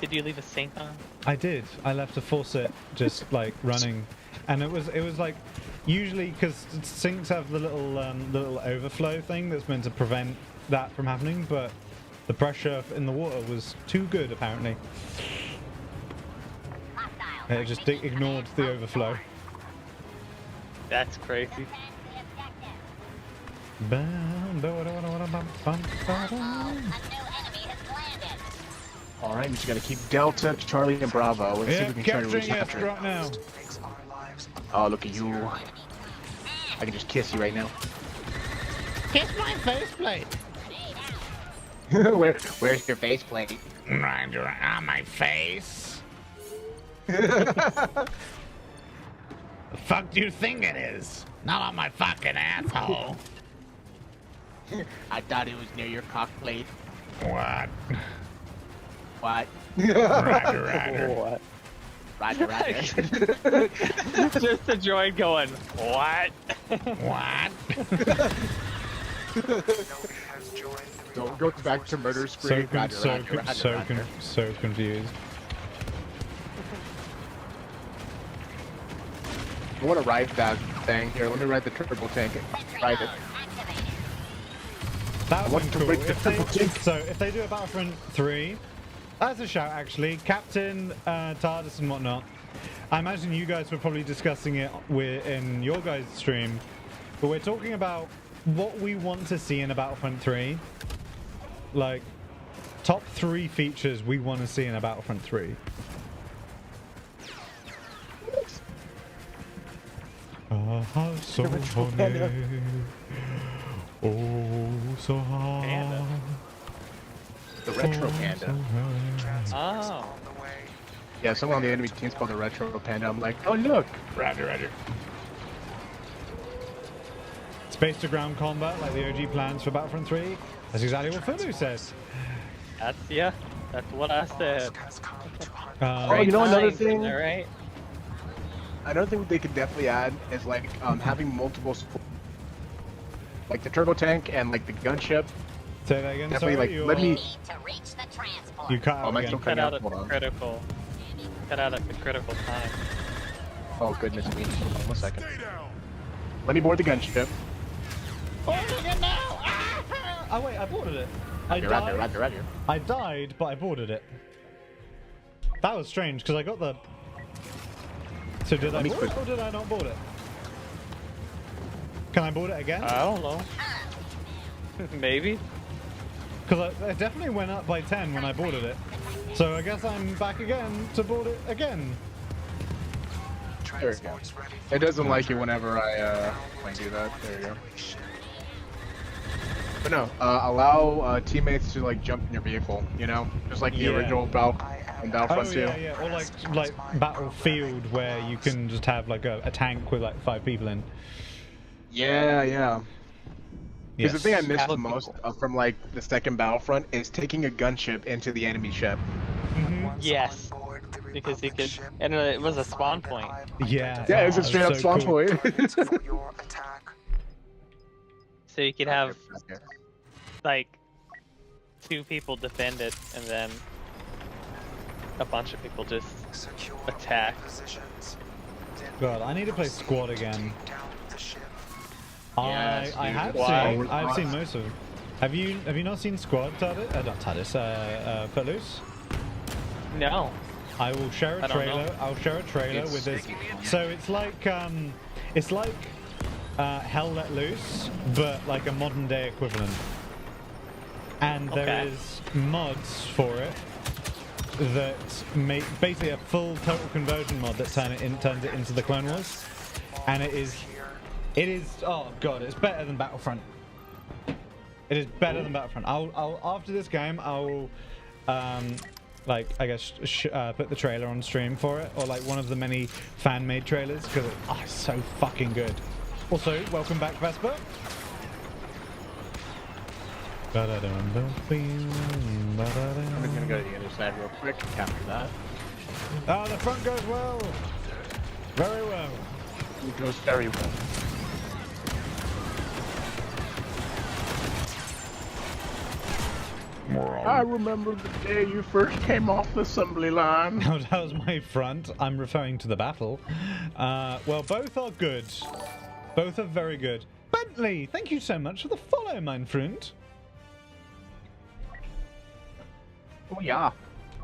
Did you leave a sink on? I did. I left a faucet just like running, and it was like usually because sinks have the little overflow thing that's meant to prevent that from happening, but the pressure in the water was too good apparently. And it just ignored the overflow. That's crazy. All right, we just gotta keep Delta, Charlie, and Bravo. Let's see if we can try to capturing recapture it. drop now. Oh, look at you! I can just kiss you right now. Kiss my faceplate. Where's your faceplate? Right on my face. The fuck do you think it is? Not on my fucking asshole. I thought it was near your cock plate. What? What? Roger. What? Roger. Just a droid going, what? What? Go back to murder spree. So confused. I want to ride that thing. Here, let me ride the turbo tank. Ride it. That want would to cool. break the triple tank. So if they do a Battlefront 3, that's a shout actually. Captain, TARDIS and whatnot. I imagine you guys were probably discussing it in your guys' stream, but we're talking about what we want to see in a Battlefront 3. Like, top 3 features we want to see in a Battlefront 3. So honey. Oh, so hard. Panda. The retro panda. Oh. Yeah, someone on the enemy team's called the retro panda. I'm like, oh look. Roger. Space to ground combat, like the OG plans for Battlefront 3. That's exactly what Fulu says. That's what I said. Oh, you know another Nice, thing? alright? Another thing they could definitely add is like having multiple, like the turbo tank and like the gunship. Say that again. Definitely, Sorry, like, you let me. You cut Oh, out am I again. still Cut cutting out out? at Hold the on. critical. Cut out at the critical time. Oh goodness me! Hold on 1 second. Let me board the gunship. Oh wait, I boarded it. I Roger. I died, but I boarded it. That was strange because I got the. So did I me board it quit. or did I not board it? Can I board it again? I don't know. Maybe. Because I definitely went up by 10 when I boarded it. So I guess I'm back again to board it again. There we go. It doesn't like it whenever I do that. There you go. But no, allow teammates to like jump in your vehicle. You know, just like the original Battlefront 2. Yeah. Or like Battlefield, where you can just have like a tank with like 5 people in. Yeah. Because the thing I missed the Battle most from like the second Battlefront is taking a gunship into the enemy ship. Yes. Because you could, and it was a spawn point. Yeah. Yeah, it's a straight up spawn cool. point. So you could have like 2 people defend it, and then a bunch of people just attack. God, I need to play Squad again. Yes, I dude. have Wow. I've seen most of them. Have you not seen Squad, Tardis? Not Tardis, Footloose? No. I will share a I don't trailer. know. I'll share a trailer with this. So it's like Hell Let Loose, but like a modern day equivalent. And there is mods for it that make basically a full total conversion mod that turns it into the Clone Wars, and it is oh god, it's better than Battlefront. It is better than Battlefront. I'll after this game I'll like I guess put the trailer on stream for it, or like one of the many fan-made trailers, because it's so fucking good. Also, welcome back, Vesper. I'm just gonna go to the other side real quick and capture that. Oh, the front goes well. Very well. It goes very well. I remember the day you first came off the assembly line. Now, that was my front. I'm referring to the battle. Well, both are good. Both are very good. Bentley, thank you so much for the follow, mein Freund. Oh yeah.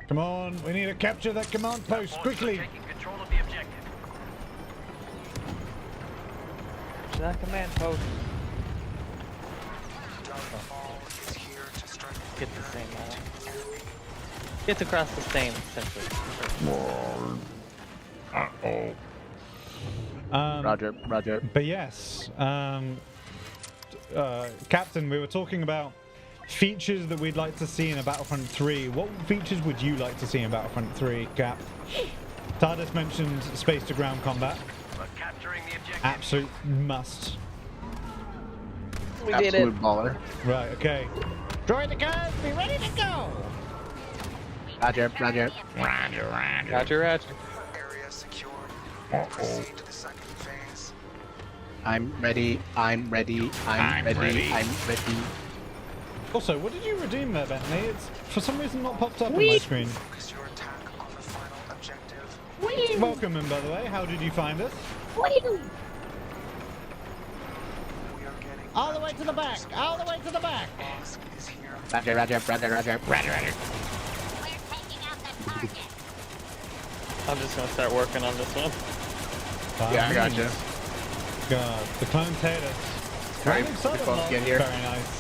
Come on, we need to capture that command post quickly. Taking control of the objective. That command post. Get the same Gets across the same essentially. Roger. But yes, Captain, we were talking about features that we'd like to see in a Battlefront 3. What features would you like to see in Battlefront 3, Cap? Tardis mentioned space-to-ground combat. We're capturing the objective. Absolute must. We did it. Absolute baller. Right, okay. Droid the guns, be ready to go. Roger. Roger. Area secured. Proceed to the second phase. I'm ready. Also, what did you redeem there, Bentley? It's for some reason not popped up on my screen. Focus your attack on the final objective. Welcome in, by the way. How did you find us? We are getting All the way to the back. All the way to the back. Bosk is here. Roger. We're taking out the target. I'm just gonna start working on this one. Yeah, I gotcha. God, the clone taters. Sorry, I'm excited before we about get here. Very nice.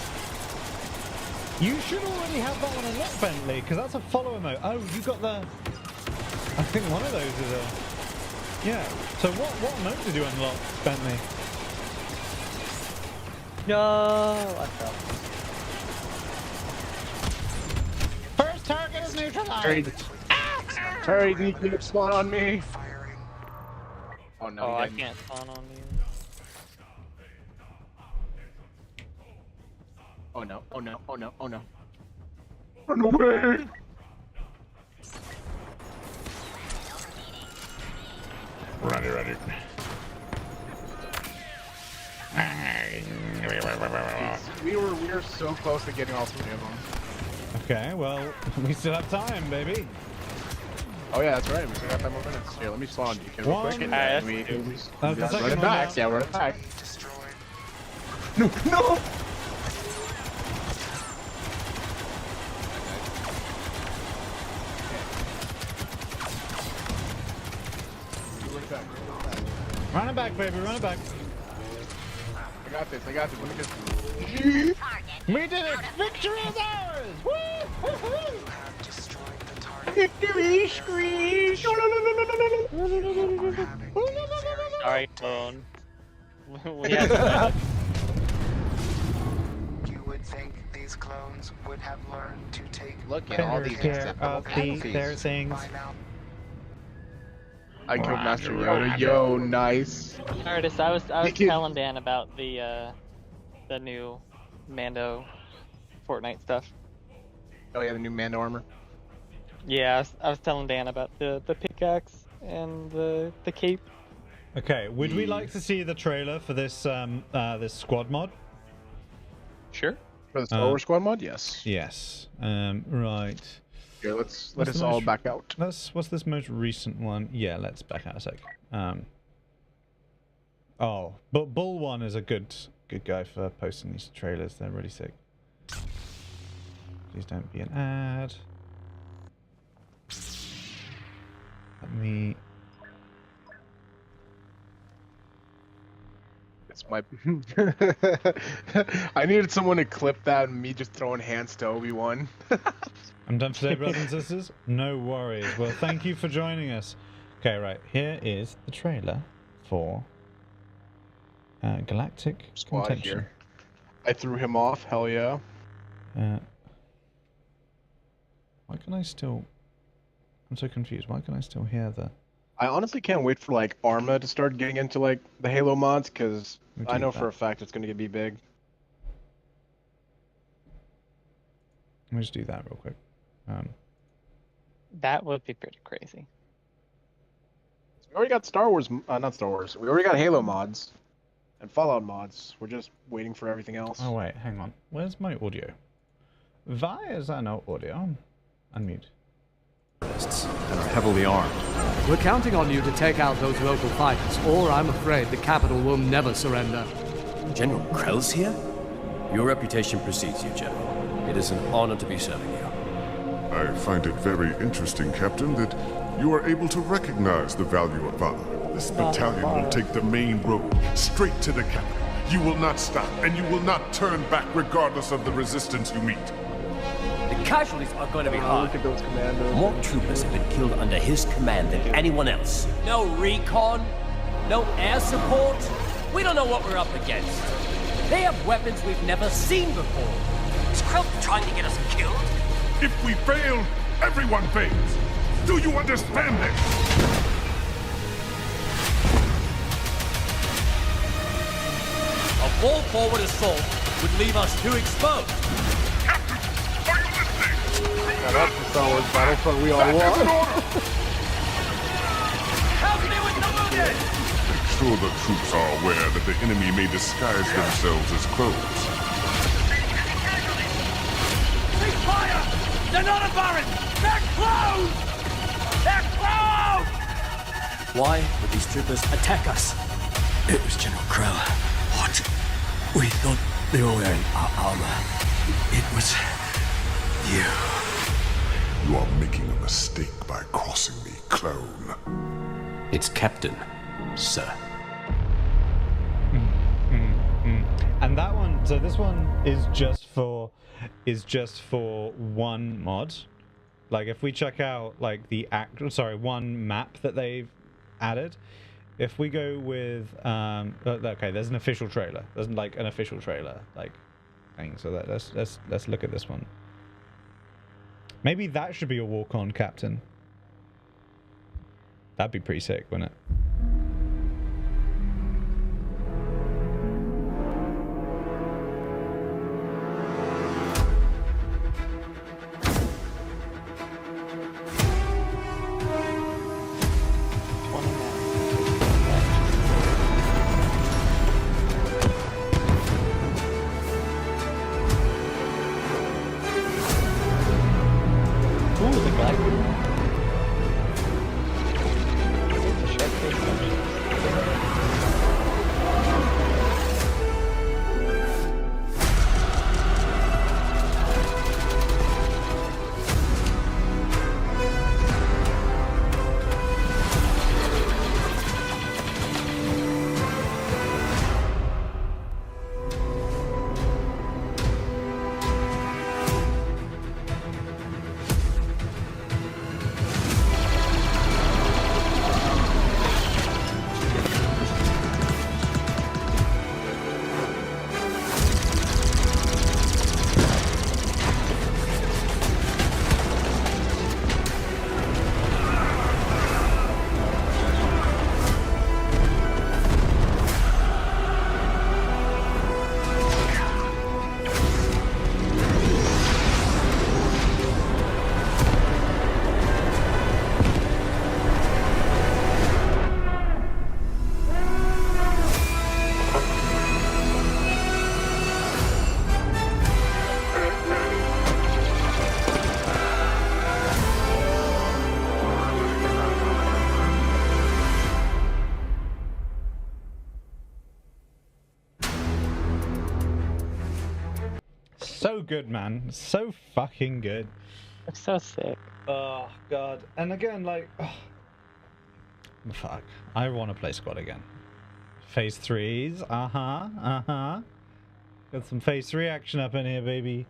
You should already have that one unlocked, Bentley, because that's a follower mode. Oh, you got the... I think one of those is a... Yeah. So what mode did you unlock, Bentley? No, I fell. First target is neutralized. Terry, you keep spawn on me. Firing. Oh no, Oh, you I didn't. can't spawn on you. Oh no. Run away! Ready. We were so close to getting all 3 of them. Okay, well, we still have time, baby. Oh yeah, that's right. We still got 5 more minutes. Here, let me spawn you real One. quick. And Alright, we That's the run second it one back. now. Yeah, we're back. Destroyed. No! Run it back, baby, run it back. I got this. Let me just... Target. We did it. Victory is ours. Woo! Woo-hoo! Have destroyed the target. Victory screech! Sorry, clone. We had to You advance clones would have learned to take Look at all these acceptable penalties. Their things. by now. I killed Master Yoda. Yo, nice. Artist, I was telling Dan about the new Mando Fortnite stuff. Oh yeah, the new Mando armor. Yeah, I was telling Dan about the pickaxe and the cape. Okay, would we like to see the trailer for this this squad mod? Sure. For the Star Wars Squad mod, yes. Yes. Right. Here, let us all back out. What's this most recent one? Yeah, let's back out a sec. Oh, but Bull One is a good guy for posting these trailers. They're really sick. Please don't be an ad. Let me. It's my. I needed someone to clip that and me just throwing hands to Obi-Wan. I'm done for today, brothers and sisters. No worries. Well, thank you for joining us. Okay, right. Here is the trailer for Galactic Squad Contention. here. I threw him off. Hell yeah. Why can I still? I'm so confused. Why can I still hear the? I honestly can't wait for like Arma to start getting into like the Halo mods because I know for a fact it's going to be big. Let me just do that real quick. That would be pretty crazy. We already got Star Wars, not Star Wars. We already got Halo mods and Fallout mods. We're just waiting for everything else. Oh wait, hang on. Where's my audio? Why is there no audio? Unmute. And are heavily armed. We're counting on you to take out those local fighters, or I'm afraid the capital will never surrender. General Krell's here? Your reputation precedes you, General. It is an honor to be serving you. I find it very interesting, Captain, that you are able to recognize the value of valor. This battalion will take the main road, straight to the capital. You will not stop, and you will not turn back regardless of the resistance you meet. The casualties are going to be hard. Look at those commandos. More troopers have been killed under his command than anyone else. No recon, no air support. We don't know what we're up against. They have weapons we've never seen before. Is Krell trying to get us killed? If we fail, everyone fails. Do you understand this? A full forward assault would leave us too exposed. Now that's the Star Wars Battlefront we all want. Make sure the troops are aware that the enemy may disguise themselves as clones. Cease fire! They're not a Baron! They're clones! They're clones! Why would these troopers attack us? It was General Krell. What? We thought they were wearing our armor. It was you. You are making a mistake by crossing me, clone. It's Captain, sir. And that one, so this one is just for one mod. Like if we check out like the one map that they've added. If we go with okay, there's an official trailer. There's like an official trailer like thing. So let's look at this one. Maybe that should be a walk-on, Captain. That'd be pretty sick, wouldn't it? so good, man. So fucking good. It's so sick. Oh god. And again, like, fuck. I want to play squad again. Phase 3s. Got some phase 3 action up in here, baby.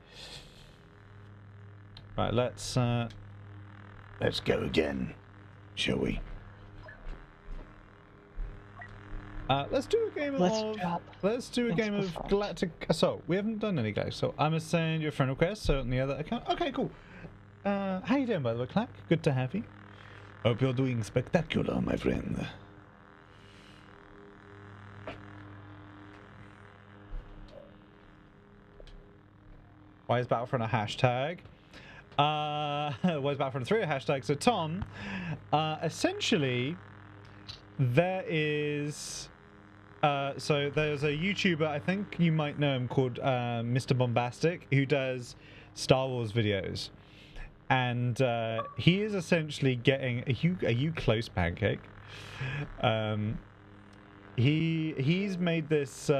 Right, let's go again, shall we? Let's do a game of Galactic Assault. We haven't done any guys, so I'm gonna send you a friend request. So on the other account. Okay, cool. How you doing, by the way, Clack? Good to have you. Hope you're doing spectacular, my friend. Why is Battlefront a hashtag? Why is Battlefront 3 a hashtag? So Tom, essentially, there is. So there's a YouTuber, I think you might know him, called Mr. Bombastic, who does Star Wars videos, and he is essentially getting a you close, Pancake. He's made this.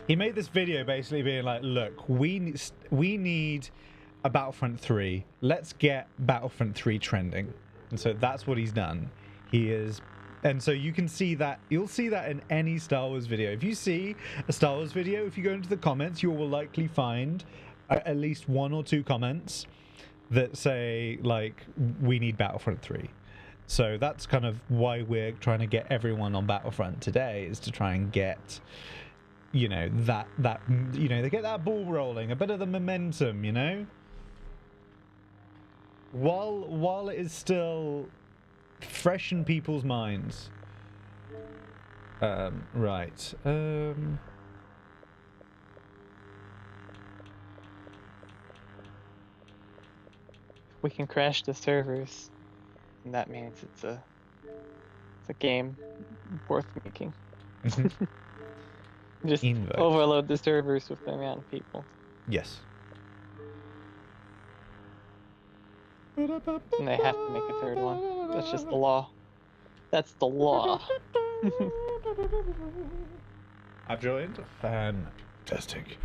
He made this video basically being like, look, we need a Battlefront 3. Let's get Battlefront 3 trending, and so that's what he's done. He is. And so you can see that, you'll see that in any Star Wars video. If you see a Star Wars video, if you go into the comments, you will likely find at least 1 or 2 comments that say, like, we need Battlefront 3. So that's kind of why we're trying to get everyone on Battlefront today, is to try and get, you know, that you know, they get that ball rolling, a bit of the momentum, you know? While it is still fresh in people's minds. Right. We can crash the servers, and that means it's a game worth making. Just overload the servers with the amount of people. Yes. And they have to make a third one. That's just the law. That's the law. I've joined. Fantastic.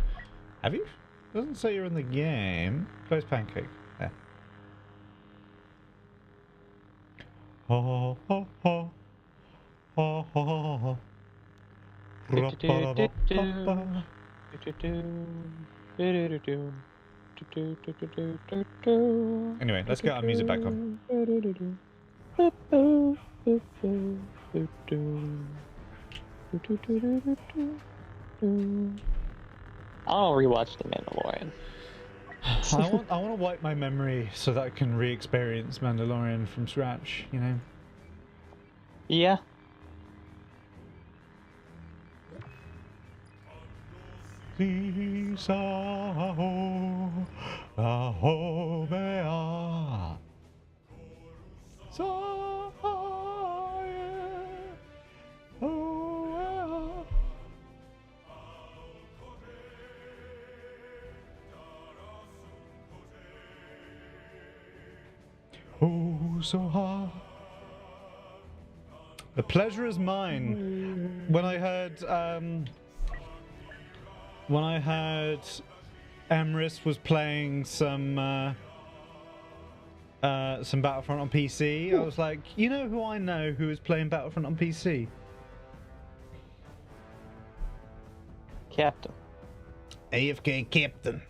Have you? It doesn't say you're in the game. Close Pancake. There. Ho ho ho ho ho ho. Anyway, let's get our music back on. I'll rewatch The Mandalorian. I want to wipe my memory so that I can re-experience Mandalorian from scratch, you know? Yeah. So hard. The pleasure is mine. When I heard Emrys was playing some Battlefront on PC, I was like, you know who I know who is playing Battlefront on PC? Captain. AFK Captain.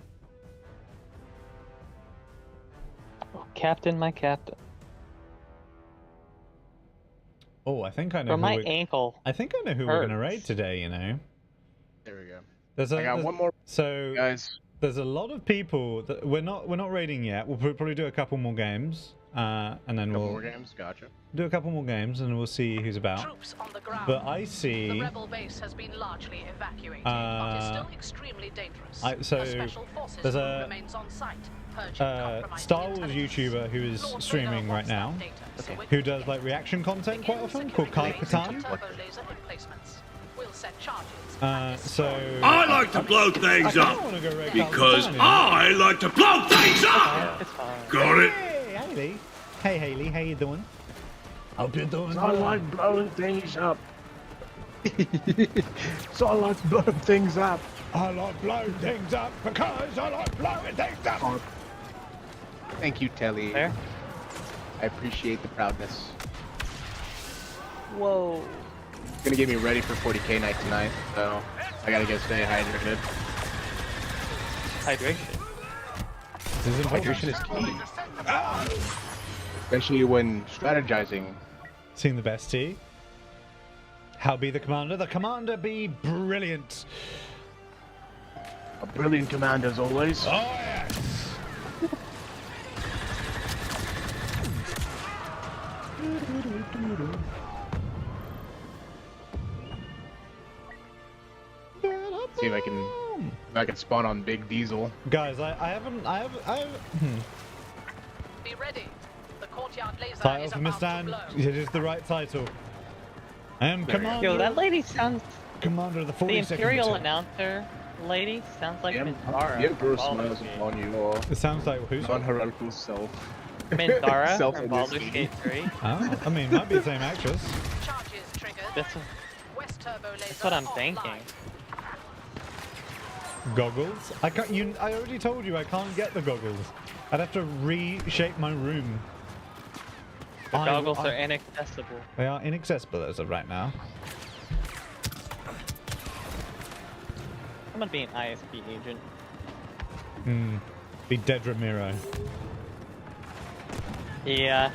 Oh, Captain, my captain. Oh, I think I know. For my ankle. I think I know who we're gonna raid today. You know. There we go. I got one more. So guys, there's a lot of people that we're not raiding yet. We'll probably do a couple more games, and then we'll more games. Gotcha. Do a couple more games, and we'll see who's about. Troops on the ground. But I see the rebel base has been largely evacuated, but is still extremely dangerous. So the special forces there's remains on site. Star Wars YouTuber who is streaming right now, who does like reaction content quite often, called Kai Katan. So I like to blow things up because I like to blow things up. Got it? Hey, Haley. Hey, Haley. How you doing? Hope you're doing I well. like blowing things up. So I like to blow things up. I like blowing things up because I like blowing things up. Thank you, Telly. There. I appreciate the proudness. Whoa. It's gonna get me ready for 40k night tonight, so I gotta stay hydrated. Hydration. Hydration is key. Especially when strategizing. Seeing the best tea. How be the commander? The commander be brilliant. A brilliant commander as always. Oh, yes. See if I can spawn on Big Diesel. Guys, I haven't. Be ready. The courtyard laser Title is for about Miss to Dan. blow. It is the right title. I am commander. Yo, that lady sounds. Commander of the 42nd. The Imperial Battalion. announcer lady sounds like Minthara. The Emperor from smiles Baldur's upon you all. It sounds like who's On heretical self. Minthara Self from in Baldur's this Gate 3. Oh, I mean, might be the same actress. Charges triggered. That's Turbo laser what I'm offline. thinking. Goggles? I can't. I already told you I can't get the goggles. I'd have to reshape my room. The goggles are inaccessible. They are inaccessible as of right now. I'm gonna be an ISP agent. Be Dead Ramiro. Yeah.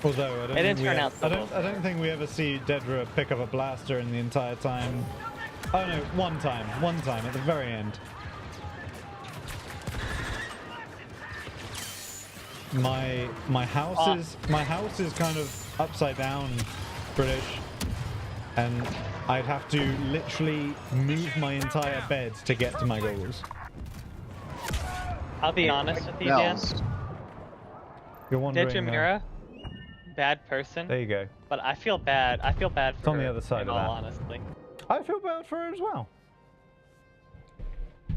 Although I don't It think didn't we turn ever- out so well. I don't think we ever see Dedra pick up a blaster in the entire time. Oh no, one time at the very end. My house is kind of upside down British, and I'd have to literally move my entire bed to get to my goggles. I'll be honest with you, Dan. You're wondering. Dedramira, bad person. There you go. But I feel bad. I feel bad for It's on the her, other side in of all that. honestly. I feel bad for her as well.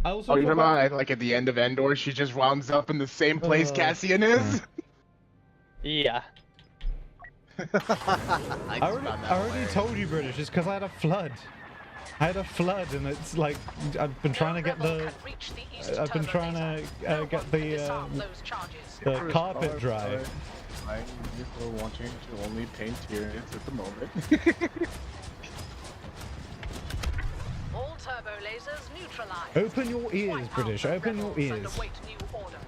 I also Oh, you feel remember bad- like at the end of Endor, she just rounds up in the same place Cassian is? Yeah. I already told you, British, it's because I had a flood. I had a flood, and it's like I've been trying to get the. I've been trying to get the carpet dry. I'm for wanting to only paint Tyranids at the moment. All turbo lasers neutralized. Open your ears, British. Open your ears. Await new orders.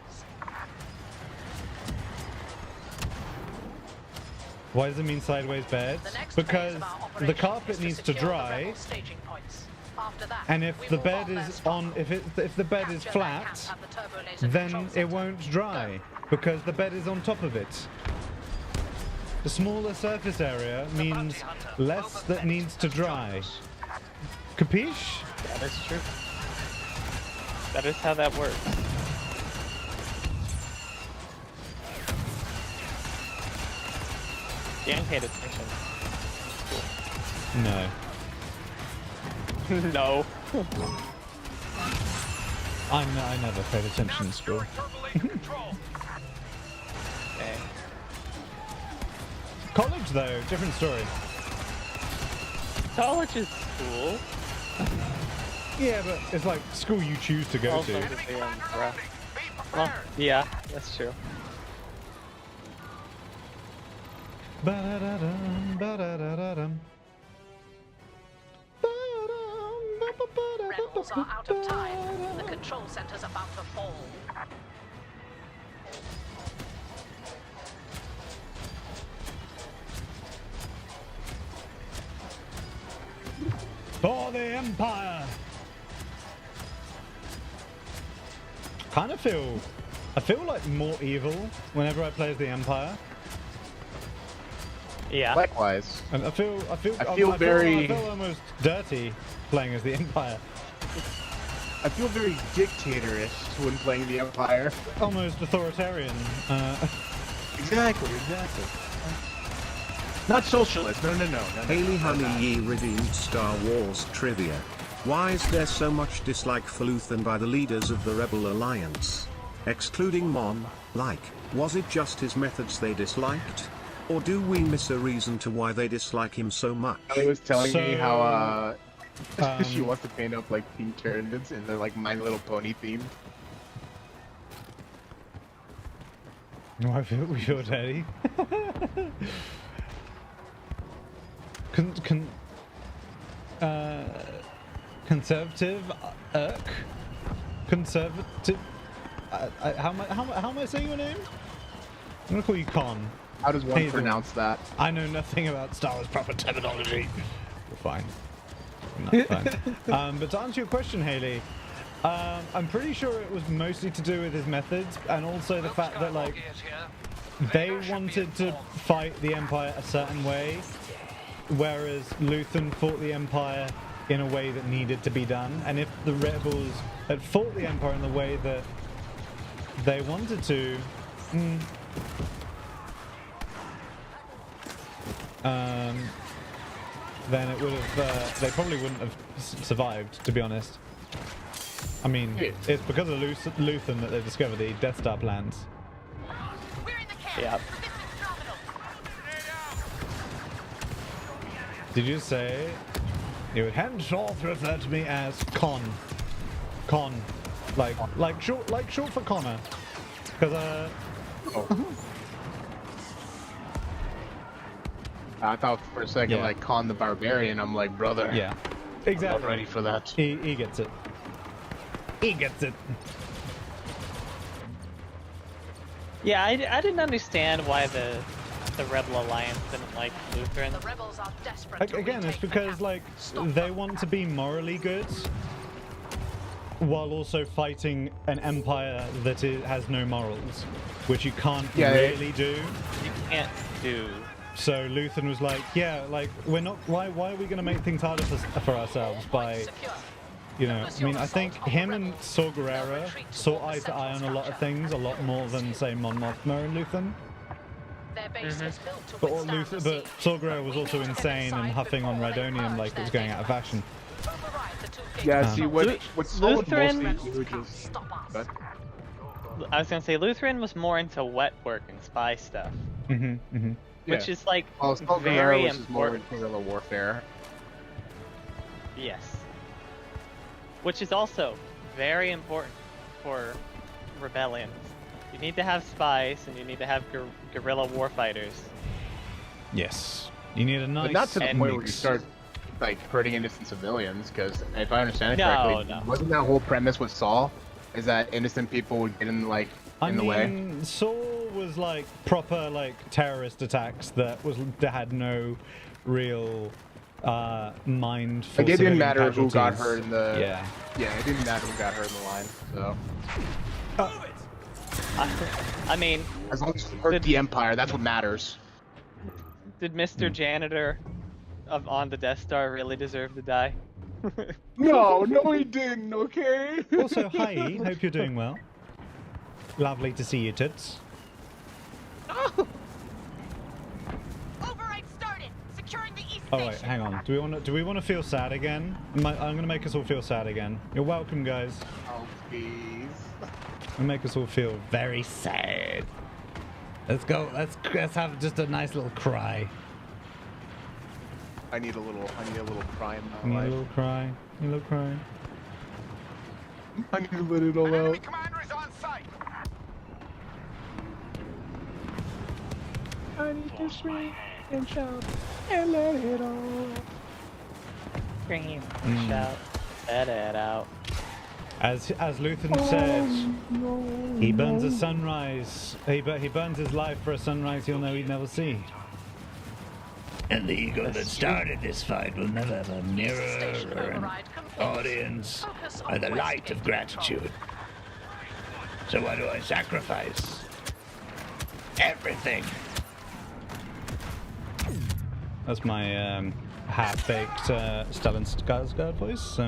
Why does it mean sideways beds? Because the carpet needs to dry, Staging points. After that, and if the bed is on, if the bed is flat, then it won't dry because the bed is on top of it. The smaller surface area means less that needs to dry. Capiche? That is true. That is how that works. Dan paid attention. No. No. I never paid attention in school. Okay. College though, different story. College is cool. Yeah, but it's like school you choose to go Also, to. the well, yeah, that's true. Ba-da-da-dum, ba-da-da-da-dum. Rebels are out of time. The control center's about to fall. For the Empire! I feel like more evil whenever I play as the Empire. Yeah. Likewise. And I feel very. I feel almost dirty playing as the Empire. I feel very dictatorish when playing the Empire. Almost authoritarian. Exactly. Not socialist. No. Haley Honey Yee redeemed Star Wars trivia. Why is there so much dislike for Luthen by the leaders of the Rebel Alliance? Excluding Mon, like, was it just his methods they disliked? Or do we miss a reason to why they dislike him so much? Ellie was telling me how she wants to paint up like pink turnips and they're like My Little Pony themed. We feel dirty. Conservative conservative. How am I saying your name? I'm gonna call you Con. How does one pronounce that? I know nothing about Star Wars proper terminology. You're fine. Not fine. But to answer your question, Haley, I'm pretty sure it was mostly to do with his methods and also the fact that like they wanted to fight the Empire a certain way, whereas Luthen fought the Empire in a way that needed to be done. And if the rebels had fought the Empire in the way that they wanted to, then it would have. They probably wouldn't have survived, to be honest. I mean, it's because of Luthen that they discovered the Death Star plans. Yeah. Did you say you would henceforth refer to me as Con? Con, like short for Connor, because I thought for a second like Con the Barbarian. I'm like, brother. Yeah, exactly. I'm not ready for that. He gets it. He gets it. Yeah, I didn't understand why the Rebel Alliance didn't like Lutheran. The rebels are desperate to Again, it's because like they want to be morally good while also fighting an empire that has no morals, which you can't really do. You can't do. So Luthen was like, yeah, like we're not. Why are we going to make things harder for ourselves by, you know? I mean, I think him and Saw Gerrera saw eye to eye on a lot of things, a lot more than say Mon Mothma and Luthen. But Saw Gerrera was also insane and huffing on Rhydonium like it was going out of fashion. Yeah, see what's Lutheran. Mostly, I was gonna say Lutheran was more into wet work and spy stuff, which is like very important. More into guerrilla warfare. Yes, which is also very important for rebellions. You need to have spies and you need to have guerrilla warfighters. Yes, you need a nice. But not to the point where you start like hurting innocent civilians, because if I understand it correctly, wasn't that whole premise with Saul? Is that innocent people would get in the way? Saul was like proper like terrorist attacks that had no real mind for like it didn't matter casualties. who got hurt in the yeah it didn't matter who got hurt in the line. So I mean, as long as you hurt the Empire, that's what matters. Did Mr. Janitor on the Death Star really deserve to die? No, he didn't. Okay. Also, hi. Hope you're doing well. Lovely to see you, Toots. Override started. Securing the east Oh wait, hang on. Do we want to feel sad again? I'm gonna make us all feel sad again. You're welcome, guys. Oh please. And make us all feel very sad. Let's go. Let's have just a nice little cry. I need a little cry in You my need life. a little cry. You little cry. I need to let it all out. I need to scream and shout and let it all. Scream and shout, let it out. As Luthen said, he burns a sunrise. He burns his life for a sunrise he'll know he'd never see. And the ego that started this fight will never have a mirror or an audience or the light of gratitude. So why do I sacrifice everything? That's my half-baked Stellan Skarsgård voice.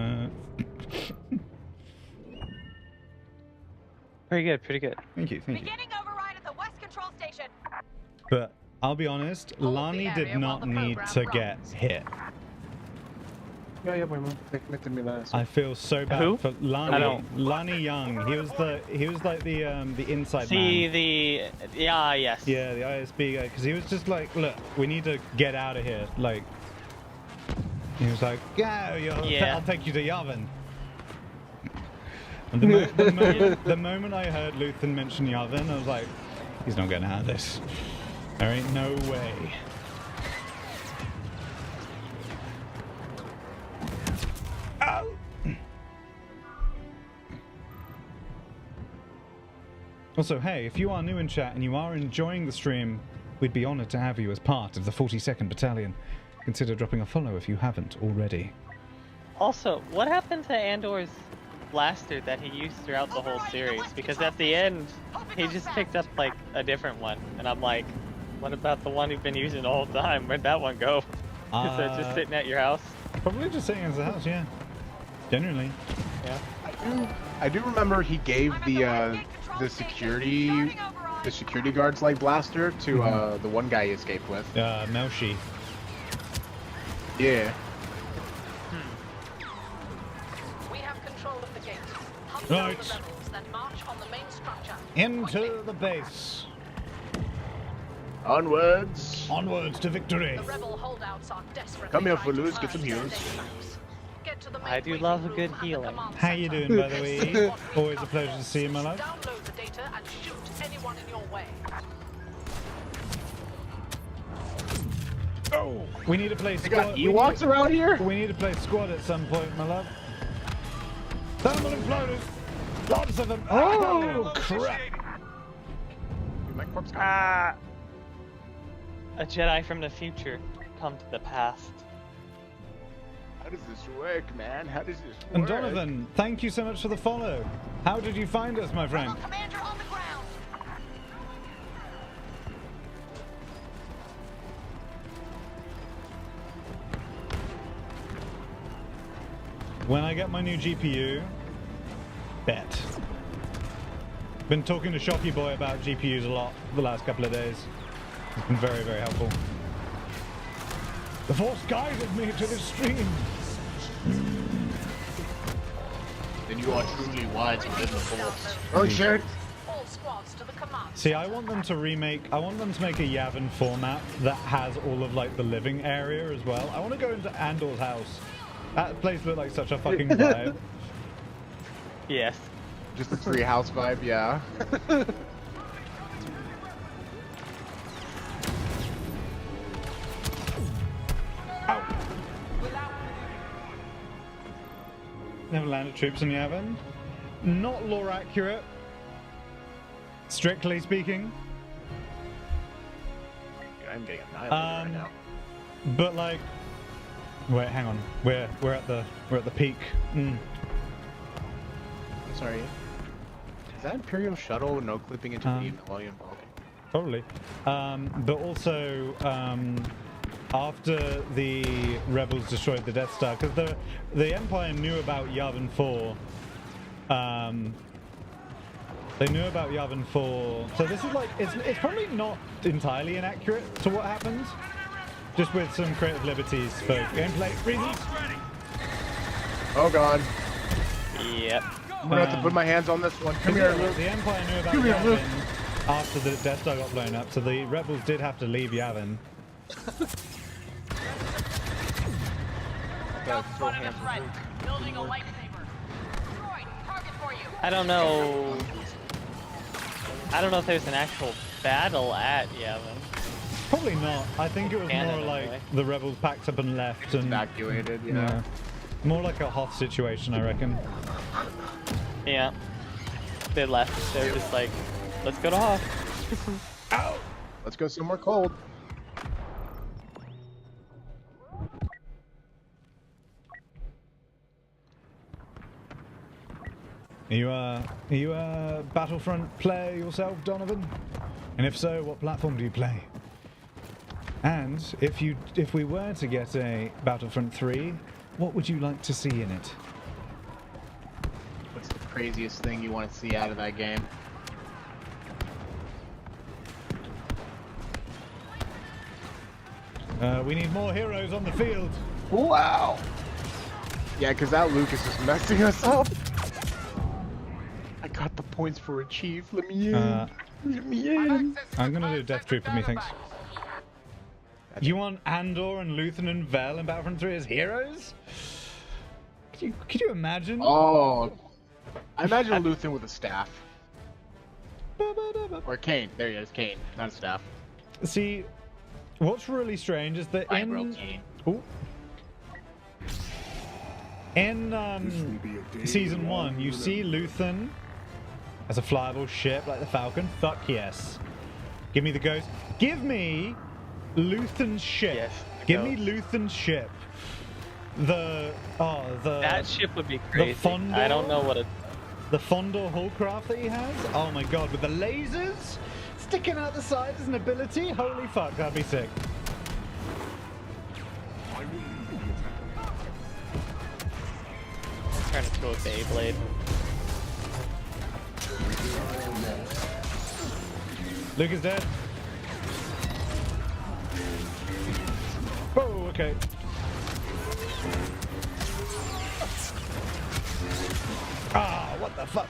Pretty good. Thank you. Beginning override at the West Control Station. But I'll be honest, Lani did not need to get hit. I feel so bad Who? for Lonnie Young. He was like the inside man. Yes. Yeah, the ISB guy, because he was just like, look, we need to get out of here. Like, he was like, I'll take you to Yavin. And the moment I heard Luthen mention Yavin, I was like, he's not getting out of this. There ain't no way. Ow! Also, hey, if you are new in chat and you are enjoying the stream, we'd be honored to have you as part of the 42nd Battalion. Consider dropping a follow if you haven't already. Also, what happened to Andor's blaster that he used throughout the whole series? Because at the end, he just picked up like a different one, and I'm like, what about the one you've been using the whole time? Where'd that one go? Is that just sitting at your house? Probably just sitting at the house, yeah. Generally. Yeah. I do remember he gave the security guards like blaster to the one guy he escaped with. Melshi. Yeah. We have control of the gate. Hunt Right. down the rebels, then march on the main structure. Into the base. Onwards. Onwards to victory. The rebel holdouts are desperate. Come here, Foulous, get some heals. I do love a good healing. How you doing, by the way? Always a pleasure to see you, my love. Download the data and shoot anyone in your way. Oh, we need to play They got squad. Ewoks around here? We need to play squad at some point, my love. Thermal imploders. Lots of them. Oh, crap. My corpse A Jedi from the future come to the past. How does this work, man? How does this work? And Donovan, thank you so much for the follow. How did you find us, my friend? Commander on the ground. When I get my new GPU, bet. Been talking to Shocky Boy about GPUs a lot the last couple of days. It's been very, very helpful. The Force guided me to this stream. Then you are truly wise within the Force. Oh shit! All squads to the command. See, I want them to make a Yavin format that has all of like the living area as well. I want to go into Andor's house. That place looked like such a fucking vibe. Yes. Just a tree house vibe, yeah. Never landed troops in Yavin. Not lore accurate. Strictly speaking. I'm getting annihilated right now. But like, wait, hang on. We're at the peak. Sorry. Is that Imperial shuttle no clipping into the Millennium Falcon? Probably. But also, after the rebels destroyed the Death Star, because the Empire knew about Yavin 4. They knew about Yavin 4. So this is like, it's probably not entirely inaccurate to what happens. Just with some creative liberties for gameplay reasons. Oh god. Yep. I'm gonna have to put my hands on this one. Come here, Luke. The Empire knew about Yavin after the Death Star got blown up, so the rebels did have to leave Yavin. Building a lightsaber. Droid, target for you. I don't know if there's an actual battle at Yavin. Probably not. I think it was more like the rebels packed up and left and evacuated. Yeah. More like a Hoth situation, I reckon. Yeah. They left. They're just like, let's go to Hoth. Ow! Let's go somewhere cold. Are you a Battlefront player yourself, Donovan? And if so, what platform do you play? And if we were to get a Battlefront 3, what would you like to see in it? What's the craziest thing you want to see out of that game? We need more heroes on the field. Wow! Yeah, because that Luke is just messing us up. I got the points for a chief. Let me in. Let me in. I'm gonna do Death Troop with me, thanks. You want Andor and Luthen and Vel in Battlefront 3 as heroes? Could you imagine? Oh, I imagine Luthen with a staff. Or Kane. There he is, Kane, not a staff. See, what's really strange is that in season 1, you see Luthen as a flyable ship like the Falcon. Fuck yes. Give me the Ghost. Give me Luthen's ship. Yes, Give me Luthen's ship. That ship would be crazy. I don't know what it. The Fondor Hullcraft that he has. Oh my god, with the lasers sticking out the sides as an ability. Holy fuck, that'd be sick. Turn it to a Beyblade. Luke is dead. Oh, okay. Ah, what the fuck?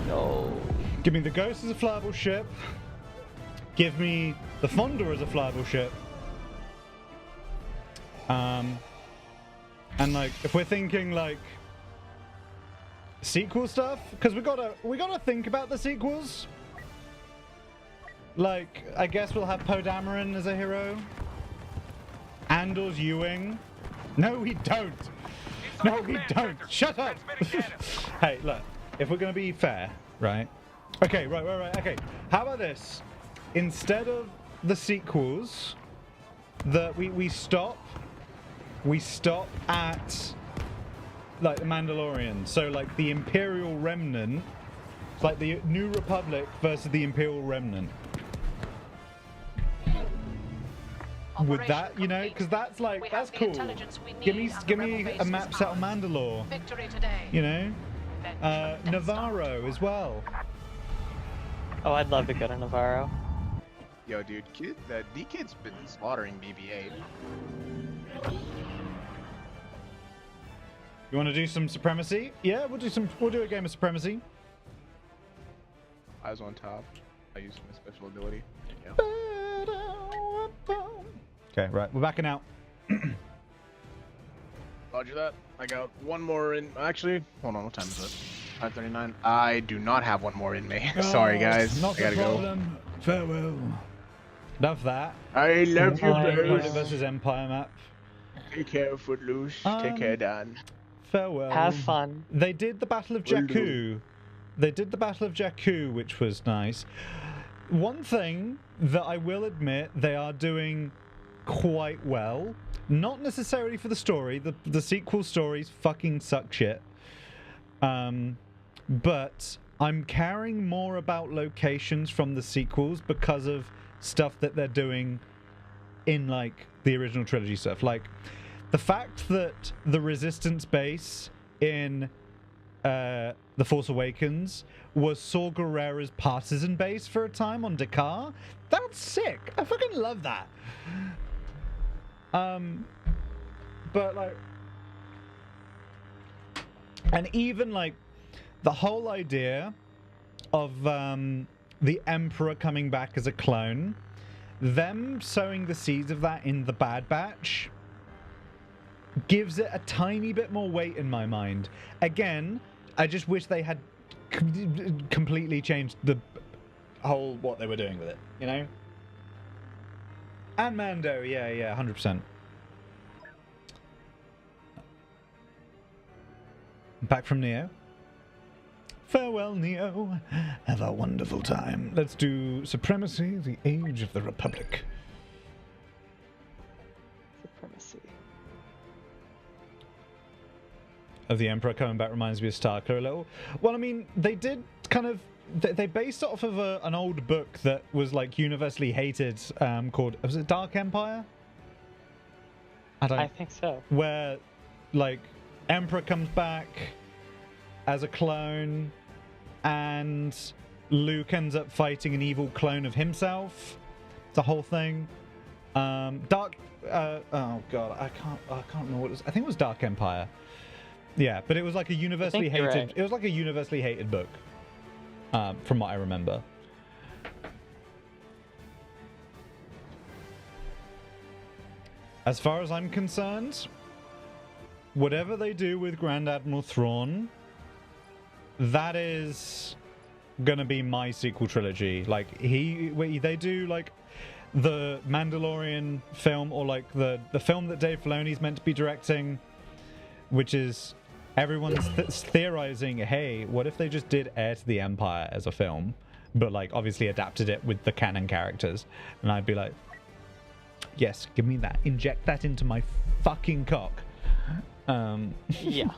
No. Give me the Ghost as a flyable ship. Give me the Fondor as a flyable ship. And like, if we're thinking like sequel stuff, because we gotta think about the sequels. Like, I guess we'll have Poe Dameron as a hero. Andor's Ewing. No, we don't. No, we don't. Shut up. Hey, look. If we're gonna be fair, right? Okay, right. Okay. How about this? Instead of the sequels, we stop at like the Mandalorian. So like the Imperial Remnant. It's like the New Republic versus the Imperial Remnant. With that, you know, because that's like, that's cool. Give me a map set on Mandalore. You know, Navarro as well. Oh, I'd love to go to Navarro. Yo, dude, the D-Kid's been slaughtering BB-8. You want to do some Supremacy? Yeah, we'll do a game of Supremacy. I was on top. I used my special ability. Yeah. Okay, right, we're backing out. Roger that. I got one more in. Actually, hold on. What time is it? 5:39. I do not have one more in me. Sorry, guys. Not I gotta go. Farewell. Love that. I love you, Planet versus Empire map. Take care, Footloose. Take care, Dan. Farewell. Have fun. They did the Battle of Jakku. Which was nice. One thing that I will admit they are doing quite well, not necessarily for the story. The sequel stories fucking suck shit. But I'm caring more about locations from the sequels because of stuff that they're doing in like the original trilogy stuff. Like the fact that the Resistance base in The Force Awakens was Saw Gerrera's partisan base for a time on Dakar. That's sick. I fucking love that. But like, and even like the whole idea of the Emperor coming back as a clone, them sowing the seeds of that in the Bad Batch gives it a tiny bit more weight in my mind. Again, I just wish they had completely changed the whole what they were doing with it, you know? And Mando, yeah, 100%. Back from Neo. Farewell, Neo. Have a wonderful time. Let's do Supremacy, the Age of the Republic. Supremacy. Of the Emperor coming back reminds me of Starkler a little. Well, I mean, they did kind of... They based it off of an old book that was like universally hated, called, was it Dark Empire? I think so. Where like Emperor comes back as a clone and Luke ends up fighting an evil clone of himself. It's a whole thing. oh god, I can't remember what it was. I think it was Dark Empire. Yeah, but it was like a universally hated. Right. It was like a universally hated book, from what I remember. As far as I'm concerned, whatever they do with Grand Admiral Thrawn, that is gonna be my sequel trilogy. Like they do like the Mandalorian film, or like the film that Dave Filoni's meant to be directing, which is everyone's theorizing, hey, what if they just did Heir to the Empire as a film, but like obviously adapted it with the canon characters? And I'd be like, yes, give me that. Inject that into my fucking cock. Yeah.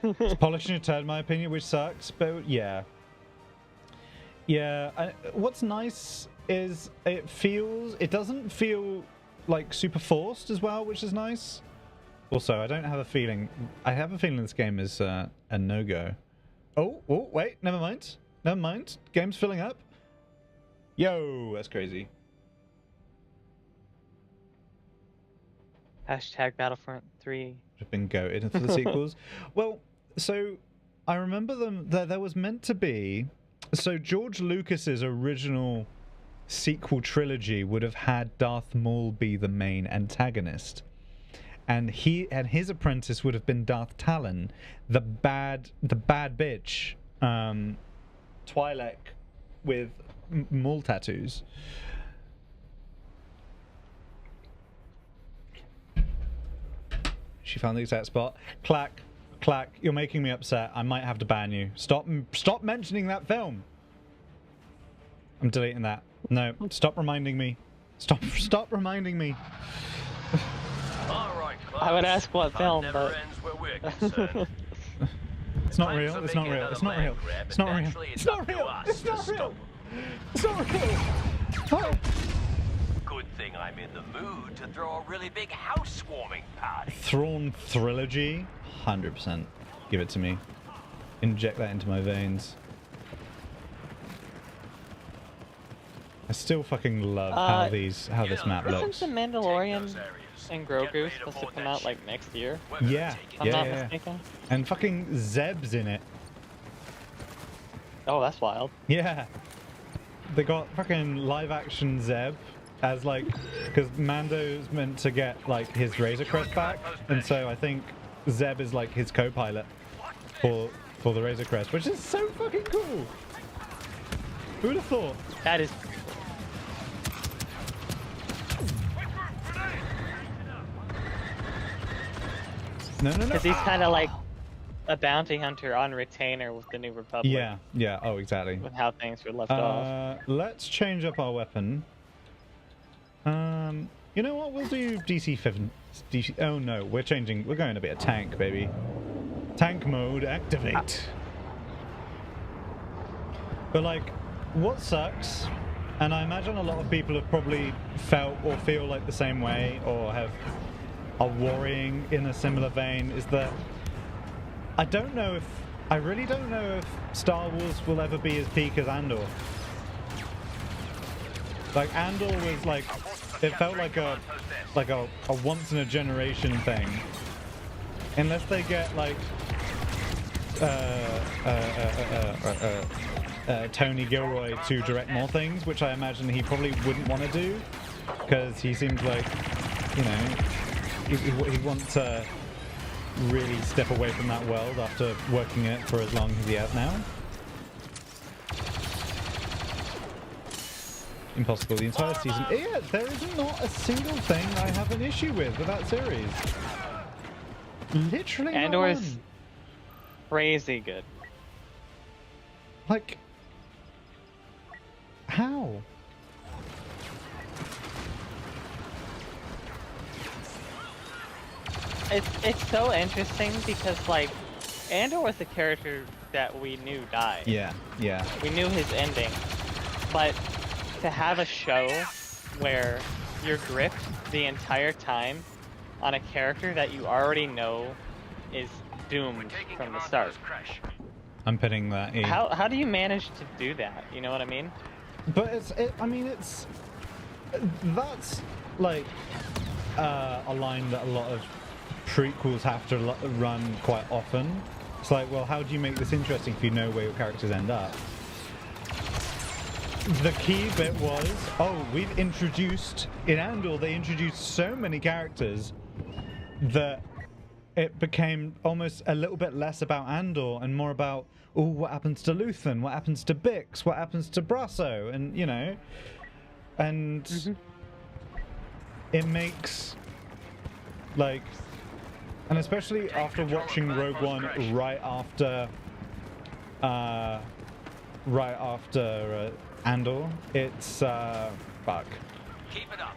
It's polishing a turd, in my opinion, which sucks, but yeah. Yeah, what's nice is it doesn't feel like super forced as well, which is nice. Also, I have a feeling this game is a no-go. Oh, wait, never mind. Game's filling up. Yo, that's crazy. Hashtag Battlefront 3. Have been goated for the sequels. Well, so I remember there was meant to be. So George Lucas's original sequel trilogy would have had Darth Maul be the main antagonist, and his apprentice would have been Darth Talon, the bad bitch, Twi'lek with Maul tattoos. She found the exact spot. Clack. You're making me upset. I might have to ban you. Stop mentioning that film. I'm deleting that. No, stop reminding me. Stop reminding me. All right, I would ask what film, but it's not real. It's not real. It's not real. It's not real. It's not real. It's not real. It's not real. Oh. Good thing I'm in the mood to throw a really big housewarming party. Thrawn trilogy, 100%. Give it to me. Inject that into my veins. I still fucking love how this map looks. Isn't The Mandalorian and Grogu supposed to come out like next year? Yeah, I'm not mistaken. And fucking Zeb's in it. Oh, that's wild. Yeah. They got fucking live action Zeb as like, because Mando's meant to get like his Razor Crest back, and so I think Zeb is like his co-pilot for the Razor Crest, which is so fucking cool. Who would have thought? That is. No. Because he's kind of like a bounty hunter on retainer with the New Republic. Yeah. Oh, exactly. With how things were left off. Let's change up our weapon. You know what? We'll do DC-7. Oh no, we're changing. We're going to be a tank, baby. Tank mode activate. But like, what sucks, and I imagine a lot of people have probably felt or feel like the same way, or are worrying in a similar vein, is that I really don't know if Star Wars will ever be as peak as Andor. Like Andor was like, it felt like a once in a generation thing, unless they get like Tony Gilroy to direct more things, which I imagine he probably wouldn't want to do, because he seems like, you know, he wants to really step away from that world after working in it for as long as he has now. Impossible, the entire season. Yeah, there is not a single thing I have an issue with that series. Literally not Andor is one. crazy good. Like, how? It's so interesting because like Andor was a character that we knew died. Yeah. We knew his ending, but to have a show where you're gripped the entire time on a character that you already know is doomed from the start. I'm pitting that. How do you manage to do that? You know what I mean? But that's like a line that a lot of prequels have to run quite often. It's like, well, how do you make this interesting if you know where your characters end up? The key bit was, oh, we've introduced, in Andor, they introduced so many characters that it became almost a little bit less about Andor and more about, oh, what happens to Luthen? What happens to Bix? What happens to Brasso? And, you know, and it makes, like, and especially after watching Rogue One right after Andor, it's, fuck. Keep it up.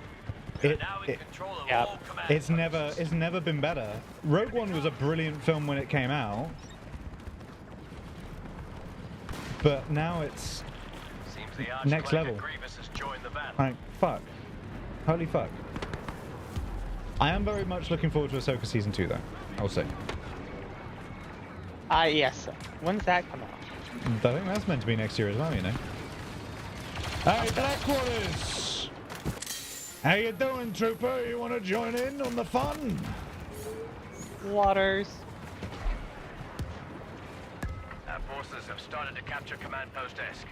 It's never been better. Rogue One was a brilliant film when it came out, but now it's next level. Like, fuck. Holy fuck. I am very much looking forward to Ahsoka Season 2, though, I'll say. Yes. When's that come out? I think that's meant to be next year as well, you know. Hey, Blackwaters! How you doing, Trooper? You want to join in on the fun? Waters. Our forces have started to capture Command Post Esk.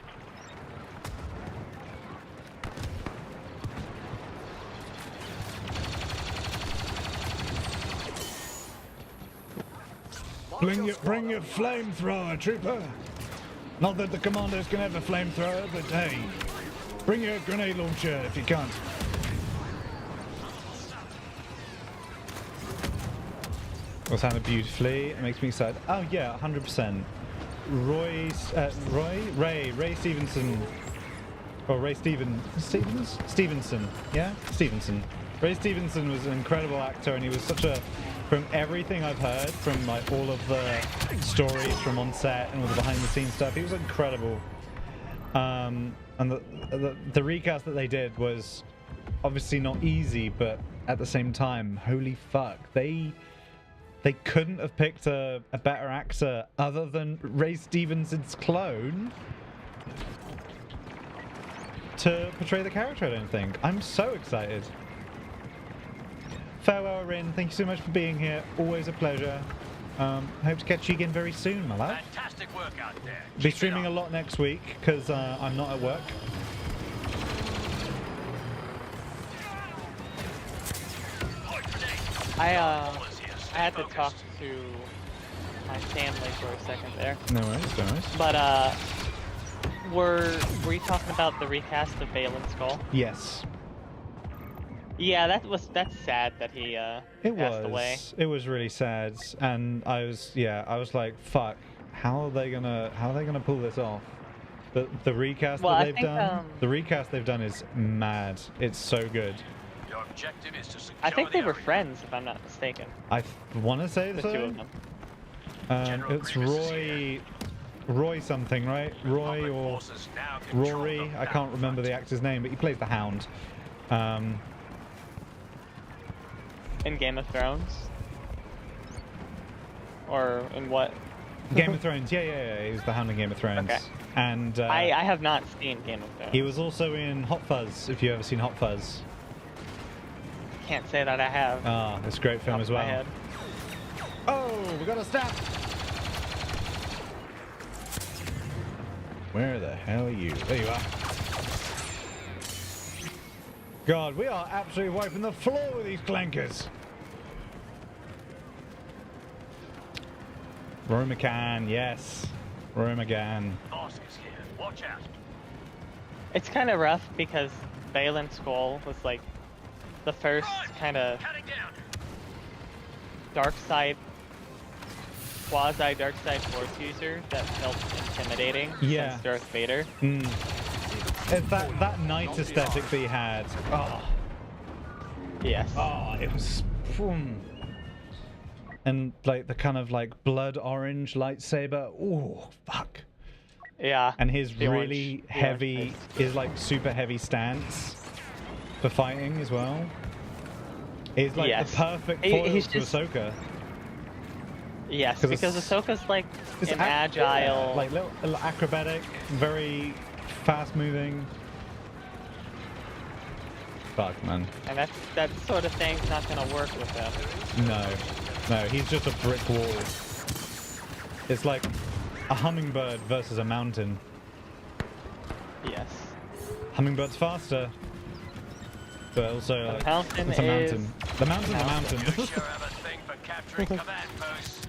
Bring your flamethrower, Trooper. Not that the commanders can have a flamethrower, but hey, bring your grenade launcher if you can't. Well, sounded beautifully. It makes me excited. Oh yeah, 100%. Ray Stevenson, or Stevenson, yeah, Stevenson. Ray Stevenson was an incredible actor, and he was such a, from everything I've heard, from like all of the stories from on set and all the behind-the-scenes stuff, he was incredible. And the recast that they did was obviously not easy, but at the same time, holy fuck, they couldn't have picked a better actor other than Ray Stevenson's clone to portray the character, I don't think. I'm so excited. Farewell, Rin. Thank you so much for being here. Always a pleasure. Hope to catch you again very soon, my love. Fantastic work out there. Be streaming a lot next week because I'm not at work. I had to talk to my family for a second there. No worries, no worries. But were you talking about the recast of Baylan Skoll? Yes. Yeah, that's sad that he passed away. It was really sad, and I was like, fuck, how are they gonna pull this off? The recast that they've done, the recast they've done is mad. It's so good. Your objective is to secure I think they were friends, if I'm not mistaken. I want to say the so. two of them. It's Roy something, right? Roy or Rory? I can't remember the actor's name, but he plays the Hound. In Game of Thrones? Or in what? Game of Thrones, yeah. He was the Hound in Game of Thrones. Okay. And I have not seen Game of Thrones. He was also in Hot Fuzz, if you've ever seen Hot Fuzz. Can't say that I have. Ah, it's a great film as well. Oh, we got a stab! Where the hell are you? There you are. God, we are absolutely wiping the floor with these clankers. Roy McCann, yes. Roy McCann. Boss is here. Watch out. It's kind of rough because Baylan Skoll was like the first kind of dark side, quasi dark side force user that felt intimidating since Darth Vader. It's that night aesthetic that he had. Oh. Yes. Oh, it was. And like the kind of like blood orange lightsaber. Oh, fuck. Yeah. And his really heavy, his like super heavy stance for fighting as well. It's like the perfect foil to Ahsoka. Yes, because Ahsoka's like an agile, like little acrobatic, very fast moving. fuck, man. And that sort of thing's not gonna work with him. No, he's just a brick wall. It's like a hummingbird versus a mountain. Yes. Hummingbird's faster, but also like, it's a mountain. The mountain's a mountain. You sure have a thing for capturing command posts.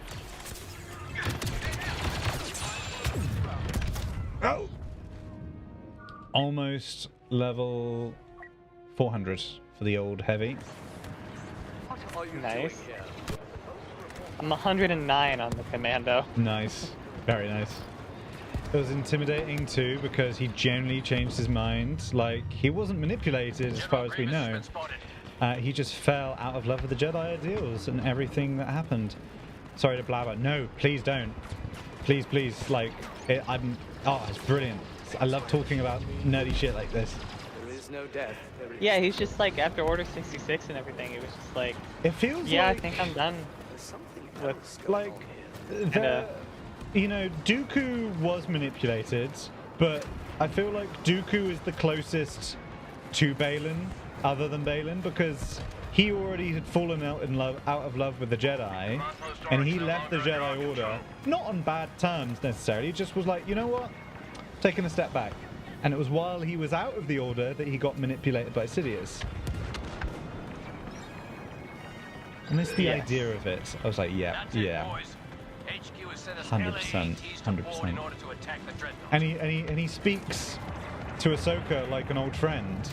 Oh! Almost level 400 for the old heavy. Nice. I'm 109 on the commando. Nice. Very nice. It was intimidating too because he generally changed his mind. Like, he wasn't manipulated as far as we know. He just fell out of love with the Jedi ideals and everything that happened. Sorry to blabber. No, please don't. Please, please. Like, it's brilliant. I love talking about nerdy shit like this. There is no death. Yeah, he's just like, after Order 66 and everything, he was just like, it feels yeah, like, I think I'm done with, like, you know, Dooku was manipulated, but I feel like Dooku is the closest to Baylan, other than Baylan, because he already had fallen out of love with the Jedi, and he left the Jedi Order, not on bad terms necessarily, just was like, you know what, taking a step back. And it was while he was out of the Order that he got manipulated by Sidious. And it's the idea of it. I was like, yeah. 100%. And he speaks to Ahsoka like an old friend,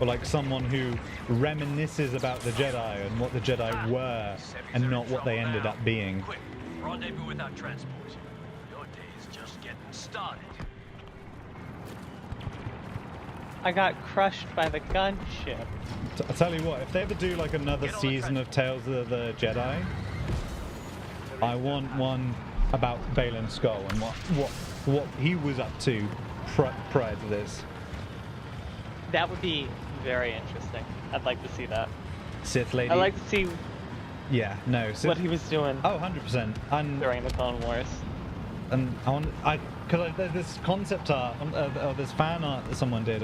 or like someone who reminisces about the Jedi and what the Jedi were, and not what they ended up being. Rendezvous without transport. Your day is just getting started. I got crushed by the gunship. I tell you what, if they ever do like another season of Tales of the Jedi, I want one about Baylan Skoll and what he was up to prior to this. That would be very interesting. I'd like to see that. Sith Lady. I'd like to see. Yeah, no. What he was doing. Oh, 100%. And during the Clone Wars. And because there's this concept art, or this fan art that someone did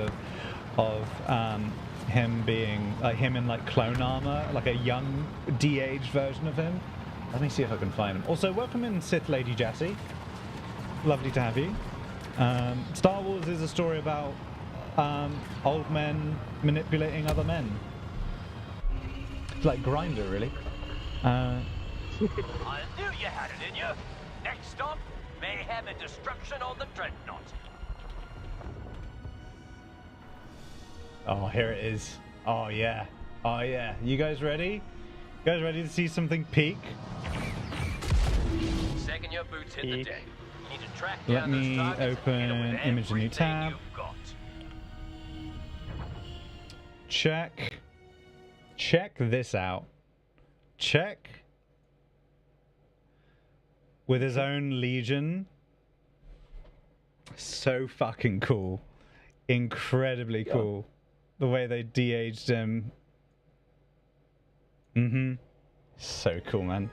of him being like him in like clone armor, like a young de-aged version of him. Let me see if I can find him. Also, welcome in Sith Lady Jessie. Lovely to have you. Star Wars is a story about old men manipulating other men. It's like Grindr, really. I knew you had it in you. Next stop, mayhem and destruction on the Dreadnought. Oh, here it is. Oh yeah. Oh yeah. You guys ready? You guys ready to see something peak? Second your boots hit the deck. You need to track Let down me those targets open and hit 'em with image a new everything tab. you've got. Check this out. Check with his own legion. So fucking cool. Incredibly cool. The way they de-aged him. So cool, man.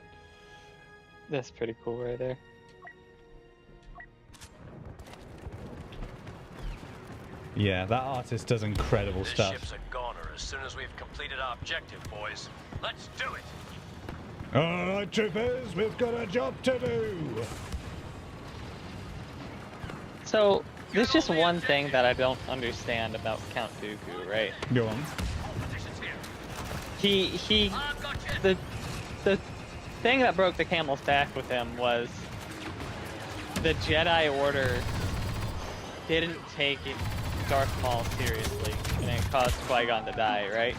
That's pretty cool right there. Yeah, that artist does incredible This stuff. ship's a goner as soon as we've completed our objective, boys. Let's do it. Alright, troopers, we've got a job to do. So, there's just one thing that I don't understand about Count Dooku, right? Go on. The thing that broke the camel's back with him was the Jedi Order didn't take Darth Maul seriously, and it caused Qui-Gon to die, right?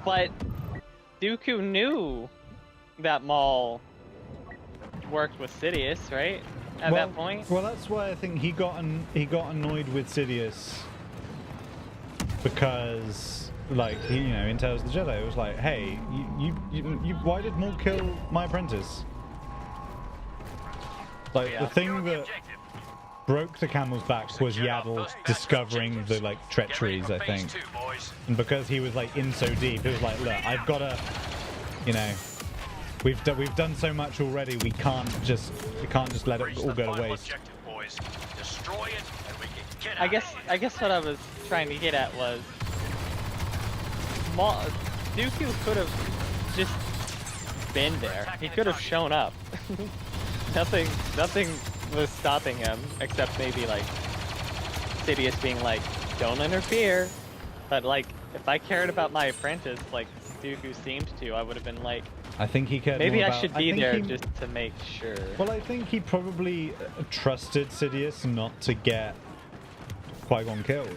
But Dooku knew that Maul worked with Sidious, right? At that point. Well, that's why I think he got annoyed with Sidious, because, like, you know, in Tales of the Jedi, it was like, hey, you why did Maul kill my apprentice? Like, the thing that broke the camel's back was Yaddle discovering the, like, treacheries, I think. And because he was, like, in so deep, it was like, look, I've got to, you know, we've done so much already, we can't just let it all go to waste. I guess what I was trying to get at was Dooku could have just been there. He could have shown up. Nothing was stopping him except maybe like Sidious being like, "Don't interfere." But like, if I cared about my apprentice, like Dooku seemed to, I would have been like, I think he cared maybe more I about, should be there just to make sure. Well, I think he probably trusted Sidious not to get Qui-Gon killed,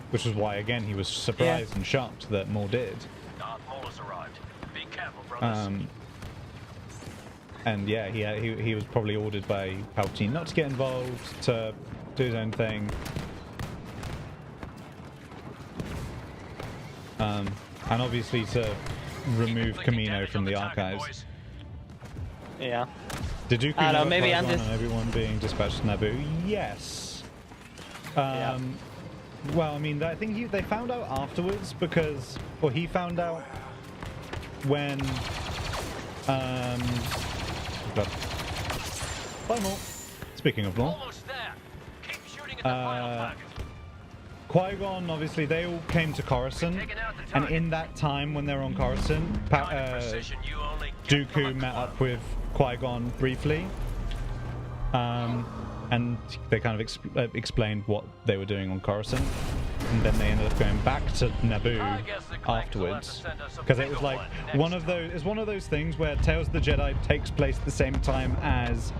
which is why, again, he was surprised and shocked that Maul did. Darth Maul has arrived. Be careful, brothers. And yeah, he was probably ordered by Palpatine not to get involved, to do his own thing. And obviously to remove Kamino from the archives. Yeah. Did Dooku I don't know, know maybe I'm Qui-Gon just... and everyone being dispatched to Naboo? Yes. Well, I mean, I think they found out afterwards because, or he found out when, Bye, Maul. Speaking of Maul. Qui-Gon, obviously, they all came to Coruscant, and in that time when they were on Coruscant, Dooku met up with Qui-Gon briefly, and they kind of explained what they were doing on Coruscant, and then they ended up going back to Naboo afterwards, because it was like one of those things where Tales of the Jedi takes place at the same time as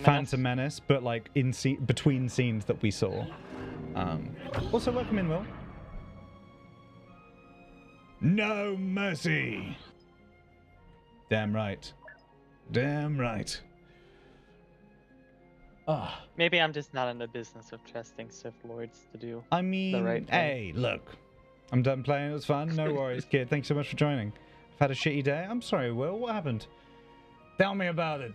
Phantom Menace, but like in between scenes that we saw. Also, welcome in, Will. No mercy. Damn right. Damn right. Ah. Maybe I'm just not in the business of trusting Sith Lords to do I mean, the right thing. Hey, look. I'm done playing. It was fun. No worries, kid. Thanks so much for joining. I've had a shitty day. I'm sorry, Will. What happened? Tell me about it.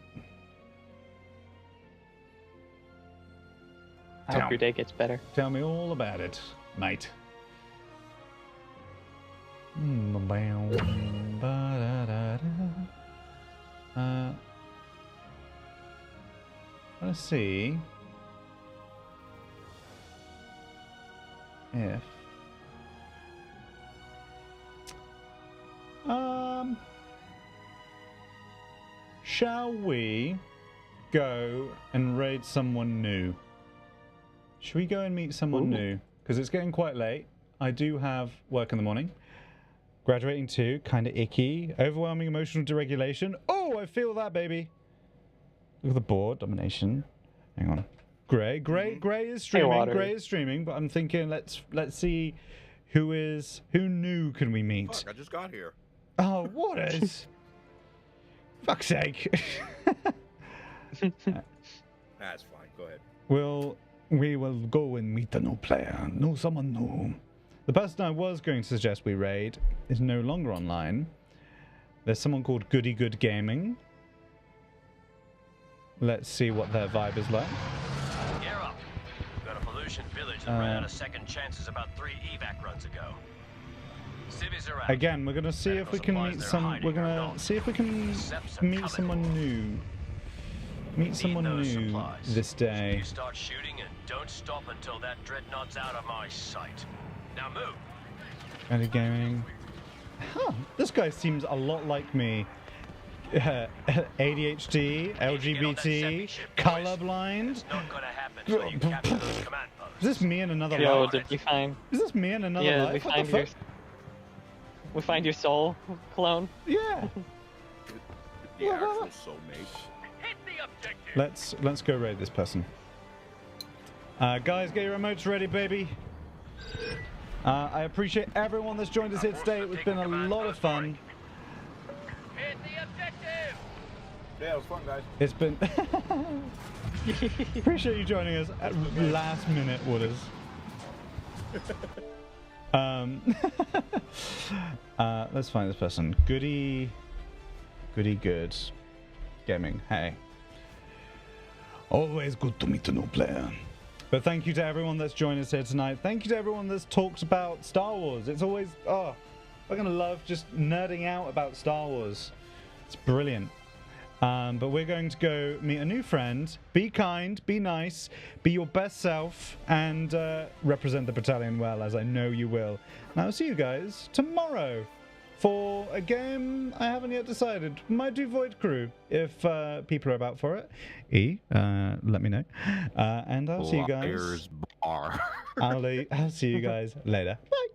I hope your day gets better. Tell me all about it, mate. Let's see if shall we go and raid someone new? Should we go and meet someone new? Because it's getting quite late. I do have work in the morning. Graduating 2, kind of icky. Overwhelming emotional deregulation. Oh, I feel that, baby. Look at the board. Domination. Hang on. Gray is streaming. Gray is streaming. But I'm thinking, let's see who new can we meet? Fuck, I just got here. Oh, what is? Fuck's sake. That's fine. Go ahead. We will go and meet a new player. Know someone new. The person I was going to suggest we raid is no longer online. There's someone called Goody Good Gaming. Let's see what their vibe is like. Gear up. We've got a pollution village that ran out of second chances about 3 evac runs ago. Civvies are out. Again, we're gonna see if we can meet some. We're gonna see if we can meet someone new. Meet someone new this day. You start shooting and don't stop until that dreadnought's out of my sight. Now move. Goody Gaming. Huh, this guy seems a lot like me. ADHD, LGBT, colorblind. Is this me in another life? Did you find? Is this me in another life? We find your soul clone. Yeah. The actual soulmate. Let's go raid this person. Guys, get your remotes ready, baby. I appreciate everyone that's joined us here today. It's been a lot of fun. Yeah, it was fun, guys. It's been... Appreciate you joining us at last minute, Wooders. Let's find this person. Goody Good Gaming. Hey. Always good to meet a new player. But thank you to everyone that's joined us here tonight. Thank you to everyone that's talked about Star Wars. It's always... I'm going to love just nerding out about Star Wars. It's brilliant. But we're going to go meet a new friend. Be kind, be nice, be your best self, and represent the battalion well, as I know you will. And I'll see you guys tomorrow for a game I haven't yet decided. Might do Void Crew if people are about for it. Let me know. And I'll see you guys. Bar. I'll see you guys later. Bye.